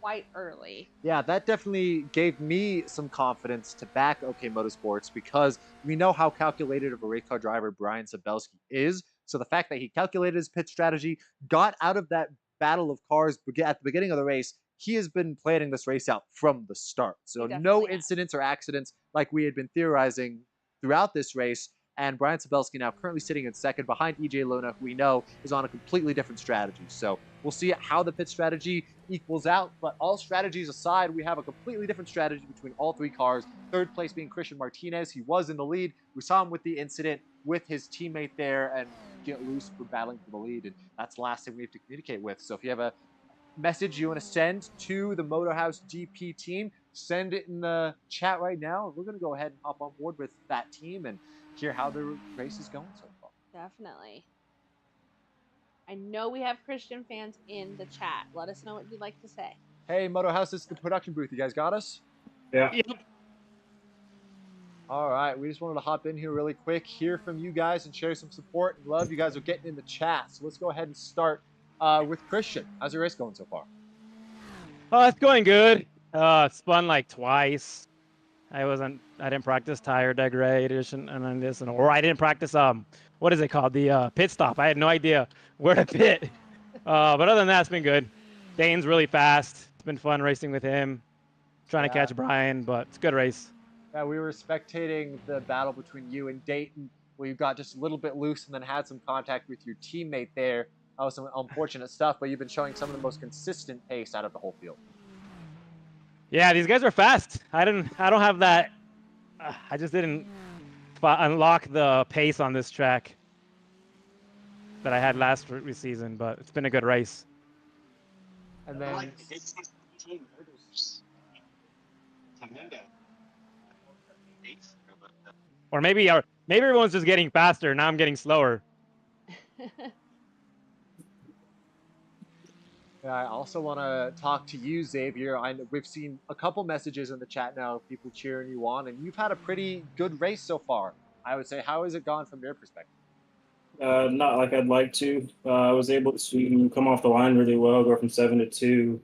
quite early. Yeah, that definitely gave me some confidence to back OK Motorsports because we know how calculated of a race car driver Brian Sabelski is. So the fact that he calculated his pit strategy, got out of that battle of cars at the beginning of the race, he has been planning this race out from the start. So no incidents or accidents like we had been theorizing throughout this race. And Brian Sabelski now currently sitting in second behind EJ Luna, who we know is on a completely different strategy. So we'll see how the pit strategy equals out. But all strategies aside, we have a completely different strategy between all three cars. Third place being Christian Martinez. He was in the lead. We saw him with the incident with his teammate there and get loose for battling for the lead. And that's the last thing we have to communicate with. So if you have a message you want to send to the Motorhouse DP team, send it in the chat right now. We're going to go ahead and hop on board with that team and hear how the race is going so far. Definitely. I know we have Christian fans in the chat. Let us know what you'd like to say. Hey, Motorhouse, this is the production booth. You guys got us? Yeah. All right, we just wanted to hop in here really quick, hear from you guys, and share some support and love you guys are getting in the chat. So let's go ahead and start with Christian. How's your race going so far? Oh, it's going good. Spun like twice. I didn't practice tire degradation or I didn't practice what is it called? The pit stop. I had no idea where to pit. But other than that, it's been good. Dane's really fast. It's been fun racing with him. Trying to catch Brian, but it's a good race. Yeah, we were spectating the battle between you and Dayton, where you got just a little bit loose and then had some contact with your teammate there. That was some unfortunate stuff, but you've been showing some of the most consistent pace out of the whole field. Yeah, these guys are fast. I don't have that. I just didn't unlock the pace on this track that I had last season, but it's been a good race. And then or maybe everyone's just getting faster. Now I'm getting slower. Yeah, I also want to talk to you, Xavier. We've seen a couple messages in the chat now of people cheering you on, and you've had a pretty good race so far, I would say. How has it gone from your perspective? Not like I'd like to. I was able to come off the line really well, go from 7 to 2.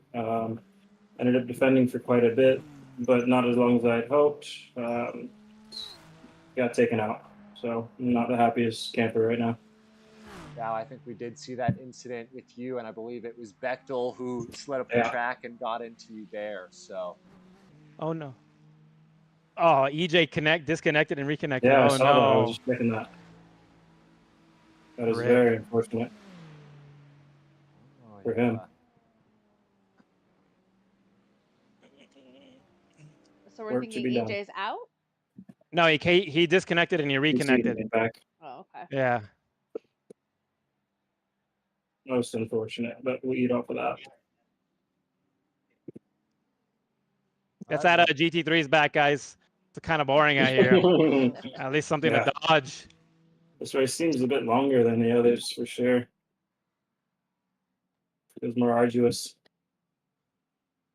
Ended up defending for quite a bit, but not as long as I'd hoped. Got taken out. So I'm not the happiest camper right now. Now, I think we did see that incident with you, and I believe it was Bechtel who slid up the Yeah. track and got into you there. So, Oh no. Oh, EJ disconnected and reconnected. Yeah, I Oh saw that. I was no. just checking that. That is Rip. very unfortunate oh, for him. So we're Work to thinking be done. EJ's out? No, he disconnected and he You see reconnected. it back. Oh, okay. Yeah. Most unfortunate, but we'll eat off of that. That's out of GT3's back, guys. It's kind of boring out here. At least something Yeah. to dodge. This race seems a bit longer than the others for sure. Feels more arduous.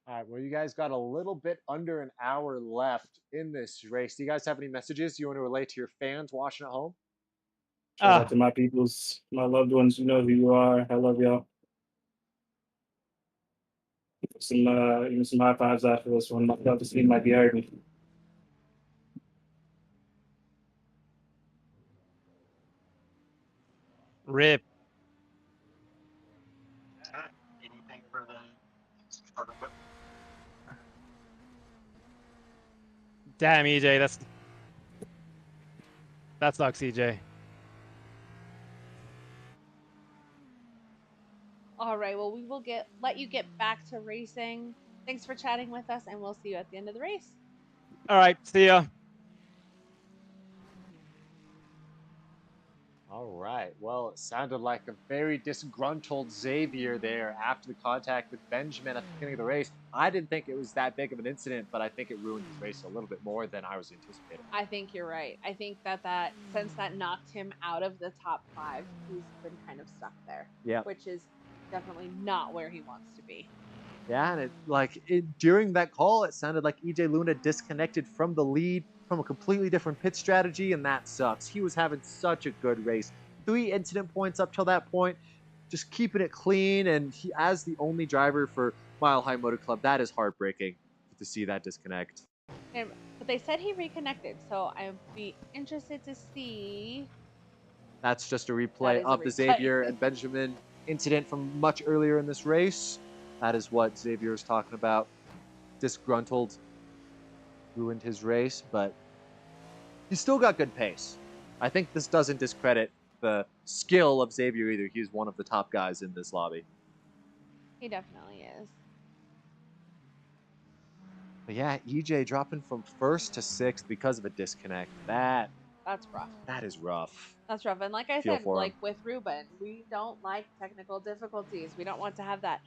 All right, well, you guys got a little bit under an hour left in this race. Do you guys have any messages you want to relate to your fans watching at home? Shout out to my peoples, my loved ones. You know who you are. I love y'all. Even some high fives after this one. Love to see might be hurting. Rip. Anything for the Damn, EJ, that sucks, EJ. All right. Well, we will let you get back to racing. Thanks for chatting with us, and we'll see you at the end of the race. All right, see ya. All right. Well, it sounded like a very disgruntled Xavier there after the contact with Benjamin at the beginning of the race. I didn't think it was that big of an incident, but I think it ruined his race a little bit more than I was anticipating. I think you're right. I think that since that knocked him out of the top 5, he's been kind of stuck there. Yeah. Which is definitely not where he wants to be. Yeah, and during that call, it sounded like EJ Luna disconnected from the lead from a completely different pit strategy, and that sucks. He was having such a good race. 3 incident points up till that point, just keeping it clean, and he, as the only driver for Mile High Motor Club, that is heartbreaking to see that disconnect. But they said he reconnected, so I'd be interested to see. That's just a replay of the Xavier and Benjamin incident from much earlier in this race. That is what Xavier is talking about. Disgruntled, ruined his race, but he's still got good pace. I think this doesn't discredit the skill of Xavier either. He's one of the top guys in this lobby. He definitely is. But yeah, EJ dropping from 1st to 6th because of a disconnect. That's rough. That is rough. That's rough. And like I Feel said, for like him. with Ruben, we don't like technical difficulties. We don't want to have that.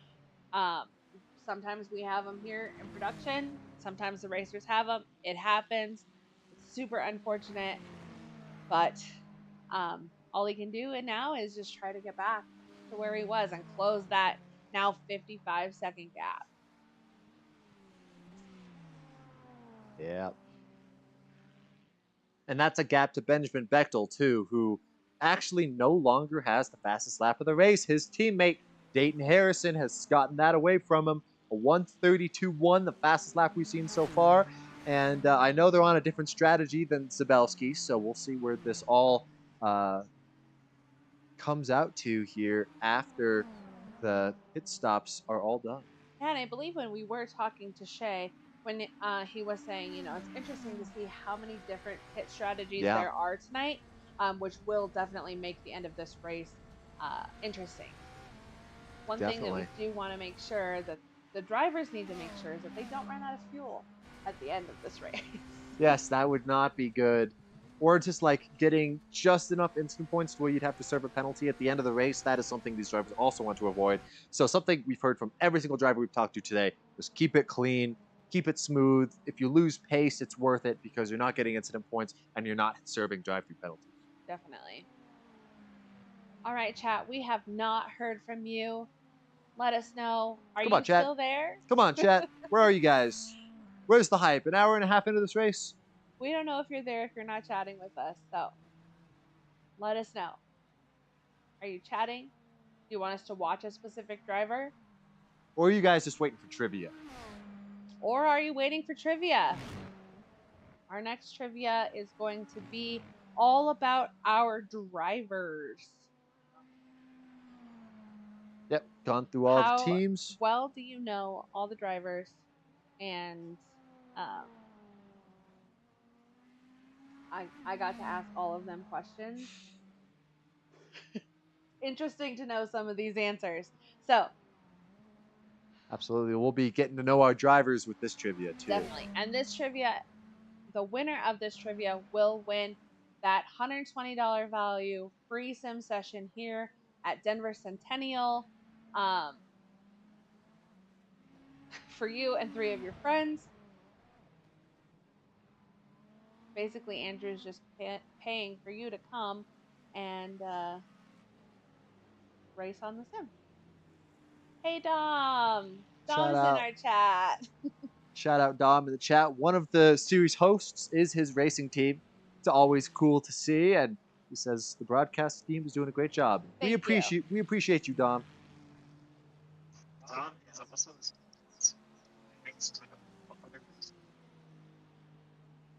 Sometimes we have them here in production. Sometimes the racers have them. It happens. It's super unfortunate. But all he can do now is just try to get back to where he was and close that now 55-second gap. Yeah. And that's a gap to Benjamin Bechtel, too, who actually no longer has the fastest lap of the race. His teammate, Dayton Harrison, has gotten that away from him. A 1:32.1, the fastest lap we've seen so far. And I know they're on a different strategy than Zabelski, so we'll see where this all comes out to here after the pit stops are all done. Yeah, and I believe when we were talking to Shay, when he was saying, it's interesting to see how many different pit strategies there are tonight, which will definitely make the end of this race interesting. One thing that we do want to make sure that the drivers need to make sure is that they don't run out of fuel at the end of this race. Yes, that would not be good. Or just like getting just enough instant points to where you'd have to serve a penalty at the end of the race. That is something these drivers also want to avoid. So something we've heard from every single driver we've talked to today is keep it clean, keep it smooth. If you lose pace, it's worth it because you're not getting incident points and you're not serving drive-through penalties. Definitely. All right, chat. We have not heard from you. Let us know. Are you still there? Come on, chat. Where are you guys? Where's the hype? An hour and a half into this race? We don't know if you're there if you're not chatting with us, so let us know. Are you chatting? Do you want us to watch a specific driver? Or are you guys just waiting for trivia? Or are you waiting for trivia? Our next trivia is going to be all about our drivers. Yep, gone through all the How teams. well do you know all the drivers? And I got to ask all of them questions. Interesting to know some of these answers. So Absolutely. We'll be getting to know our drivers with this trivia too. definitely. And this trivia, the winner of this trivia will win that $120 value free sim session here at Denver Centennial. For you and 3 of your friends. Basically, Andrew's just paying for you to come and race on the sim. Hey, Dom. Shout Dom's in out. our chat. Shout out Dom in the chat. One of the series hosts is his racing team. It's always cool to see, and he says the broadcast team is doing a great job. Thank you. We appreciate you, Dom.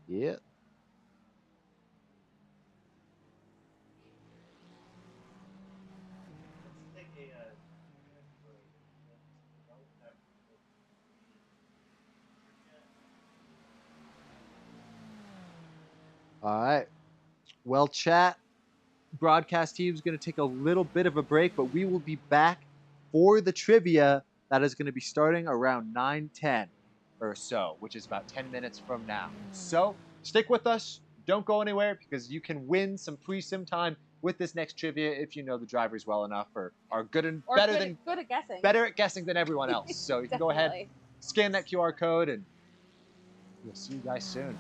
Yeah. All right. Well, chat, broadcast team is going to take a little bit of a break, but we will be back for the trivia that is going to be starting around 9:10 or so, which is about 10 minutes from now. So stick with us. Don't go anywhere because you can win some free sim time with this next trivia if you know the drivers well enough or are good and Or better good at guessing. Better at guessing than everyone else. So you can go ahead, scan that QR code, and we'll see you guys soon.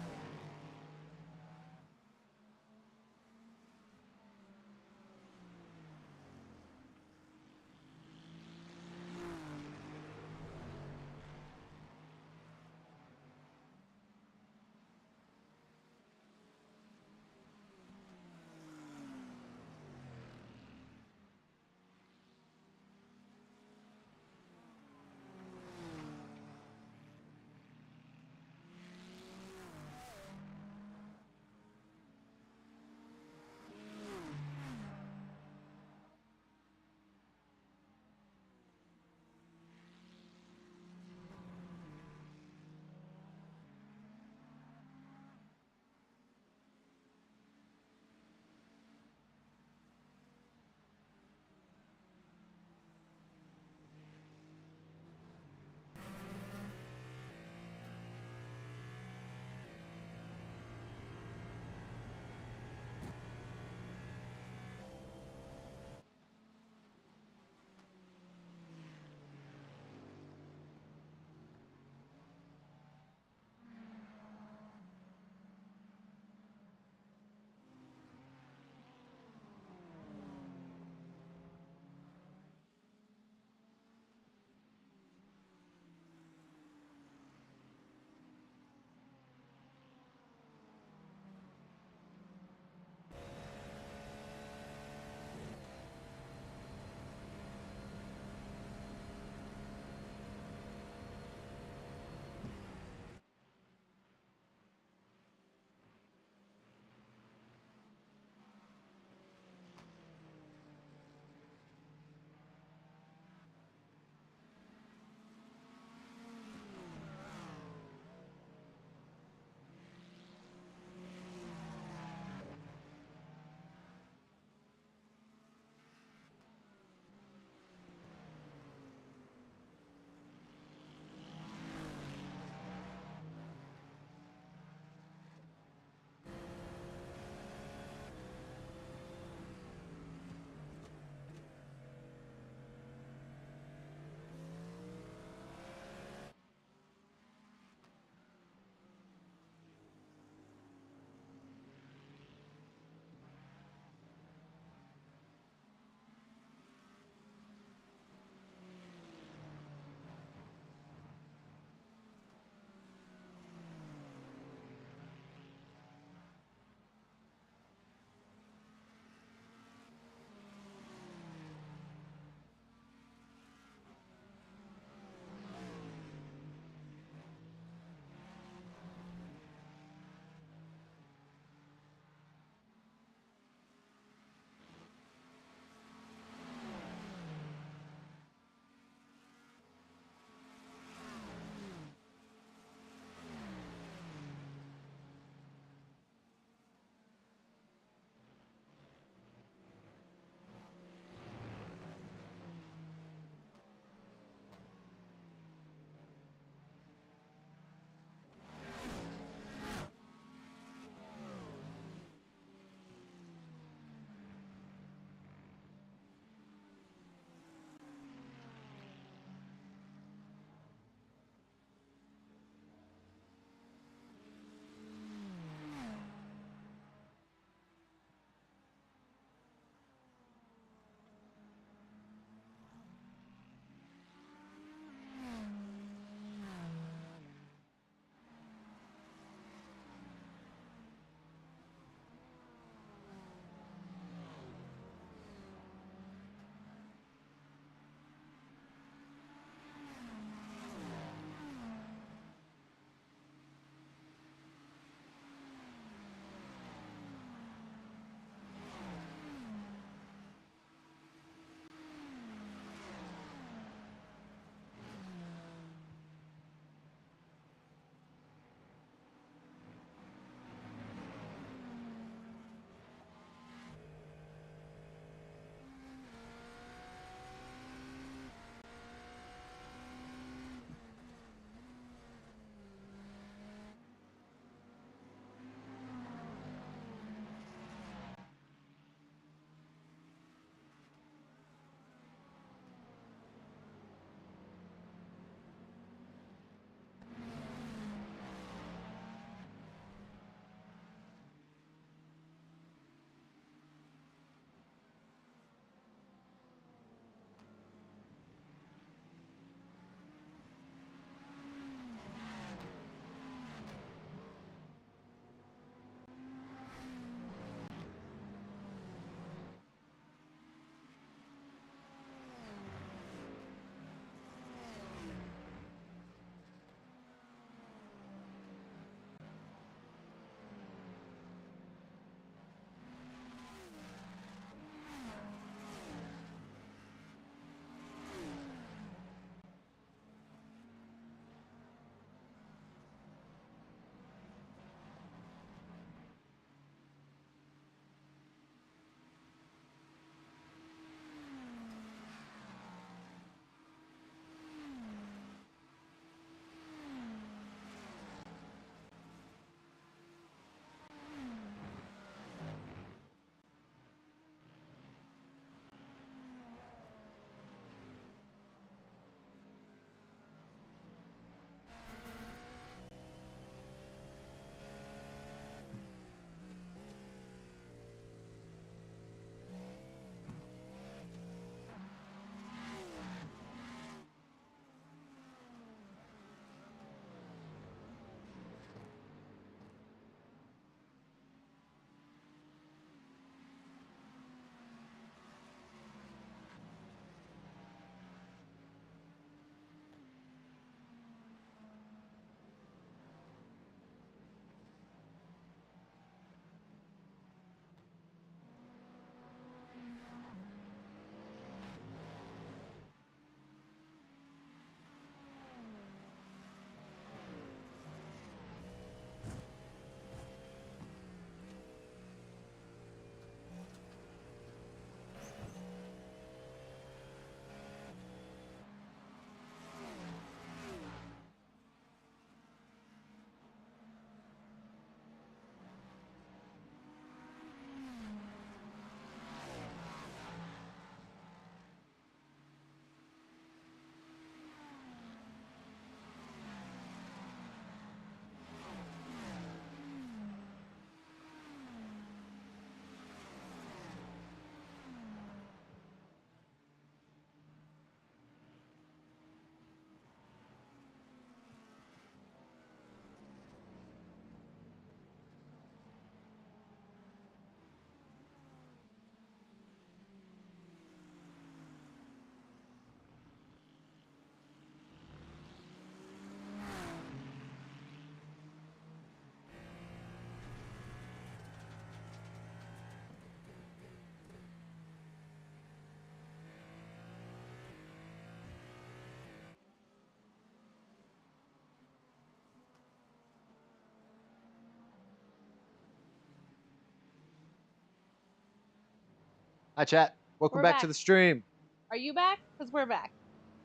Hi, chat. Welcome We're back to back. the stream. Are you back? Because we're back.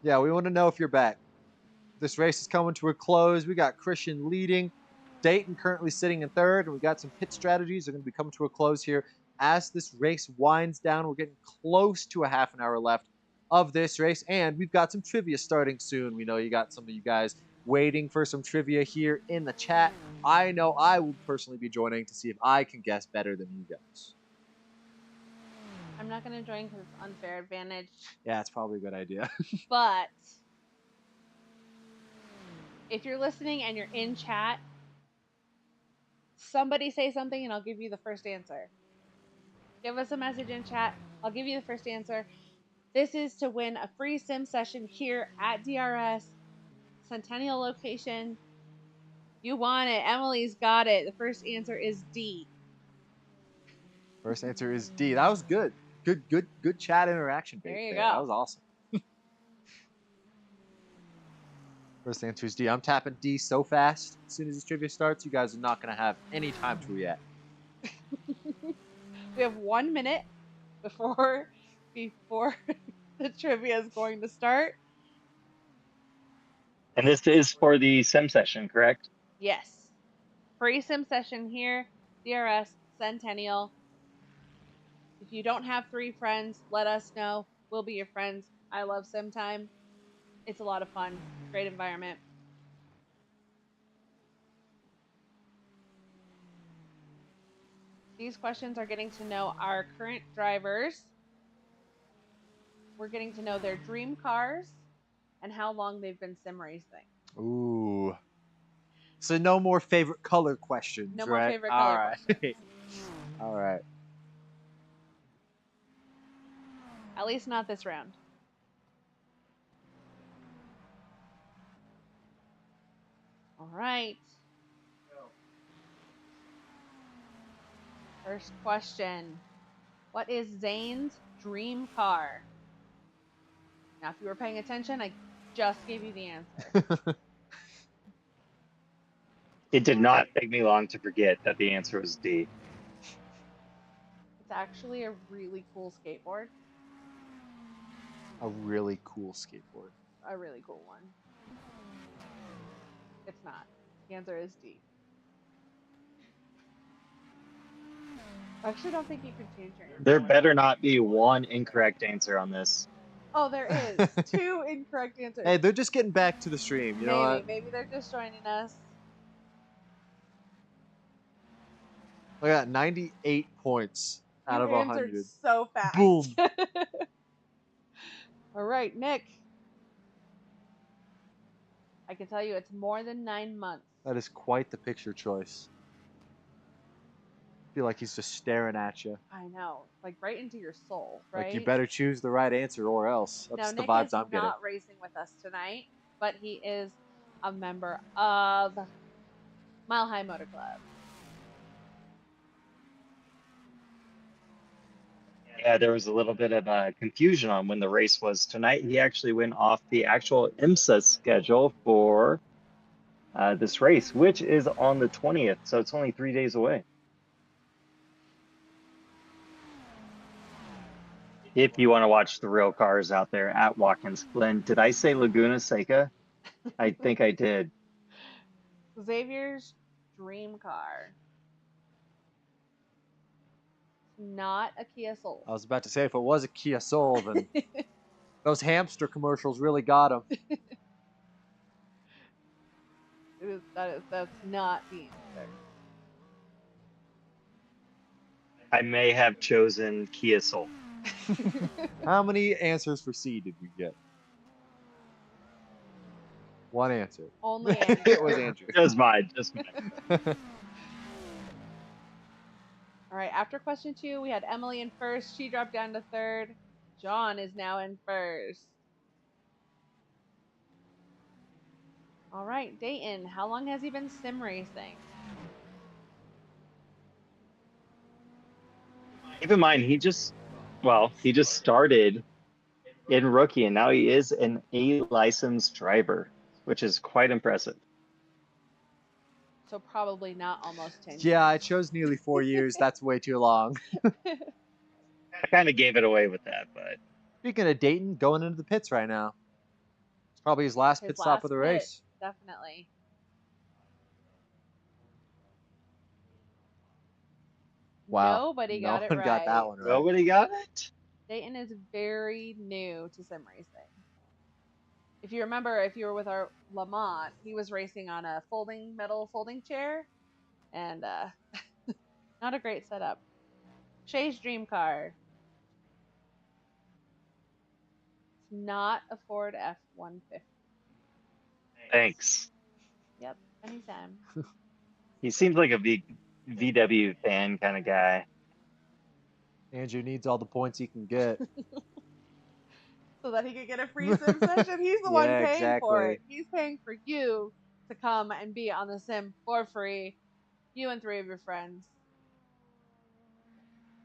Yeah, we want to know if you're back. This race is coming to a close. We got Christian leading, Dayton currently sitting in third, and we got some pit strategies that are going to be coming to a close here as this race winds down. We're getting close to a half an hour left of this race, and we've got some trivia starting soon. We know you got some of you guys waiting for some trivia here in the chat. I know I will personally be joining to see if I can guess better than you guys. I'm not going to join because it's unfair advantage. Yeah, it's probably a good idea. But if you're listening and you're in chat, somebody say something and I'll give you the first answer. Give us a message in chat. I'll give you the first answer. This is to win a free sim session here at DRS Centennial location. You want it. Emily's got it. The first answer is D. First answer is D. That was good. Good chat interaction bait There you there. go. That was awesome. First answer is D. I'm tapping D so fast. As soon as this trivia starts, you guys are not going to have any time to react. We have 1 minute before the trivia is going to start. And this is for the sim session, correct? Yes. Free sim session here, DRS Centennial. If you don't have 3 friends, let us know. We'll be your friends. I love sim time. It's a lot of fun. Great environment. These questions are getting to know our current drivers. We're getting to know their dream cars and how long they've been sim racing. Ooh. So no more favorite color questions, No right? more favorite color questions. All right. At least not this round. All right. First question. What is Zane's dream car? Now, if you were paying attention, I just gave you the answer. It did not take me long to forget that the answer was D. It's actually a really cool skateboard. A really cool skateboard. A really cool one. It's not. The answer is D. I actually don't think you can change your answer. There better not be one incorrect answer on this. Oh, there is 2 incorrect answers. Hey, they're just getting back to the stream. You know what? Maybe they're just joining us. Look at that, 98 points out You of answered 100. so fast. Boom. All right, Nick. I can tell you it's more than 9 months. That is quite the picture choice. I feel like he's just staring at you. I know, like right into your soul, right? Like you better choose the right answer or else. That's Now, the Nick vibes is I'm getting. not racing with us tonight, but he is a member of Mile High Motor Club. Yeah, there was a little bit of confusion on when the race was tonight. He actually went off the actual IMSA schedule for this race, which is on the 20th, so it's only 3 days away. If you want to watch the real cars out there at Watkins Glen. Did I say Laguna Seca? I think I did. Xavier's dream car. Not a Kia Soul. I was about to say, if it was a Kia Soul, then those hamster commercials really got him. That's not the answer. I may have chosen Kia Soul. How many answers for C did we get? One answer. Only Andrew. It was Andrew. Just mine. All right, after question 2, we had Emily in first. She dropped down to third. John is now in first. All right, Dayton, how long has he been sim racing? Keep in mind, he just started in rookie, and now he is an A licensed driver, which is quite impressive. So probably not almost 10 years. Yeah, I chose nearly 4 years. That's way too long. I kind of gave it away with that, but Speaking of Dayton, going into the pits right now. It's probably his last His pit stop last of the pit, race. definitely. Wow. Nobody No got it one right. got that one right. nobody got it. Dayton is very new to sim racing. If you remember, if you were with our Lamont, he was racing on a metal folding chair, and not a great setup. Shay's dream car. It's not a Ford F-150. Thanks. Yep, anytime. He seems like a VW fan kind of guy. Andrew needs all the points he can get. So that he could get a free sim session. He's the one Yeah, paying for exactly. it. He's paying for you to come and be on the sim for free. You and 3 of your friends.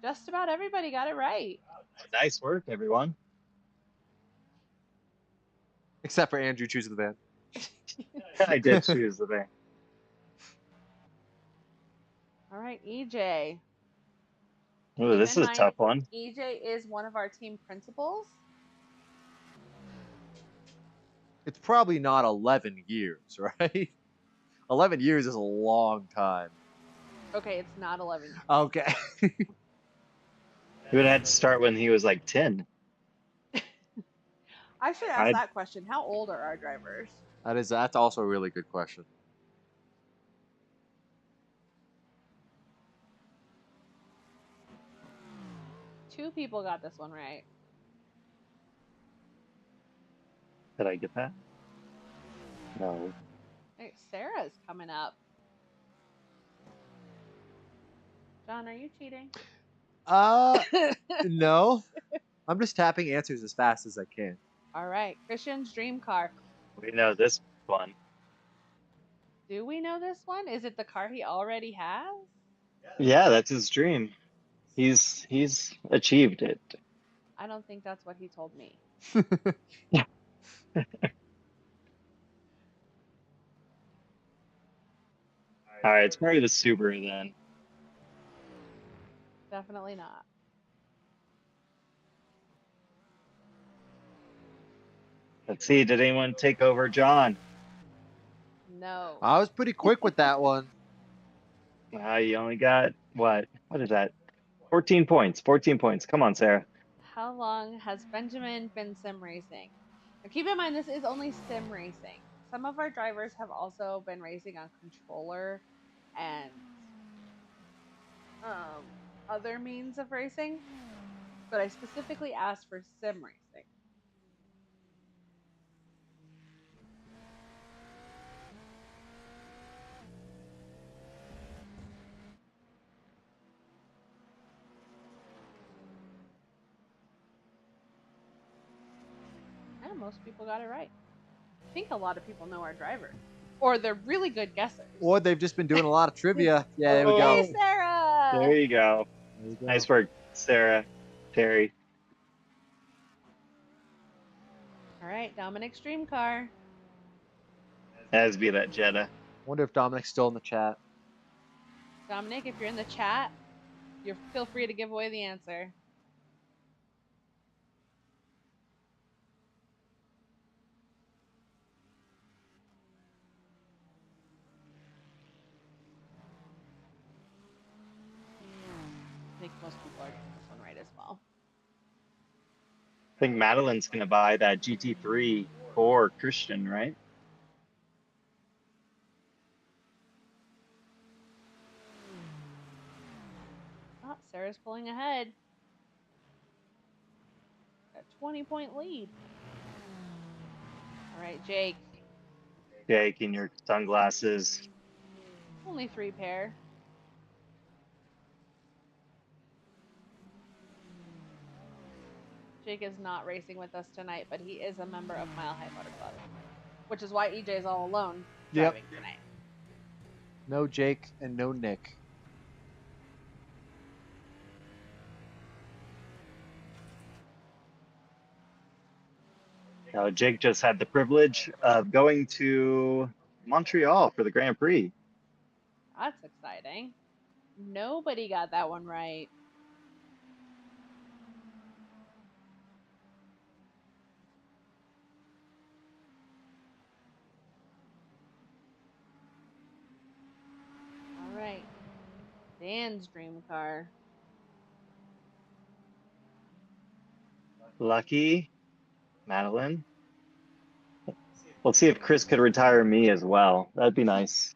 Just about everybody got it right. Nice work, everyone. Except for Andrew choosing the van. I did choose the van. All right, EJ. Ooh, this Keep in is a mind, tough one. EJ is one of our team principals. It's probably not 11 years, right? 11 years is a long time. Okay, it's not 11 years. Okay. He would have had to start when he was like 10. I should ask that question. How old are our drivers? That's also a really good question. Two people got this one right. Did I get that? No. Hey, Sarah's coming up. John, are you cheating? No. I'm just tapping answers as fast as I can. All right, Christian's dream car. We know this one. Do we know this one? Is it the car he already has? Yeah, that's his dream. He's achieved it. I don't think that's what he told me. All right, it's probably the Subaru then. Definitely not. Let's see, did anyone take over John? No. I was pretty quick with that one. You only got, what is that? 14 points. 14 points. Come on, Sarah. How long has Benjamin been sim racing? Now keep in mind, this is only sim racing. Some of our drivers have also been racing on controller and other means of racing, but I specifically asked for sim racing. And most people got it right. I think a lot of people know our drivers. Or they're really good guessers. Or they've just been doing a lot of trivia. Yeah, there we go. Hey, Sarah! There you go. Nice work, Sarah. Terry. All right, Dominic's dream car. Has be that Jetta. Wonder if Dominic's still in the chat. Dominic, if you're in the chat, feel free to give away the answer. I think most people are getting this one right as well. I think Madeline's going to buy that GT3 for Christian, right? Oh, Sarah's pulling ahead. A 20-point lead. All right, Jake. Jake, in your sunglasses. Only 3 pair. Jake is not racing with us tonight, but he is a member of Mile High Motor Club, which is why EJ is all alone driving tonight. No Jake and no Nick. Now, Jake just had the privilege of going to Montreal for the Grand Prix. That's exciting. Nobody got that one right. Dan's dream car. Lucky. Madeline. Let's see if Chris could retire me as well. That'd be nice.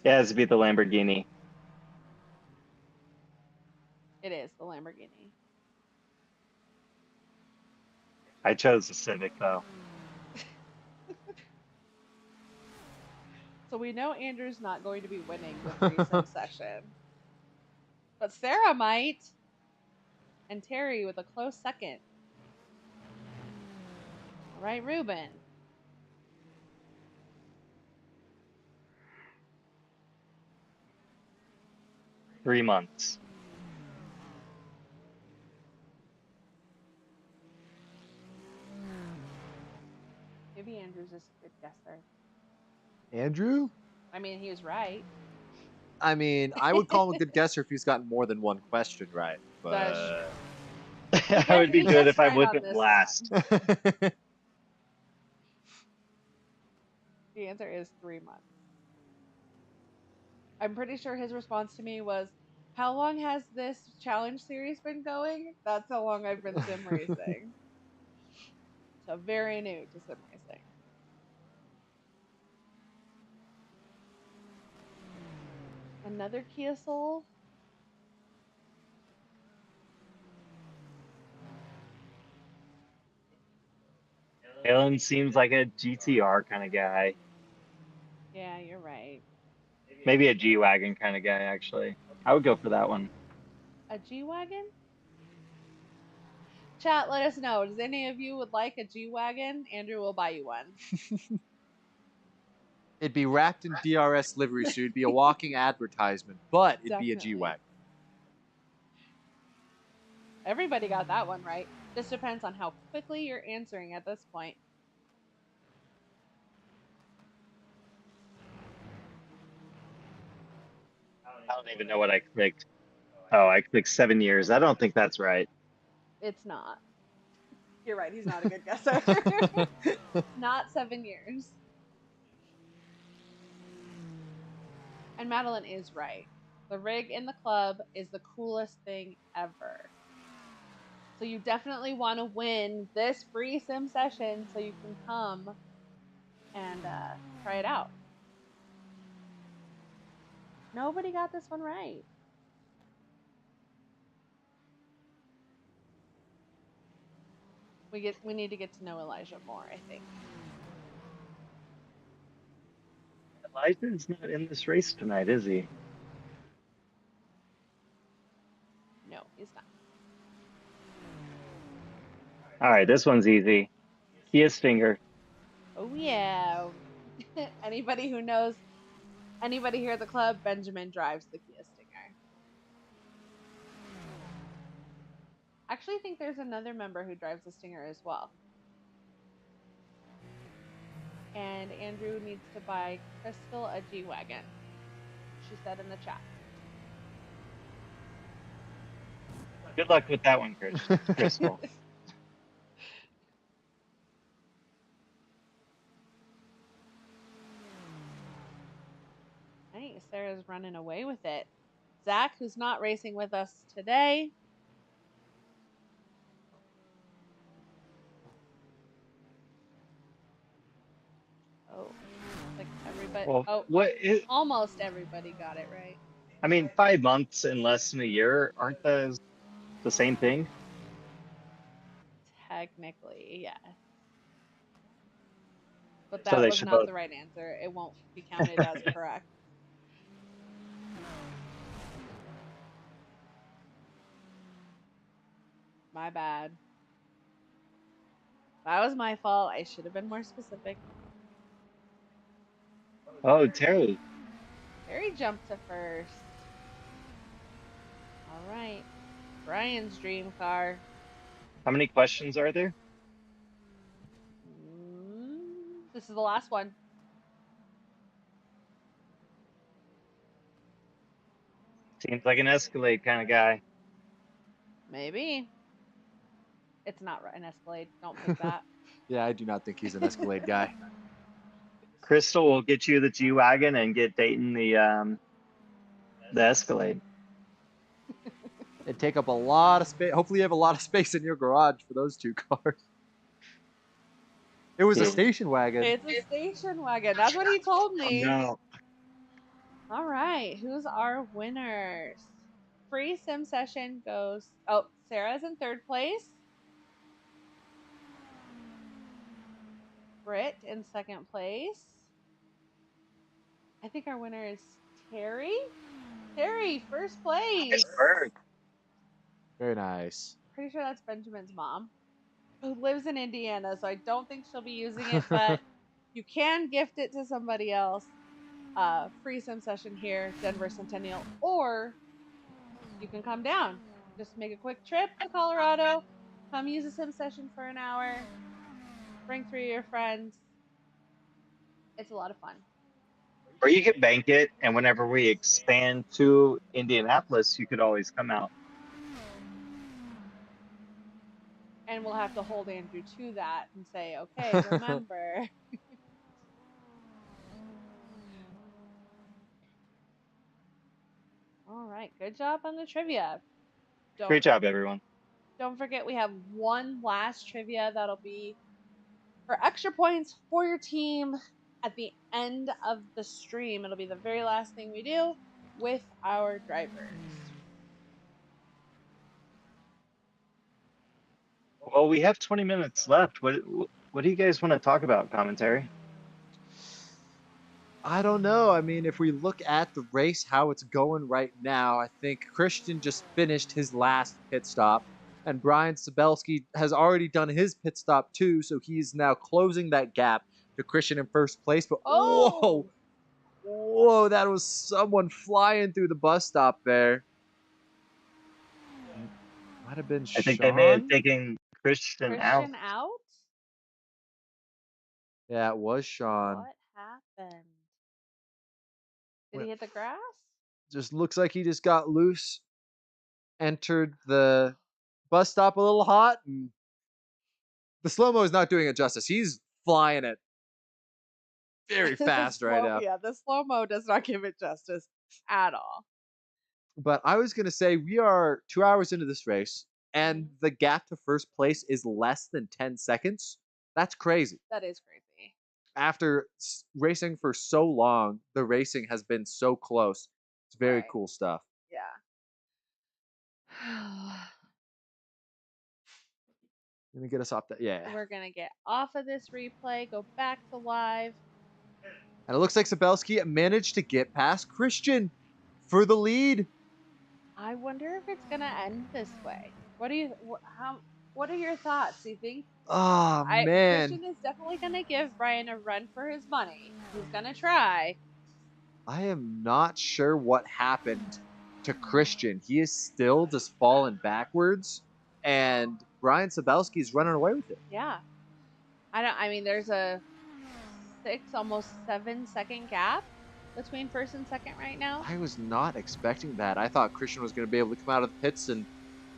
Yeah, it's be the Lamborghini. It is the Lamborghini. I chose the Civic though. So we know Andrew's not going to be winning the free sim session. But Sarah might. And Terry with a close second. All right, Ruben. Three months. Maybe Andrew's just a good guesser. Andrew? I mean, he was right. I mean, I would call him a good guesser if he's gotten more than one question right. That's But I would be He good gets if I right on wasn't this last. The answer is 3 months. I'm pretty sure his response to me was, how long has this challenge series been going? That's how long I've been sim racing. So very new to sim racing. Another Kia Soul. Alan seems like a GTR kind of guy. Yeah, you're right. Maybe a G-Wagon kind of guy, actually. I would go for that one. A G-Wagon? Chat, let us know. Does any of you would like a G-Wagon? Andrew will buy you one. it'd be wrapped in DRS livery suit. It'd be a walking advertisement, but it'd be a Definitely. G-Wagon. Everybody got that one right. Just depends on how quickly you're answering at this point. I don't even know what I clicked. Oh, I clicked 7 years. I don't think that's right. It's not. You're right, he's not a good guesser. Not 7 years. And Madeline is right. The rig in the club is the coolest thing ever. So you definitely want to win this free sim session so you can come and try it out. Nobody got this one right. We need to get to know Elijah more, I think. Elijah's not in this race tonight, is he? No, he's not. All right, this one's easy. Kia Stinger. Oh yeah. Anybody who knows anybody here at the club, Benjamin drives the Kia Stinger. Actually, I think there's another member who drives the Stinger as well. And Andrew needs to buy Crystal a G-Wagon. She said in the chat. Good luck with that one, Crystal. Hey, Sarah's running away with it. Zach, who's not racing with us today. Oh, like everybody. Well, almost everybody got it right. I mean, 5 months and less than a year, aren't those the same thing? Technically, yes. But So that they was should not both. the right answer. It won't be counted as correct. My bad. That was my fault. I should have been more specific. Oh, Terry. Terry jumped to first. All right. Brian's dream car. How many questions are there? This is the last one. Seems like an Escalade kind of guy. Maybe. It's not an Escalade. Don't think that. Yeah, I do not think he's an Escalade guy. Crystal will get you the G-Wagon and get Dayton the Escalade. It'd take up a lot of space. Hopefully, you have a lot of space in your garage for those two cars. It was a Yeah. station wagon. It's a station wagon. That's what he told me. No. All right, who's our winners? Free sim session goes. Oh, Sarah's in third place. Britt in second place. I think our winner is Terry. Terry, first place. Very nice. Pretty sure that's Benjamin's mom, who lives in Indiana, so I don't think she'll be using it, but you can gift it to somebody else. Free sim session here, Denver Centennial, or you can come down. Just make a quick trip to Colorado, come use a sim session for an hour, bring 3 of your friends. It's a lot of fun. Or you could bank it, and whenever we expand to Indianapolis, you could always come out. And we'll have to hold Andrew to that and say, okay, remember. All right, good job on the trivia. Great job, everyone. Don't forget, we have one last trivia that'll be for extra points for your team at the end of the stream. It'll be the very last thing we do with our drivers. Well, we have 20 minutes left. What do you guys want to talk about, commentary? I don't know. I mean, if we look at the race, how it's going right now, I think Christian just finished his last pit stop, and Brian Sabelski has already done his pit stop too, so he's now closing that gap to Christian in first place. But whoa, that was someone flying through the bus stop there. Might have been Sean. I think they may have taken Christian out. Yeah, it was Sean. What happened? Did he hit the grass? Just looks like he just got loose, entered the bus stop a little hot, and the slow-mo is not doing it justice. He's flying it very fast right now. Yeah, the slow-mo does not give it justice at all. But I was going to say, we are 2 hours into this race, and the gap to first place is less than 10 seconds. That's crazy. That is crazy. After racing for so long, the racing has been so close. It's very cool stuff. Yeah. Let me get us off that. Yeah. We're going to get off of this replay, go back to live. And it looks like Sabelski managed to get past Christian for the lead. I wonder if it's going to end this way. What are your thoughts? Do you think? Oh, man. Christian is definitely going to give Brian a run for his money. He's going to try. I am not sure what happened to Christian. He is still just falling backwards, and Brian Sabelski is running away with it. Yeah. I mean, there's a 6, almost 7 second gap between first and second right now. I was not expecting that. I thought Christian was going to be able to come out of the pits and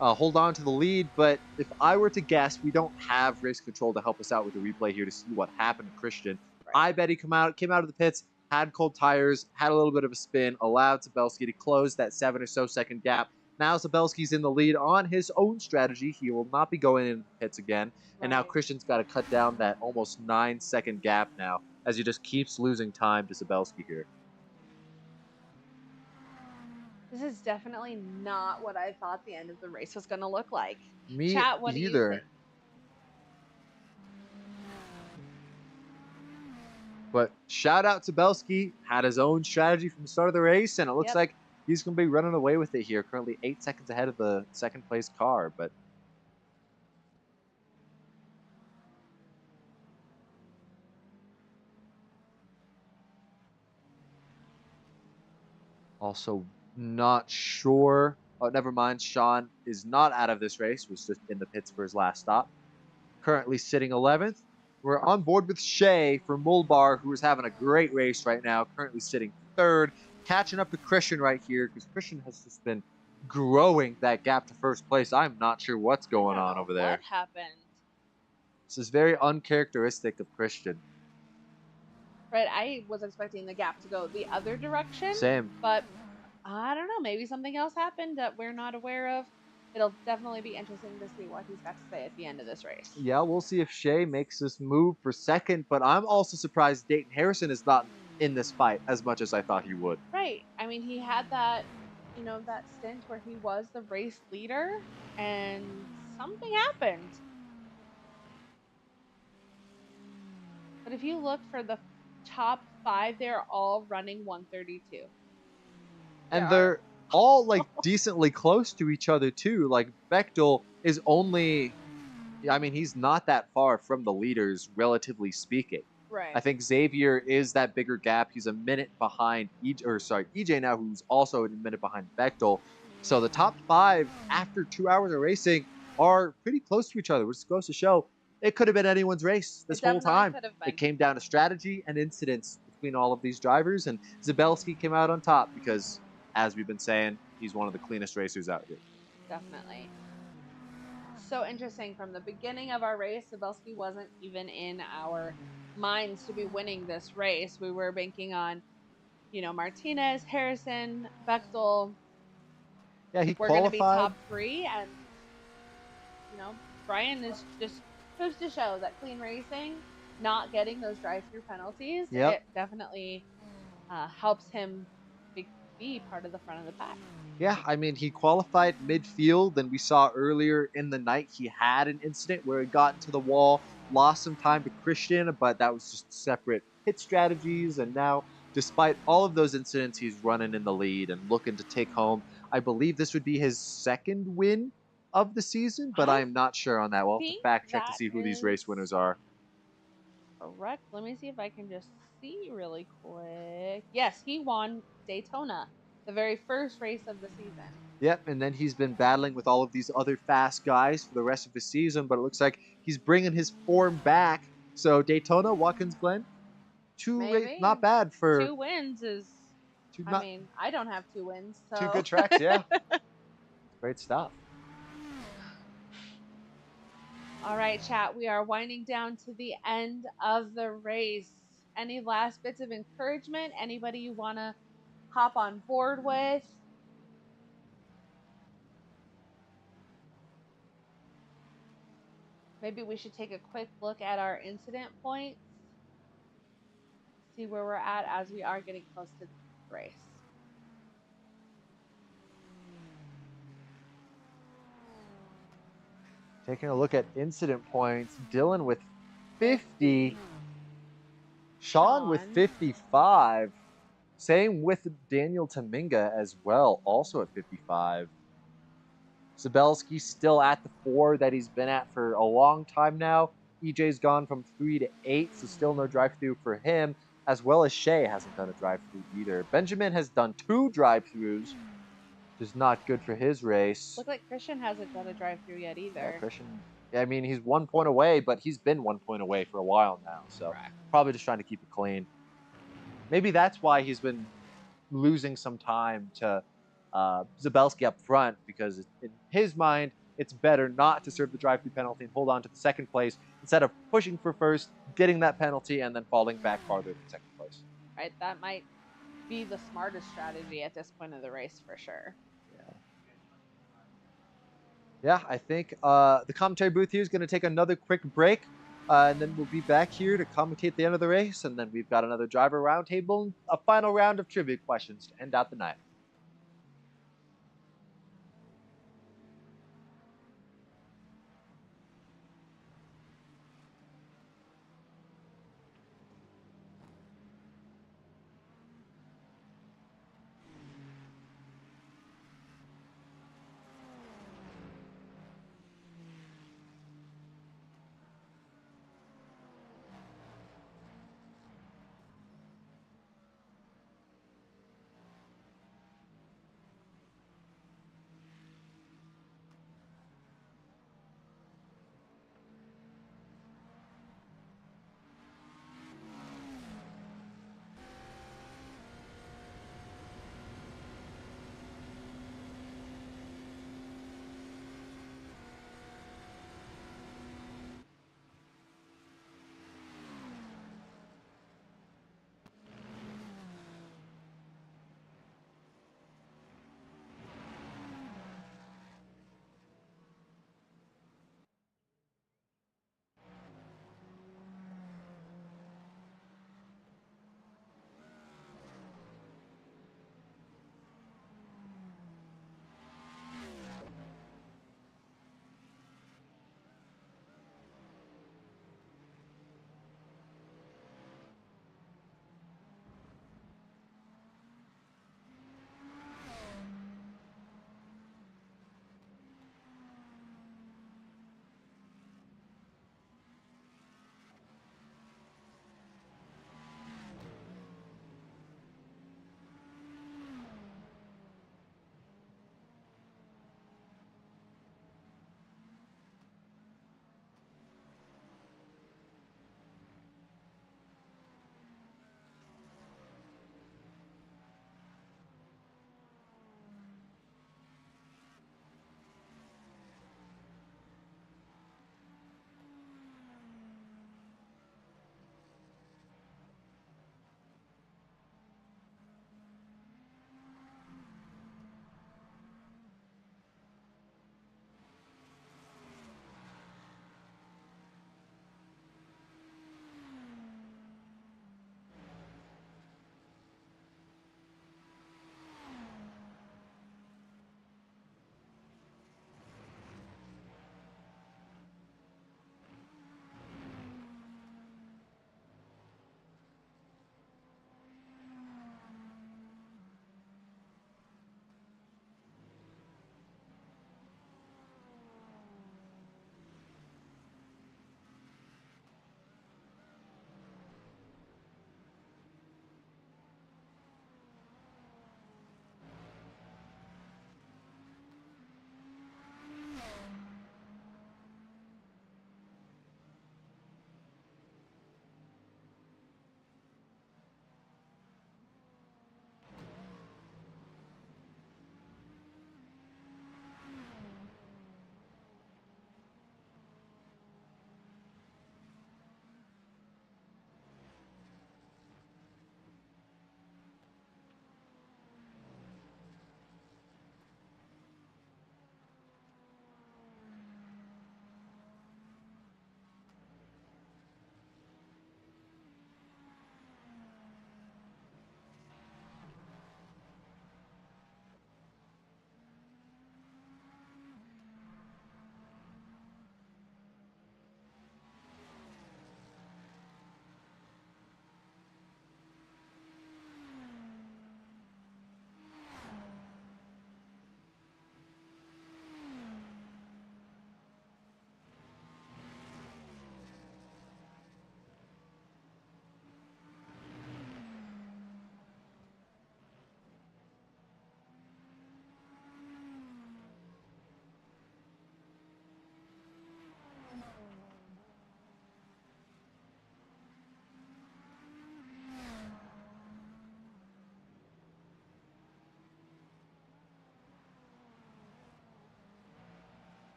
hold on to the lead, but if I were to guess, we don't have race control to help us out with the replay here to see what happened to Christian. Right. I bet he came out of the pits, had cold tires, had a little bit of a spin, allowed Sabelski to close that 7 or so second gap. Now Sabelski's in the lead on his own strategy. He will not be going in the pits again. And now Christian's got to cut down that almost 9 second gap now as he just keeps losing time to Sabelski here. This is definitely not what I thought the end of the race was going to look like. Me Chat, what either. Do you think? But shout out to Sabelski, had his own strategy from the start of the race, and it looks like he's going to be running away with it here. Currently 8 seconds ahead of the second place car, but also not sure. Oh, never mind. Sean is not out of this race. Was just in the pits for his last stop. Currently sitting 11th. We're on board with Shea from Mulbar, who is having a great race right now. Currently sitting 3rd. Catching up to Christian right here, because Christian has just been growing that gap to first place. I'm not sure what's going on over there. What happened? This is very uncharacteristic of Christian. Right, I was expecting the gap to go the other direction, Same. but I don't know. Maybe something else happened that we're not aware of. It'll definitely be interesting to see what he's got to say at the end of this race. Yeah, we'll see if Shea makes this move for second, but I'm also surprised Dayton Harrison is not in this fight as much as I thought he would. Right. I mean, he had that, that stint where he was the race leader and something happened. But if you look for the top 5, they're all running 132. And they're all like decently close to each other too. Like Bechtel is only, I mean, he's not that far from the leaders, relatively speaking. Right. I think Xavier is that bigger gap. He's a minute behind EJ now, who's also a minute behind Bechtel. So the top 5 after 2 hours of racing are pretty close to each other, which goes to show it could have been anyone's race this whole time. Could have been. It came down to strategy and incidents between all of these drivers, and Zabelski came out on top because, as we've been saying, he's one of the cleanest racers out here. Definitely. So interesting. From the beginning of our race, Zabelski wasn't even in our minds to be winning this race. We were banking on, Martinez, Harrison, Bechtel. Yeah, he We're going to be qualified. top 3, and Brian is just goes to show that clean racing, not getting those drive-through penalties, Yep. it definitely helps him be part of the front of the pack. Yeah, I mean, he qualified midfield, and we saw earlier in the night he had an incident where he got into the wall, lost some time to Christian, but that was just separate pit strategies. And now, despite all of those incidents, he's running in the lead and looking to take home. I believe this would be his second win of the season, but I am not sure on that. We'll have to fact check to see who these race winners are. Correct. Let me see if I can just see really quick. Yes, he won Daytona, the very first race of the season. Yep, and then he's been battling with all of these other fast guys for the rest of the season, but it looks like he's bringing his form back. So Daytona, Watkins Glen, not bad for 2 wins is. I don't have 2 wins, so 2 good tracks. Yeah, great stuff. All right, chat. We are winding down to the end of the race. Any last bits of encouragement? Anybody you want to hop on board with? Maybe we should take a quick look at our incident points. See where we're at as we are getting close to the race. Taking a look at incident points, Dylan with 50, Sean with 55. Same with Daniel Taminga as well, also at 55. Zabelski still at the 4 that he's been at for a long time now. EJ's gone from 3 to 8, so still no drive-through for him, as well as Shea hasn't done a drive-through either. Benjamin has done 2 drive-throughs, which is not good for his race. Look like Christian hasn't done a drive-through yet either. Yeah, Christian, I mean, he's 1 point away, but he's been 1 point away for a while now, so probably just trying to keep it clean. Maybe that's why he's been losing some time to Zabelski up front, because in his mind, it's better not to serve the drive-through penalty and hold on to the second place instead of pushing for first, getting that penalty, and then falling back farther in second place. Right, that might be the smartest strategy at this point of the race for sure. Yeah, I think the commentary booth here is going to take another quick break, and then we'll be back here to commentate at the end of the race, and then we've got another driver roundtable and a final round of trivia questions to end out the night.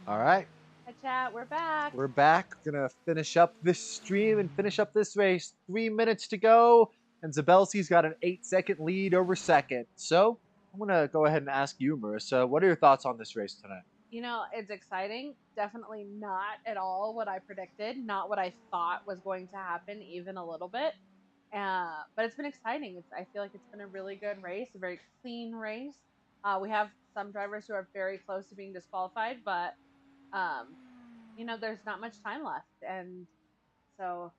All right. Hi, chat. We're back. We're back. Gonna finish up this stream and finish up this race. 3 minutes to go, and Zabelski's got an 8-second lead over second. So I'm gonna go ahead and ask you, Marissa, what are your thoughts on this race tonight? It's exciting. Definitely not at all what I predicted, not what I thought was going to happen, even a little bit. But it's been exciting. I feel like it's been a really good race, a very clean race. We have some drivers who are very close to being disqualified, but um, there's not much time left, and so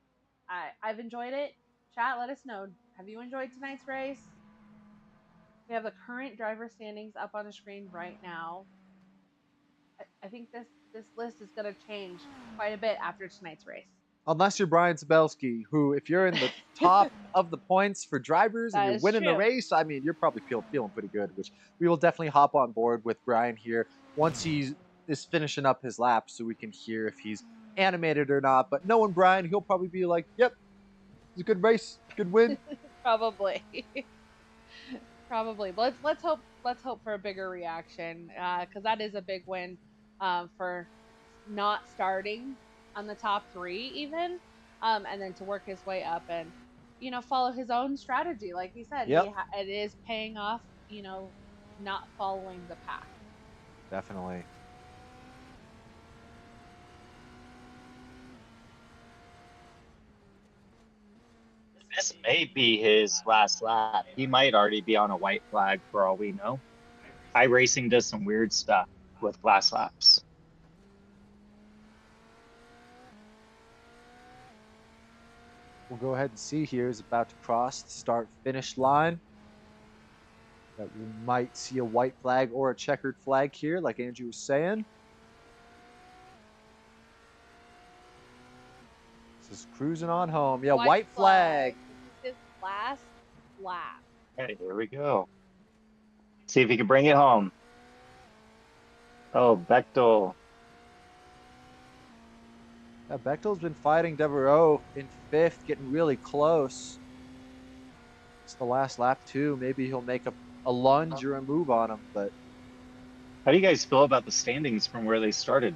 I've enjoyed it. Chat, let us know. Have you enjoyed tonight's race? We have the current driver standings up on the screen right now. I think this list is going to change quite a bit after tonight's race. Unless you're Brian Zabelski, who, if you're in the top of the points for drivers and That you're is winning the true. race, I mean, you're probably feeling pretty good, which we will definitely hop on board with Brian here once he is finishing up his lap so we can hear if he's animated or not. But knowing Brian, he'll probably be like, yep, it's a good race, good win. Probably. Probably. But let's hope for a bigger reaction, because that is a big win for not starting on the top 3 even, and then to work his way up and follow his own strategy. Like he said, Yep. it is paying off, not following the pack. Definitely. This may be his last lap. He might already be on a white flag for all we know. iRacing does some weird stuff with last laps. We'll go ahead and see here is about to cross the start-finish line. That we might see a white flag or a checkered flag here, like Andrew was saying. This is cruising on home. Yeah, white flag. This is his last lap. Okay, here we go. See if he can bring it home. Oh, Bechtel. Yeah, Bechtel's been fighting Devereaux in 5th, getting really close. It's the last lap too. Maybe he'll make a lunge or a move on him, but How do you guys feel about the standings from where they started?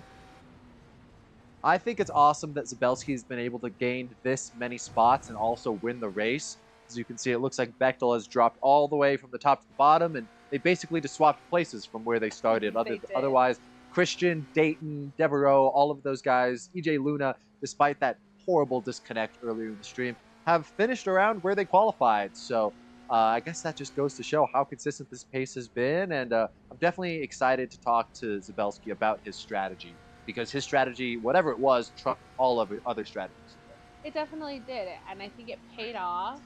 I think it's awesome that Zabelski's been able to gain this many spots and also win the race. As you can see, it looks like Bechtel has dropped all the way from the top to the bottom, and they basically just swapped places from where they started. Otherwise, Christian, Dayton, Devereaux, all of those guys, EJ Luna, despite that horrible disconnect earlier in the stream, have finished around where they qualified. So I guess that just goes to show how consistent this pace has been, and I'm definitely excited to talk to Zabelski about his strategy, because his strategy, whatever it was, trumped all of the other strategies. It definitely did, and I think it paid off.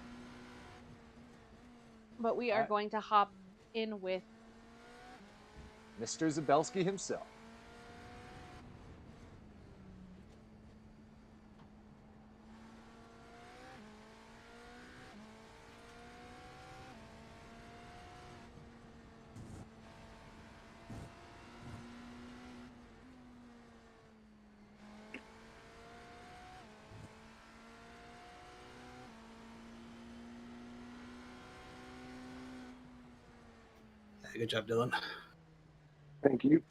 But we are going to hop in with Mr. Zabelski himself. Good job, Dylan. Thank you.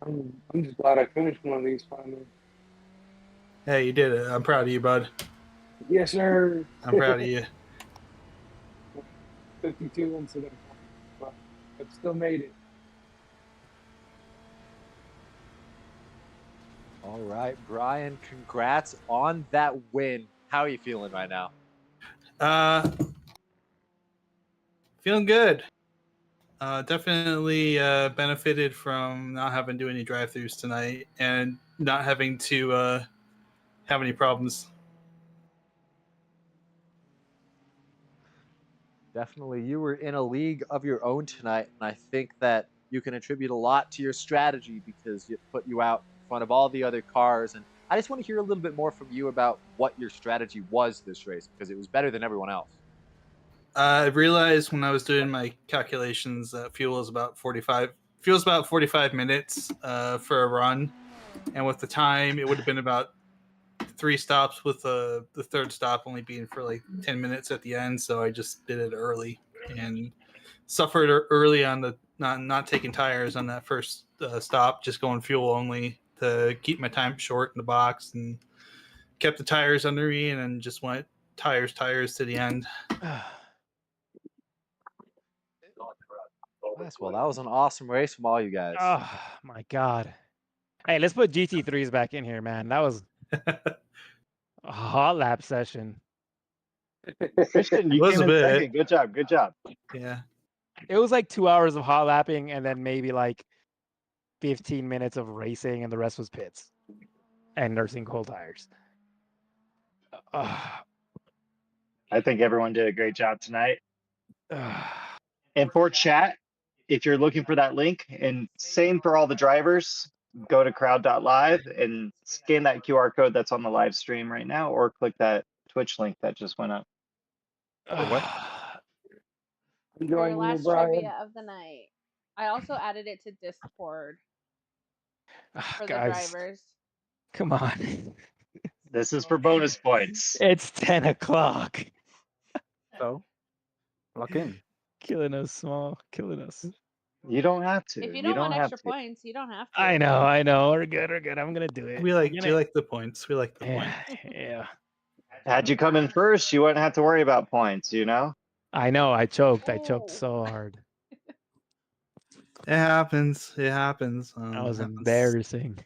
I'm just glad I finished one of these finally. Hey, you did it. I'm proud of you, bud. Yes, sir. I'm proud of you. 52 incident, but I still made it. All right, Brian, congrats on that win. How are you feeling right now? Feeling good. Definitely benefited from not having to do any drive-thrus tonight and not having to have any problems. Definitely, you were in a league of your own tonight, and I think that you can attribute a lot to your strategy because it put you out in front of all the other cars. And I just want to hear a little bit more from you about what your strategy was this race, because it was better than everyone else. I realized when I was doing my calculations that fuel is about 45 minutes for a run, and with the time, it would have been about 3 stops, with the third stop only being for like 10 minutes at the end. So I just did it early and suffered early on the not taking tires on that first stop, just going fuel only to keep my time short in the box, and kept the tires under me, and then just went tires to the end. Nice. Well, that was an awesome race from all you guys. Oh my god. Hey, let's put GT3s back in here, man. That was a hot lap session. Christian, you came in second. Good job. Good job. Yeah. It was like 2 hours of hot lapping and then maybe like 15 minutes of racing, and the rest was pits and nursing cold tires. I think everyone did a great job tonight. And for chat, if you're looking for that link, and same for all the drivers, go to crowd.live and scan that QR code that's on the live stream right now, or click that Twitch link that just went up. What? For your last trivia of the night. I also added it to Discord for the Guys, drivers. come on. This is for bonus points. It's 10 o'clock. So, lock in. Killing us, Small. Killing us. You don't have to. If you don't want extra points, you don't have to. I know. We're good. I'm gonna do it. We like the points. We like the Yeah, points. yeah. Had you come in first, you wouldn't have to worry about points, you know? I know. I choked so hard. It happens. It happens. That was it happens. embarrassing.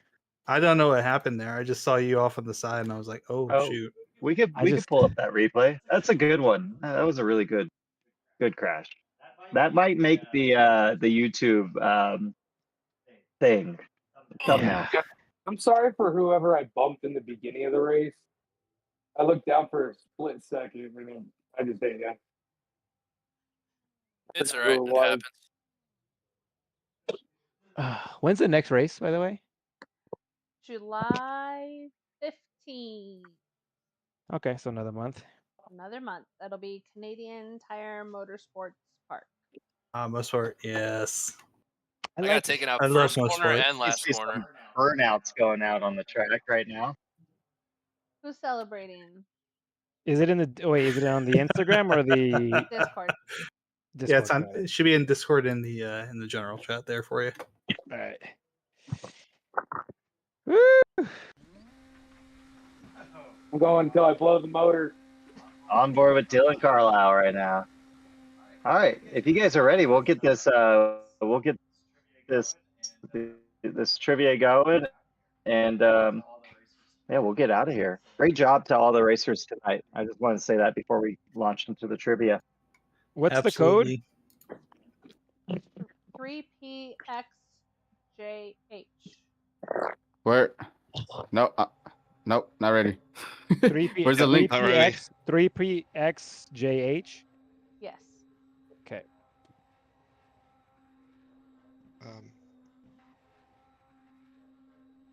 I don't know what happened there. I just saw you off on the side, and I was like, "Oh, shoot!" We could pull up that replay. That's a good one. That was a really good crash. That might make the YouTube thing thumbnail. I'm sorry for whoever I bumped in the beginning of the race. I looked down for a split second, and then I just hit you. It's all right. It happens. When's the next race, by the way? July 15th. Okay, so another month. Another month. That'll be Canadian Tire Motorsports Park. Motorsport, yes. I got taken out I love first corner Motorsport. and last corner. Burnouts going out on the track right now. Who's celebrating? Is it in the wait? Is it on the Instagram or the Discord? Yeah, it's on. It should be in Discord in the general chat there for you. All right. I'm going until I blow the motor. On board with Dylan Carlisle right now. All right, if you guys are ready, we'll get this this trivia going, and yeah, we'll get out of here. Great job to all the racers tonight. I just want to say that before we launch into the trivia. What's the code? 3PXJH. Where? No, nope, not ready. 3P, Where's the link? 3PXJH. Yes. Okay.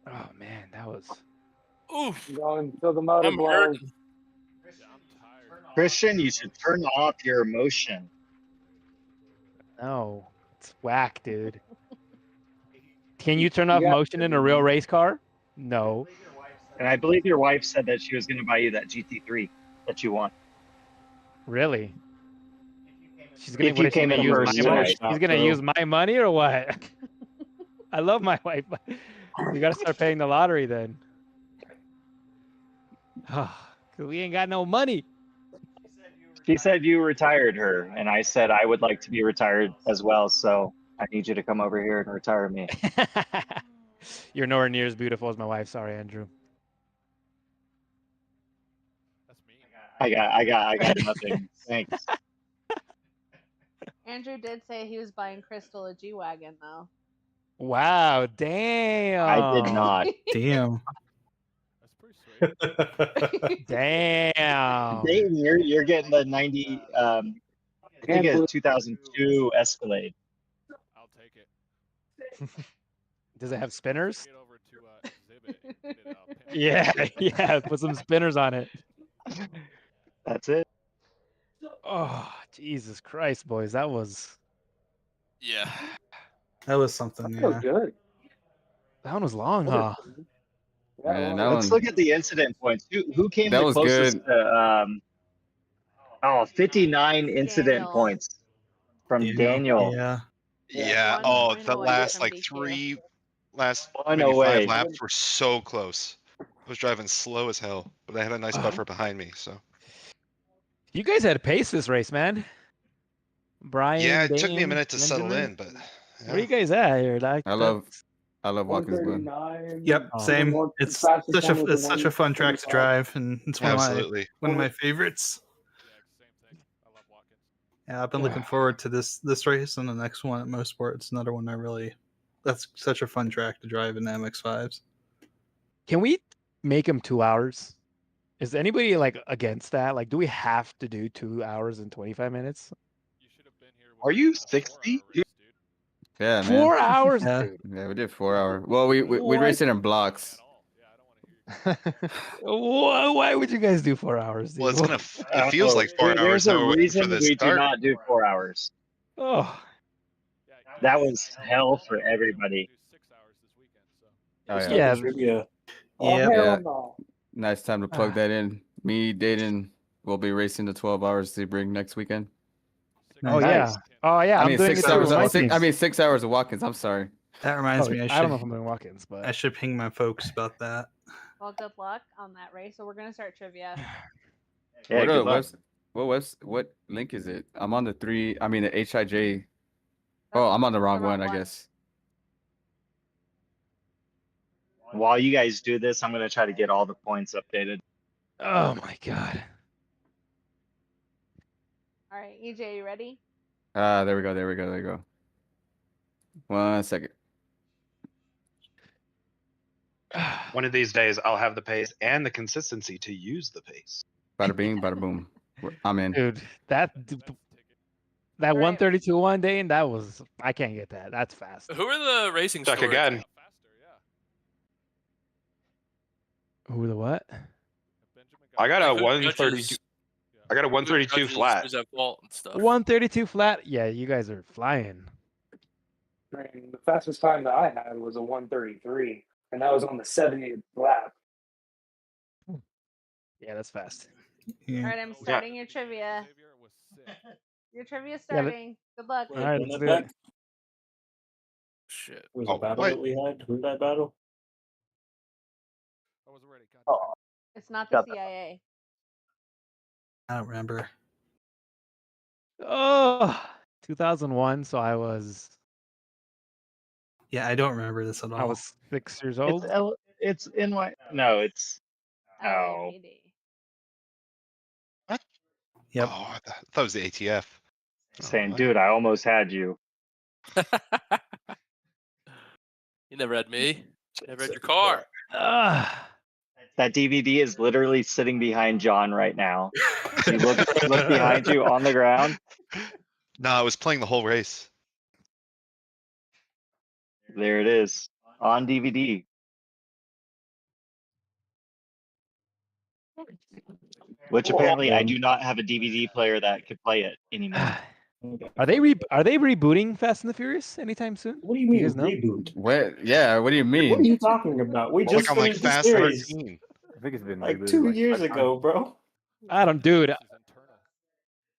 Oh man, that was. Oof. I'm going until the motor I'm blows. hurting. Christian, you should turn off your emotion. No, it's whack, dude. Can you turn off Yeah. motion in a real race car? No. And I believe your wife said that she was going to buy you that GT3 that you want. Really? She's gonna. If you what is she came gonna in use first my money? tonight, She's gonna so- use my money or what? I love my wife. We gotta start paying the lottery then. Cause we ain't got no money. She said you retired her, and I said I would like to be retired as well, so I need you to come over here and retire me. You're nowhere near as beautiful as my wife. Sorry, Andrew. That's me. I got nothing. Thanks. Andrew did say he was buying Crystal a G-Wagon, though. Wow, damn. I did not. Damn. That's pretty sweet. Damn. Dayton, you're getting the 90. I think it's 2002 Escalade. I'll take it. Does it have spinners? Get over to Exhibit and get it out. Yeah, yeah. Put some spinners on it. That's it. Oh, Jesus Christ, boys. That was. Yeah. That was something. That feels Yeah. good. That one was long, huh? Yeah, Man, well, that Let's one- look at the incident points. Who came That the was closest good. to 59 incident Daniel. points from Yeah. Daniel. Yeah. Yeah. One Oh, point the away last from like DQ. last One maybe 5 away. laps were so close. I was driving slow as hell, but I had a nice buffer behind me, so. You guys had pace this race, man. Brian, Yeah, it took me a Dane, minute to settle Benjamin. in, but Where are yeah. you guys at here? I love Watkins, bud. 139. Yep, Oh. same. The It's fastest one was a such a fun track to 135. drive, and it's Absolutely. one of my favorites. Yeah, I've been looking forward to this race and the next one at Mosport. It's another one that's such a fun track to drive in the MX-5s. Can we make them 2 hours? Is anybody like against that? Like, do we have to do 2 hours and 25 minutes? Are you 60? Yeah, man. 4 hours, Yeah. dude. Yeah, we did 4 hour. Well, we What? raced it in blocks. Why would you guys do 4 hours, dude? Well, it's gonna. It feels like 4 hours There's a now. We're waiting for reason the we do start. not do 4 hours. Oh, That was hell for everybody. Oh, It's yeah. like a trivia. Oh, Yep. hell Yeah. no. Nice time to plug that in. Me, Dayton, will be racing the 12 hours Sebring next weekend. oh Nice. yeah. Oh yeah. I I'm mean, doing it 6 too hours. with my team. 6 hours of Watkins. I'm sorry. That reminds Oh, me, I don't know if I'm doing Watkins, but I should ping my folks about that. Well, good luck on that race. So we're gonna start trivia. Yeah, good luck. What link is it? I'm on the HIJ. Oh, I'm on the wrong one, I guess. While you guys do this, I'm going to try to get all the points updated. oh my god. All right, EJ, you ready? There we go. 1 second. One of these days, I'll have the pace and the consistency to use the pace. Bada bing, bada boom. I'm in. Dude, that 132 one day, and that was I can't get that. That's fast. Who are the racing Check stewards? again. Who the what? I got a Like, who 132. judges- I got a who 132 judges flat. who's at fault and stuff? 132 flat. Yeah, you guys are flying. The fastest time that I had was a 133, and that was on the 70th lap. Yeah, that's fast. All right, I'm starting your trivia. Your trivia's starting. Good luck. All right, let's do it. Shit. Was a battle that we had? Who did I battle? Oh, It's not the Got that. CIA. I don't remember. Oh, 2001. So I was Yeah, I don't remember this at all. I was 6 years old. It's NY. No, it's. Oh. LAPD. Yep. Oh, I thought it was the ATF. Saying, dude, I almost had you. You never had me. Never had your car. That DVD is literally sitting behind John right now. You look behind you on the ground. No, I was playing the whole race. There it is on DVD. Which apparently I do not have a DVD player that could play it anymore. Are they rebooting Fast and the Furious anytime soon? What do you Do mean guys know? reboot? What? Yeah, what do you mean? What are you talking about? We just Like on like finished the Fast series 13. I think it's been like rebooted, 2 years ago, bro. I don't, dude.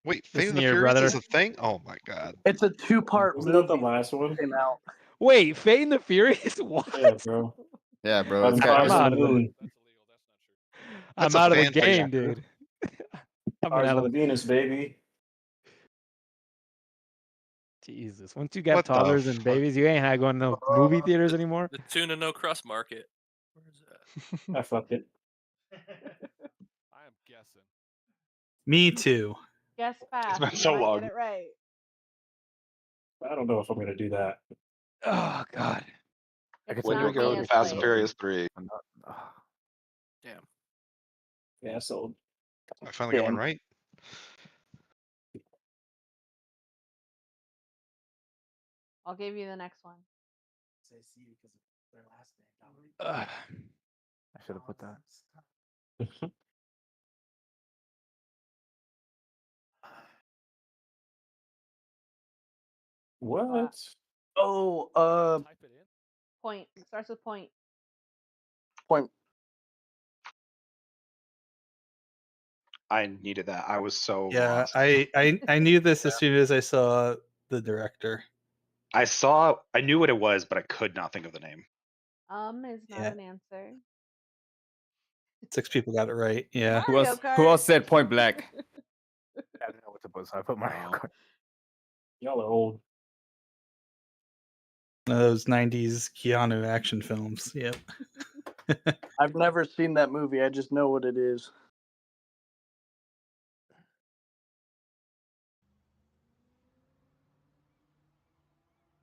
Wait, Fate Listen of the here, Furious brother. is a thing? Oh my god. It's a 2-part Wasn't that the movie last one? that came out. Wait, Fate and the Furious? What? Yeah, bro. Yeah, bro. By It's the got, cars I'm on out the of it. moon. I'm That's a out of the fan game, fiction. dude. I'm Cars out of on the Venus, baby. Jesus. Once you got What the toddlers and fuck? babies, you ain't going to no movie theaters anymore. The tuna no crust market. Where is that? I fucked it. I am guessing. Me too. Guess fast. been You so might long. Get it right. I don't know if I'm gonna do that. Oh God. It's When do we not go to Leah's Fast and place. Furious 3? Damn. Yeah, so I finally got one right. I'll give you the next one. Ugh. I should have put that. what? Oh, Type it in. Point. It starts with point. point. I needed that. I was so Yeah, lost. I knew this as soon as I saw the director. I knew what it was, but I could not think of the name. Is not Yeah. an answer. 6 people got it right. Yeah. Who Mario else? Kart. Who else said Point Blank? I didn't know what to put, so I put Mario Kart. Y'all are old. Those 90s Keanu action films. Yep. I've never seen that movie. I just know what it is.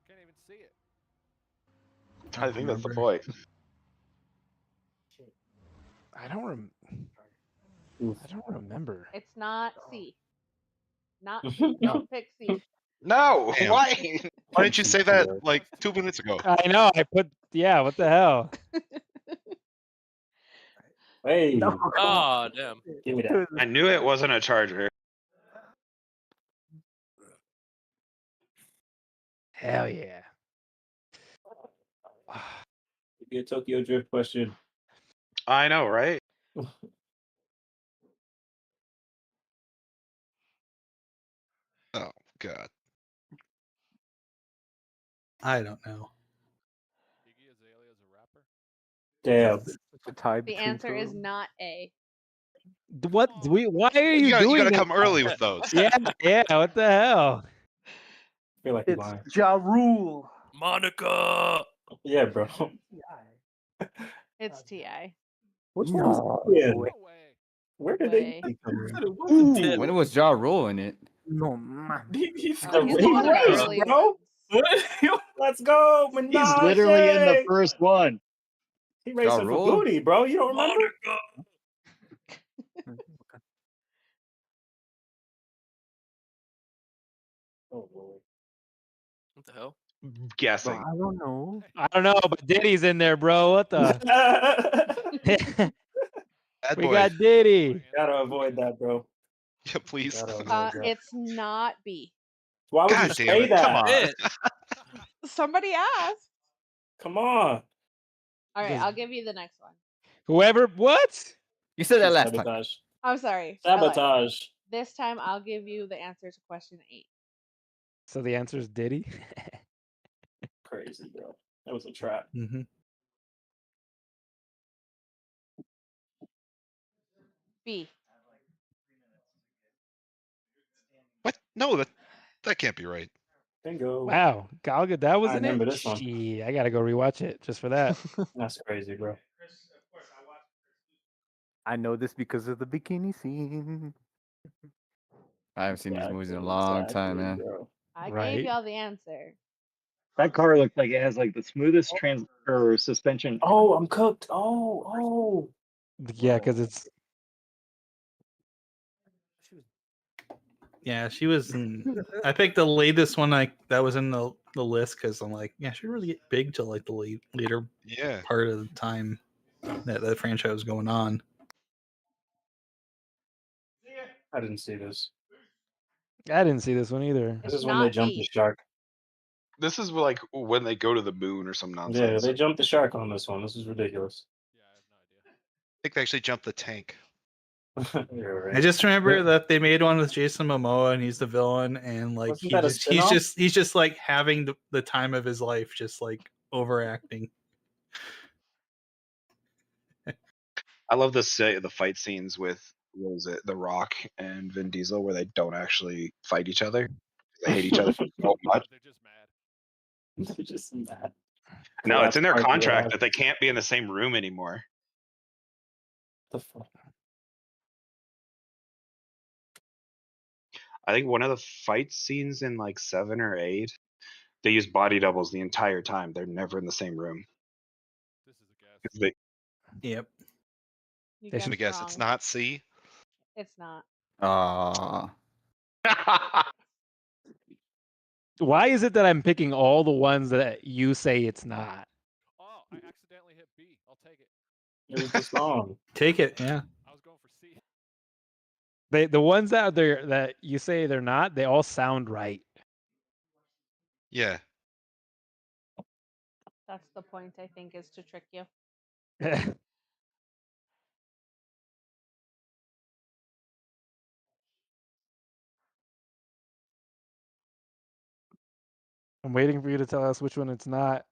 Can't even see it. I think that's the remember. point. I don't remember. It's not C. Not C. Don't pick C. No, Damn. why? Why didn't you say that like 2 minutes ago? I know. I put. Yeah. What the hell? Hey, No, Ah, damn. give me that. I knew it wasn't a Charger. Hell yeah. Give me a Tokyo Drift question. I know, right? Oh God. I don't know. Iggy Azalea's a rapper. Damn. It's a tie The between answer two. is not A. What? Why are you, You gotta doing come that? early with those. Yeah. Yeah. What the hell? I feel like you're It's lying. Ja Rule. Monica. Yeah, bro. It's TI. Which No. one's Ian? No way. Where did Way. they come Ooh, from? when was Ja Rule in it? No man. He's Oh, he's He in one of the raced, early bro. ones. Let's go, He's literally in the Menage. first one. He Ja racing for Rule? booty, bro. You don't remember? Oh Lord. What the hell? Bro, Guessing. I don't know. I don't know, but Diddy's in there, bro. What the? Bad We boy. got Diddy. Gotta avoid that, bro. Yeah, please. Gotta avoid that. It's not B. Why would you God damn say it! Come that? on. Shit. Somebody asked. Come on. All right, Just- I'll give you the next one. Whoever. What? You said that last time. Sabotage. I'm sorry. I lied. Sabotage. This time I'll give you the answer to question 8. So the answer is Diddy. Crazy, bro. That was a trap. Mm-hmm. B. What? No, that can't be right. Bingo. Wow, Galga, that was I in it. remember this one. Gee, I gotta go rewatch it just for that. That's crazy, bro. I know this because of the bikini scene. I haven't seen these movies in a long time, man. bro. I gave Right. y'all the answer. That car looked like it has like the smoothest suspension. Oh, I'm cooked. Oh. Yeah, because it's Yeah, she was in. I think the latest one that was in the list because I'm like, yeah, she didn't really get big till like the later Yeah. part of the time that the franchise was going on. I didn't see this. I didn't see this one either. This It's is when they not jumped B. the shark. This is like when they go to the moon or some Yeah, nonsense. they jumped the shark on this one. This is ridiculous. Yeah, I have no idea. I think they actually jumped the tank. You're right. I just remember that they made one with Jason Momoa and he's the villain, and like Wasn't that a he's spin-off? just like having the time of his life, just like overacting. I love the fight scenes with what was it, The Rock and Vin Diesel, where they don't actually fight each other. They hate each other so much. They're just mad. They're just mad. No, it's in their Collapse party contract live. that they can't be in the same room anymore. The fuck? I think one of the fight scenes in like 7 or 8, they use body doubles the entire time. They're never in the same room. This is a guess. 'Cause they- Yep. You They Let me guessed guess. It's wrong. not C. It's not. Why is it that I'm picking all the ones that you say it's not? Oh, I accidentally hit B. I'll take it. It was the song. Take it, yeah. I was going for C. The ones that that you say they're not, they all sound right. Yeah. That's the point, I think, is to trick you. I'm waiting for you to tell us which one it's not.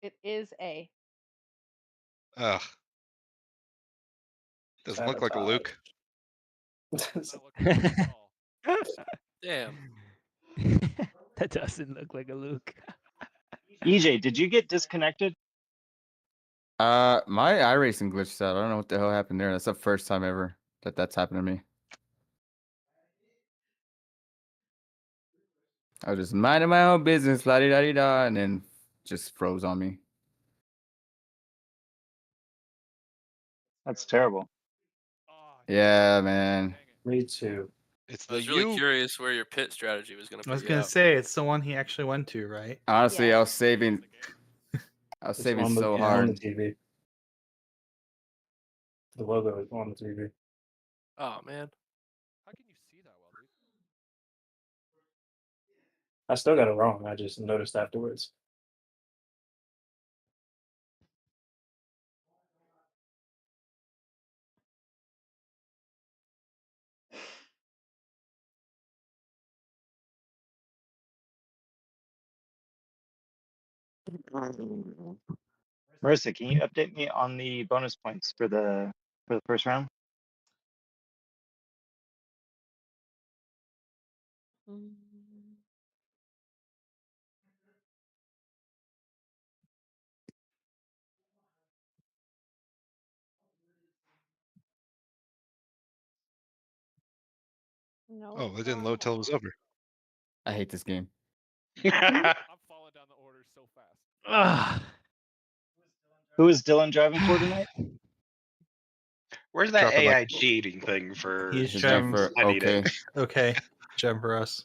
It is A. Ugh. Doesn't look like a Luke. Damn. That doesn't look like a Luke. EJ, did you get disconnected? My iRacing glitched out. I don't know what the hell happened there. That's the first time ever that's happened to me. I was just minding my own business, la di da di da, and then just froze on me. That's terrible. Yeah, man. Me too. It's I was really curious where your pit strategy was going to I was figure gonna out. say it's the one he actually went to, right? Honestly, Yeah. I was saving. I was saving so on the hard. TV. The logo is on the TV. Oh man. How can you see that well, dude? I still got it wrong. I just noticed afterwards. Marissa, can you update me on the bonus points for the first round? No. Oh, it didn't load till it was over. I hate this game. I'm falling down the order so fast. Ugh. Who is Dylan driving for tonight? Where's that Dropping AI like cheating thing for? He's Should driving for I need okay. it. Okay, jump for us.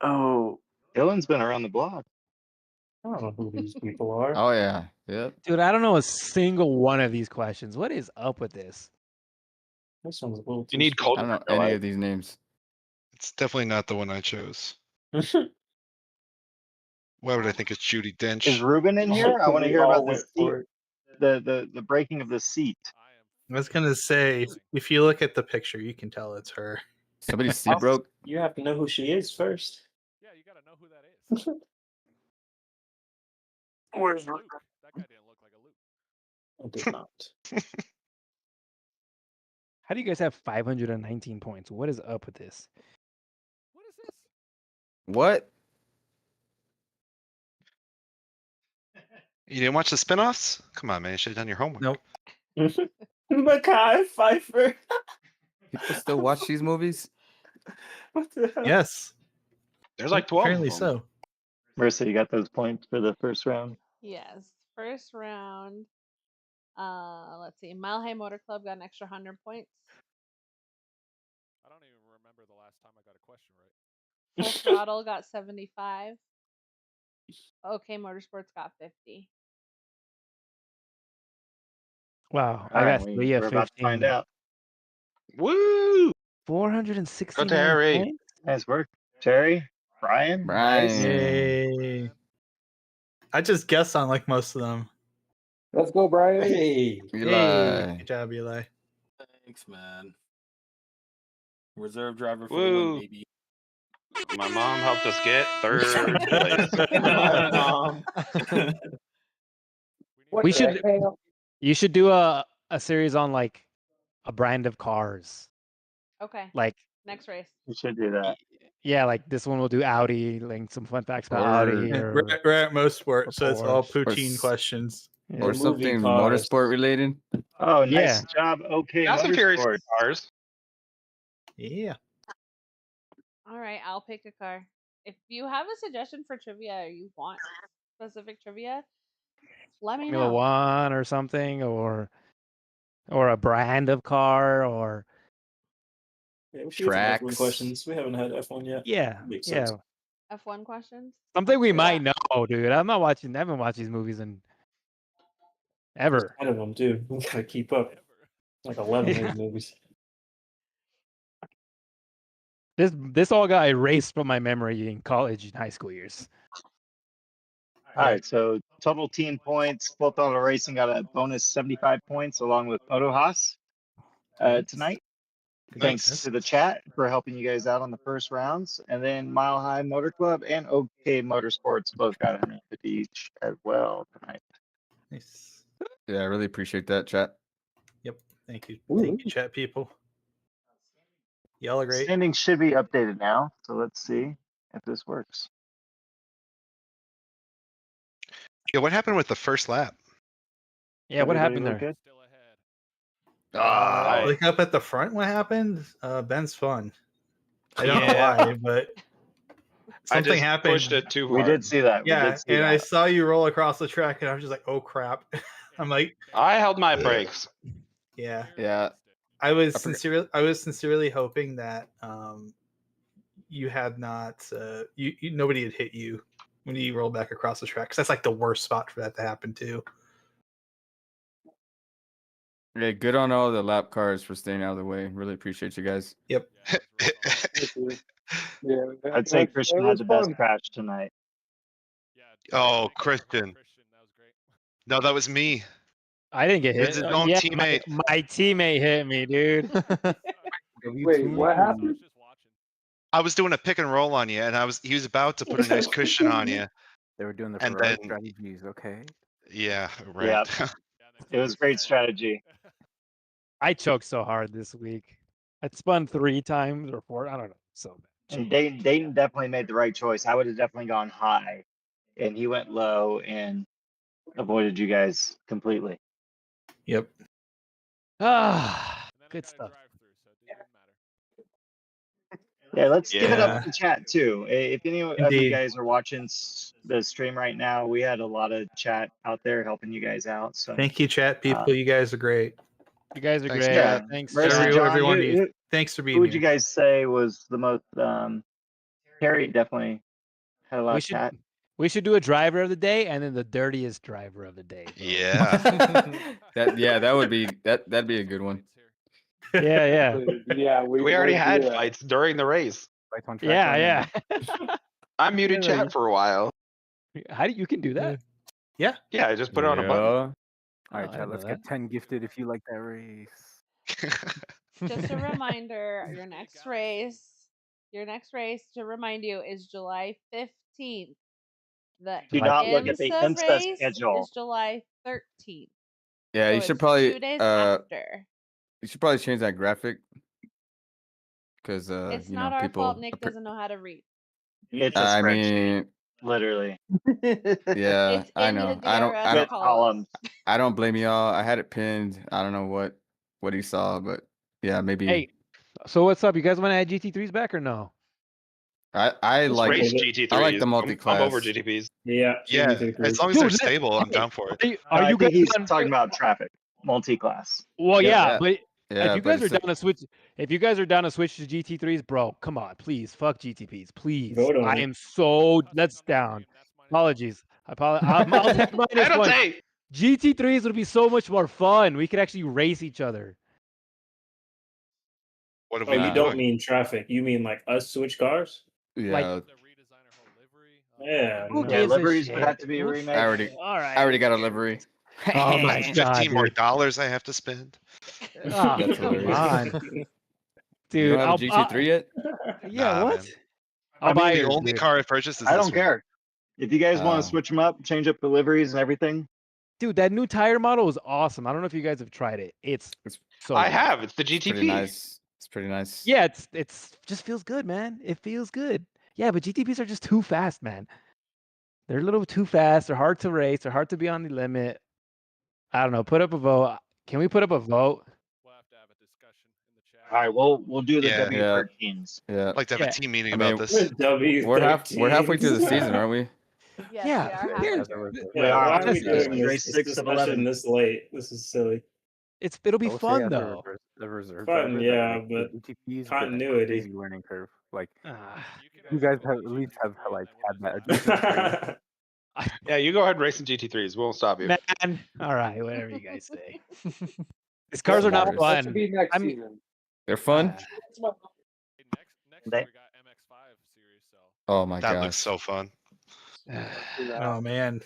Oh, Dylan's been around the block. I don't know who these people are. Oh yeah. Yep. Dude, I don't know a single one of these questions. What is up with this? This one's a little too. You need cold I don't know water, any right? of these names. It's definitely not the one I chose. Why would I think it's Judy Dench? Is Ruben in here? I want to We hear all about the went seat, for it. the breaking of the seat. I was gonna say if you look at the picture, you can tell it's her. Somebody's seat broke. You have to know who she is first. Yeah, you gotta know who that is. Where's Luke? That guy didn't look like a Luke. I did not. How do you guys have 519 points? What is up with this? What is this? What? You didn't watch the spinoffs? Come on, man. You should have done your homework. Nope. Mackay Pfeiffer. People still watch these movies? What the hell? Yes. There's like 12 Apparently of them. so. Marissa, you got those points for the first round? Yes. First round. Let's see. Mile High Motor Club got an extra 100 points. I don't even remember the last time I got a question right. Full Throttle got 75. OK Motorsports got 50. Wow, All I right, got 3 of we're about to find 15. out. Woo! 469 Terry. points? Nice work, Terry. Brian. Nice. Brian. Yay. I just guessed on like most of them. Let's go, Brian. Hey. Hey, Eli. good job, Eli. Thanks, man. Reserve driver for the Woo! win, baby. My mom helped us get third place. My mom. What We the should. hell? You should do a series on like a brand of cars. Okay. Like Next race. You should do that. yeah, like this one will do Audi, like some fun facts about Audi. Yeah, Or, we're at most sport, or so it's all Porsche. poutine questions. Yeah. Or something motorsport related. Oh, nice Yeah. job. Okay, Fast and Furious Motorsport. cars. Yeah. All right, I'll pick a car. If you have a suggestion for trivia or you want specific trivia, let me Formula know. One or something, or a brand of car, or Yeah, we should get some F1 Tracks. questions. We haven't had F1 yet. yeah, Makes yeah, sense. F1 questions. something we Yeah. might know, dude. I haven't watched these movies in ever. There's 10 of them too. We gotta keep up. Like 11 of these movies. This all got erased from my memory in college and high school years. All right, so total team points. Full Throttle Racing got a bonus 75 points along with Moto Haas. tonight. Thanks. Thanks to the chat for helping you guys out on the first rounds. And then Mile High Motor Club and OK Motorsports both got 150 each as well tonight. Nice. Yeah, I really appreciate that, chat. Yep. Thank you. Thank you, chat people. Y'all are great. Standings should be updated now. So let's see if this works. Yeah, what happened with the first lap? Yeah, what Everybody happened look there? good? Like up at the front, what happened? Ben's fun. I don't know Yeah. why, but I something just happened. pushed it too hard. We did see that. We Yeah, did see and that. I saw you roll across the track, and I was just like, "Oh crap!" I'm like, I held my brakes. "Yeah, Yeah. I was forget- sincerely hoping that you had not nobody had hit you when you rolled back across the track, because that's like the worst spot for that to happen too." Yeah, good on all the lap cars for staying out of the way. Really appreciate you guys. Yep. Yeah, I'd say Christian had the best crash tonight. Oh, Christian. No, that was me. I didn't get It was hit. his own Yeah, teammate. my teammate hit me, dude. Wait, what happened? I was doing a pick and roll on you, and he was about to put a nice cushion on you. They were doing the And Ferrari then- strategies, okay? Yeah, right. Yeah. It was great strategy. I choked so hard this week. I spun 3 times or 4. I don't know. So bad. And Dayton definitely made the right choice. I would have definitely gone high, and he went low and avoided you guys completely. Yep. Ah, good stuff. Yeah, let's give it up Yeah. to the chat too. If any of you Indeed. guys are watching the stream right now, we had a lot of chat out there helping you guys out. So Thank you, chat people. You guys are great. You guys are Thanks, great. yeah, Thanks. Marissa, John, everyone. Thanks for who being would here. you guys say was the most? Terry definitely had a lot We of should chat. we should do a driver of the day and then the dirtiest driver of the day. bro. Yeah. that would be that'd be a good one. Yeah, Yeah, We already let's had do that. fights during the race. Fights on track yeah. line. I muted Yeah, chat for a while. How do you can do that? Yeah. Yeah, I just put it on a button. All Oh, right, I chat. didn't Let's know get 10 gifted if you like that race. Just a reminder, your next race to remind you is July 15th. The Do not look at the IMSA IMSA race schedule. is July 13th. Yeah, So you should it's probably 2 days after. you should probably change that graphic because It's you not know our people. fault Nick doesn't know how to read. It's a I spreadsheet, mean, literally. yeah, It's I in know. the I don't. I DRS With don't. columns. I don't blame y'all. I had it pinned. I don't know what he saw, but yeah, maybe. Hey, so what's up? You guys want to add GT3s back or no? I Let's like race I GT3s. like the multi-class. I'm over GTPs. Yeah. Yeah, GT3. as long as Dude, they're let- stable, I'm hey, down for it. Are I you think guys he's done? talking about traffic, multi-class. Well, yeah, Yeah. but Yeah, if you but guys are it's down to switch, if you guys are down to switch to GT3s, bro, come on, please, fuck GTPs, please. Vote on I it. am so that's down. Apologies. I'll take -1. Penalty! GT3s would be so much more fun. We could actually race each other. What have Oh, we you been don't doing? mean traffic. You mean like us switch cars? yeah. Yeah. Who no. Yeah, gives a liveries would shit? have to be remade. I already got a livery. Oh my That's god, $15 more dude. dollars I have to spend. Oh, That's come hilarious. on, You dude. don't have a GT3 yet? Yeah, Nah, what? man. I'll I buy mean, The yours, only dude. car I purchased is I this don't one. care. If you guys want to switch them up, change up the liveries and everything. Dude, that new tire model is awesome. I don't know if you guys have tried it. It's so I good. have. It's the It's pretty GTP. nice. It's pretty nice. Yeah, it's just feels good, man. It feels good. Yeah, but GTPs are just too fast, man. They're a little too fast. They're hard to race. They're hard to be on the limit. I don't know. Put up a vote. Can we put up a vote? All right, we'll do the Yeah. W13s. Yeah. I'd like to have a team meeting I mean, about this. we're halfway through the season, aren't we? Yes, Yeah, we are who halfway cares? through. Yeah, are. why are we Just- doing this, Race this 6 of discussion 11. this late? This is silly. It'll be I will say fun as though. The reserve Fun, driver, yeah, like, but the GTP's continuity. been a crazy learning curve. Like Ah, you guys have at least have like had that adjustment period. Yeah, you go ahead and race in GT3s. We won't stop you. man. All right, whatever you guys say. These cars are not hilarious. That should fun. be next I'm- season. They're fun. They- Oh my That gosh. looks so fun. Oh man.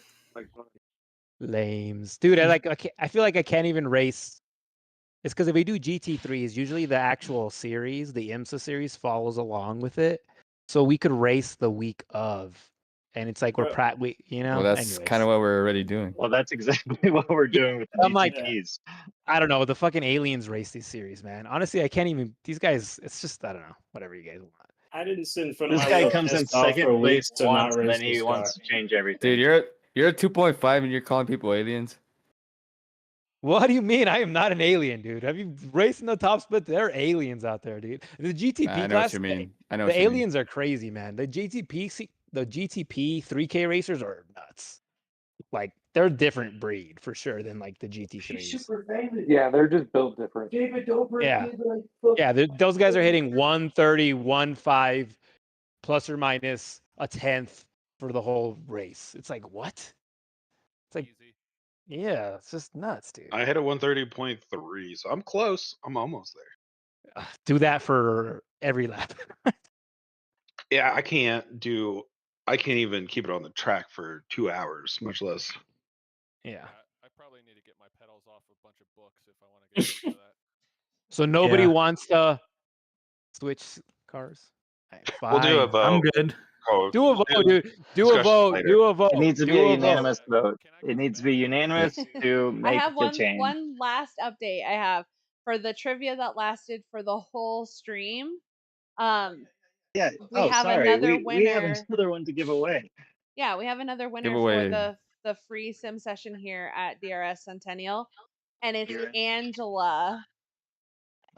Lames, dude. I feel like I can't even race It's because if we do GT3s, usually the actual series, the IMSA series, follows along with it. So we could race the week of, and it's like you know. Well, that's anyways. kind of what we're already doing. Well, that's exactly what we're doing with the I'm like, GTPs. I don't know. The fucking aliens race these series, man. Honestly, I can't even. These guys, it's just I don't know. Whatever you guys want. I didn't sit in front of This my guy wheel comes in pissed off for second place weeks to not once, and race then he this wants car. to change everything. Dude, you're at 2.5 and you're calling people aliens. What do you mean? I am not an alien, dude. Have you raced in the top split? There are aliens out there, dude. The GTP I know class, what you mean. I know the what you mean. aliens are crazy, man. The GTP 3K racers are nuts. Like they're a different breed for sure than like the GT3s. Yeah, they're just built different. David Dobrik. Yeah, yeah. Those guys are hitting 130, 1.5, plus or minus a tenth for the whole race. It's like what? It's like, yeah, it's just nuts, dude. I hit a 130.3, so I'm close. I'm almost there. Do that for every lap. Yeah, I can't even keep it on the track for 2 hours, much less. Yeah. I probably need to get my pedals off a bunch of books if I want to get into that. So nobody Yeah. wants to switch cars. Right, We'll do a fine. vote. I'm good. Do a vote, dude. Do a discussion vote. later. Do a vote. It needs to be Do a a unanimous vote. It needs to be unanimous to I make have the change. one last update I have for the trivia that lasted for the whole stream. Yeah. We have sorry. another We have winner. another one to give away. Yeah, we have another winner Giveaway. for the free sim session here at DRS Centennial, and it's Angela.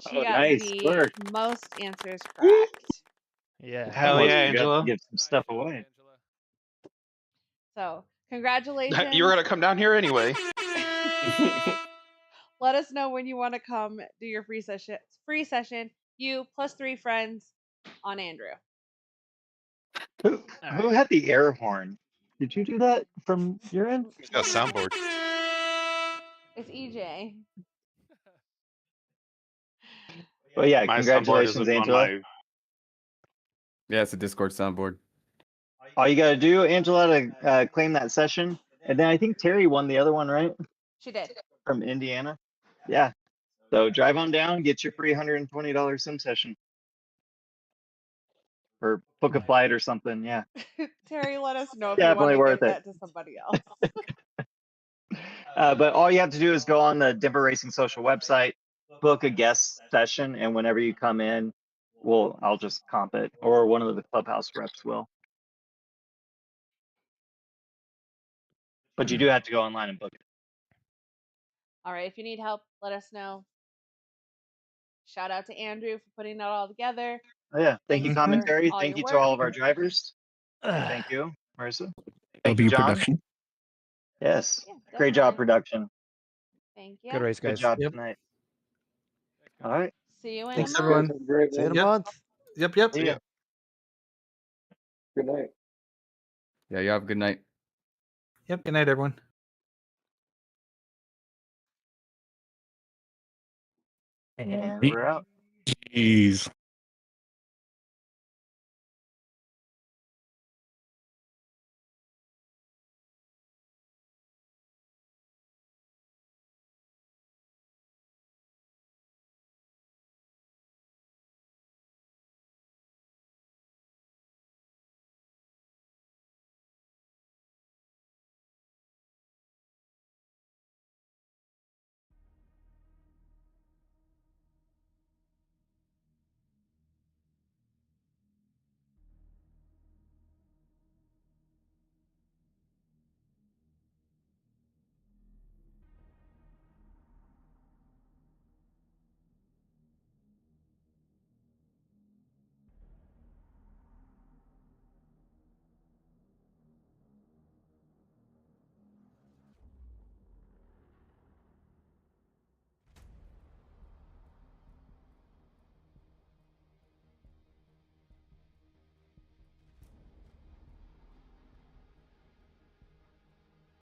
She Oh, got nice the work. most answers correct. Yeah. Hell yeah, We got to Angela. give some stuff away. So congratulations. You're gonna come down here anyway. Let us know when you want to come do your free session. You plus 3 friends on Andrew. Who had the air horn? Did you do that from your end? Who's got soundboard? It's EJ. Well, yeah, My soundboard congratulations, isn't on Angela. my. Yeah, it's a Discord soundboard. All you got to do, Angela, to claim that session. And then I think Terry won the other one, right? She did. From Indiana. Yeah. So drive on down, get your free $120 sim session. Or book a flight or something. Yeah. Terry, let us know if Definitely you want worth to give it. that to somebody else. But all you have to do is go on the Denver Racing Social website, book a guest session, and whenever you come in, I'll just comp it, or one of the clubhouse reps will. But you do have to go online and book it. All right, if you need help, let us know. Shout out to Andrew for putting that all together. Oh, yeah. Thank you, Thanks for commentary. all Thank your you to all of work. our drivers. Thank you, Marissa. W Thank you, John. production. Yes. Yeah, Great job, definitely. production. Thank you. Good race, Good guys. job Yep. tonight. All right. See you in Thanks, a month. everyone. Great. See you in a Yep. month. Yep. See ya. Good night. Yeah, you have a good night. Yep. Good night, everyone. And we're out. Jeez.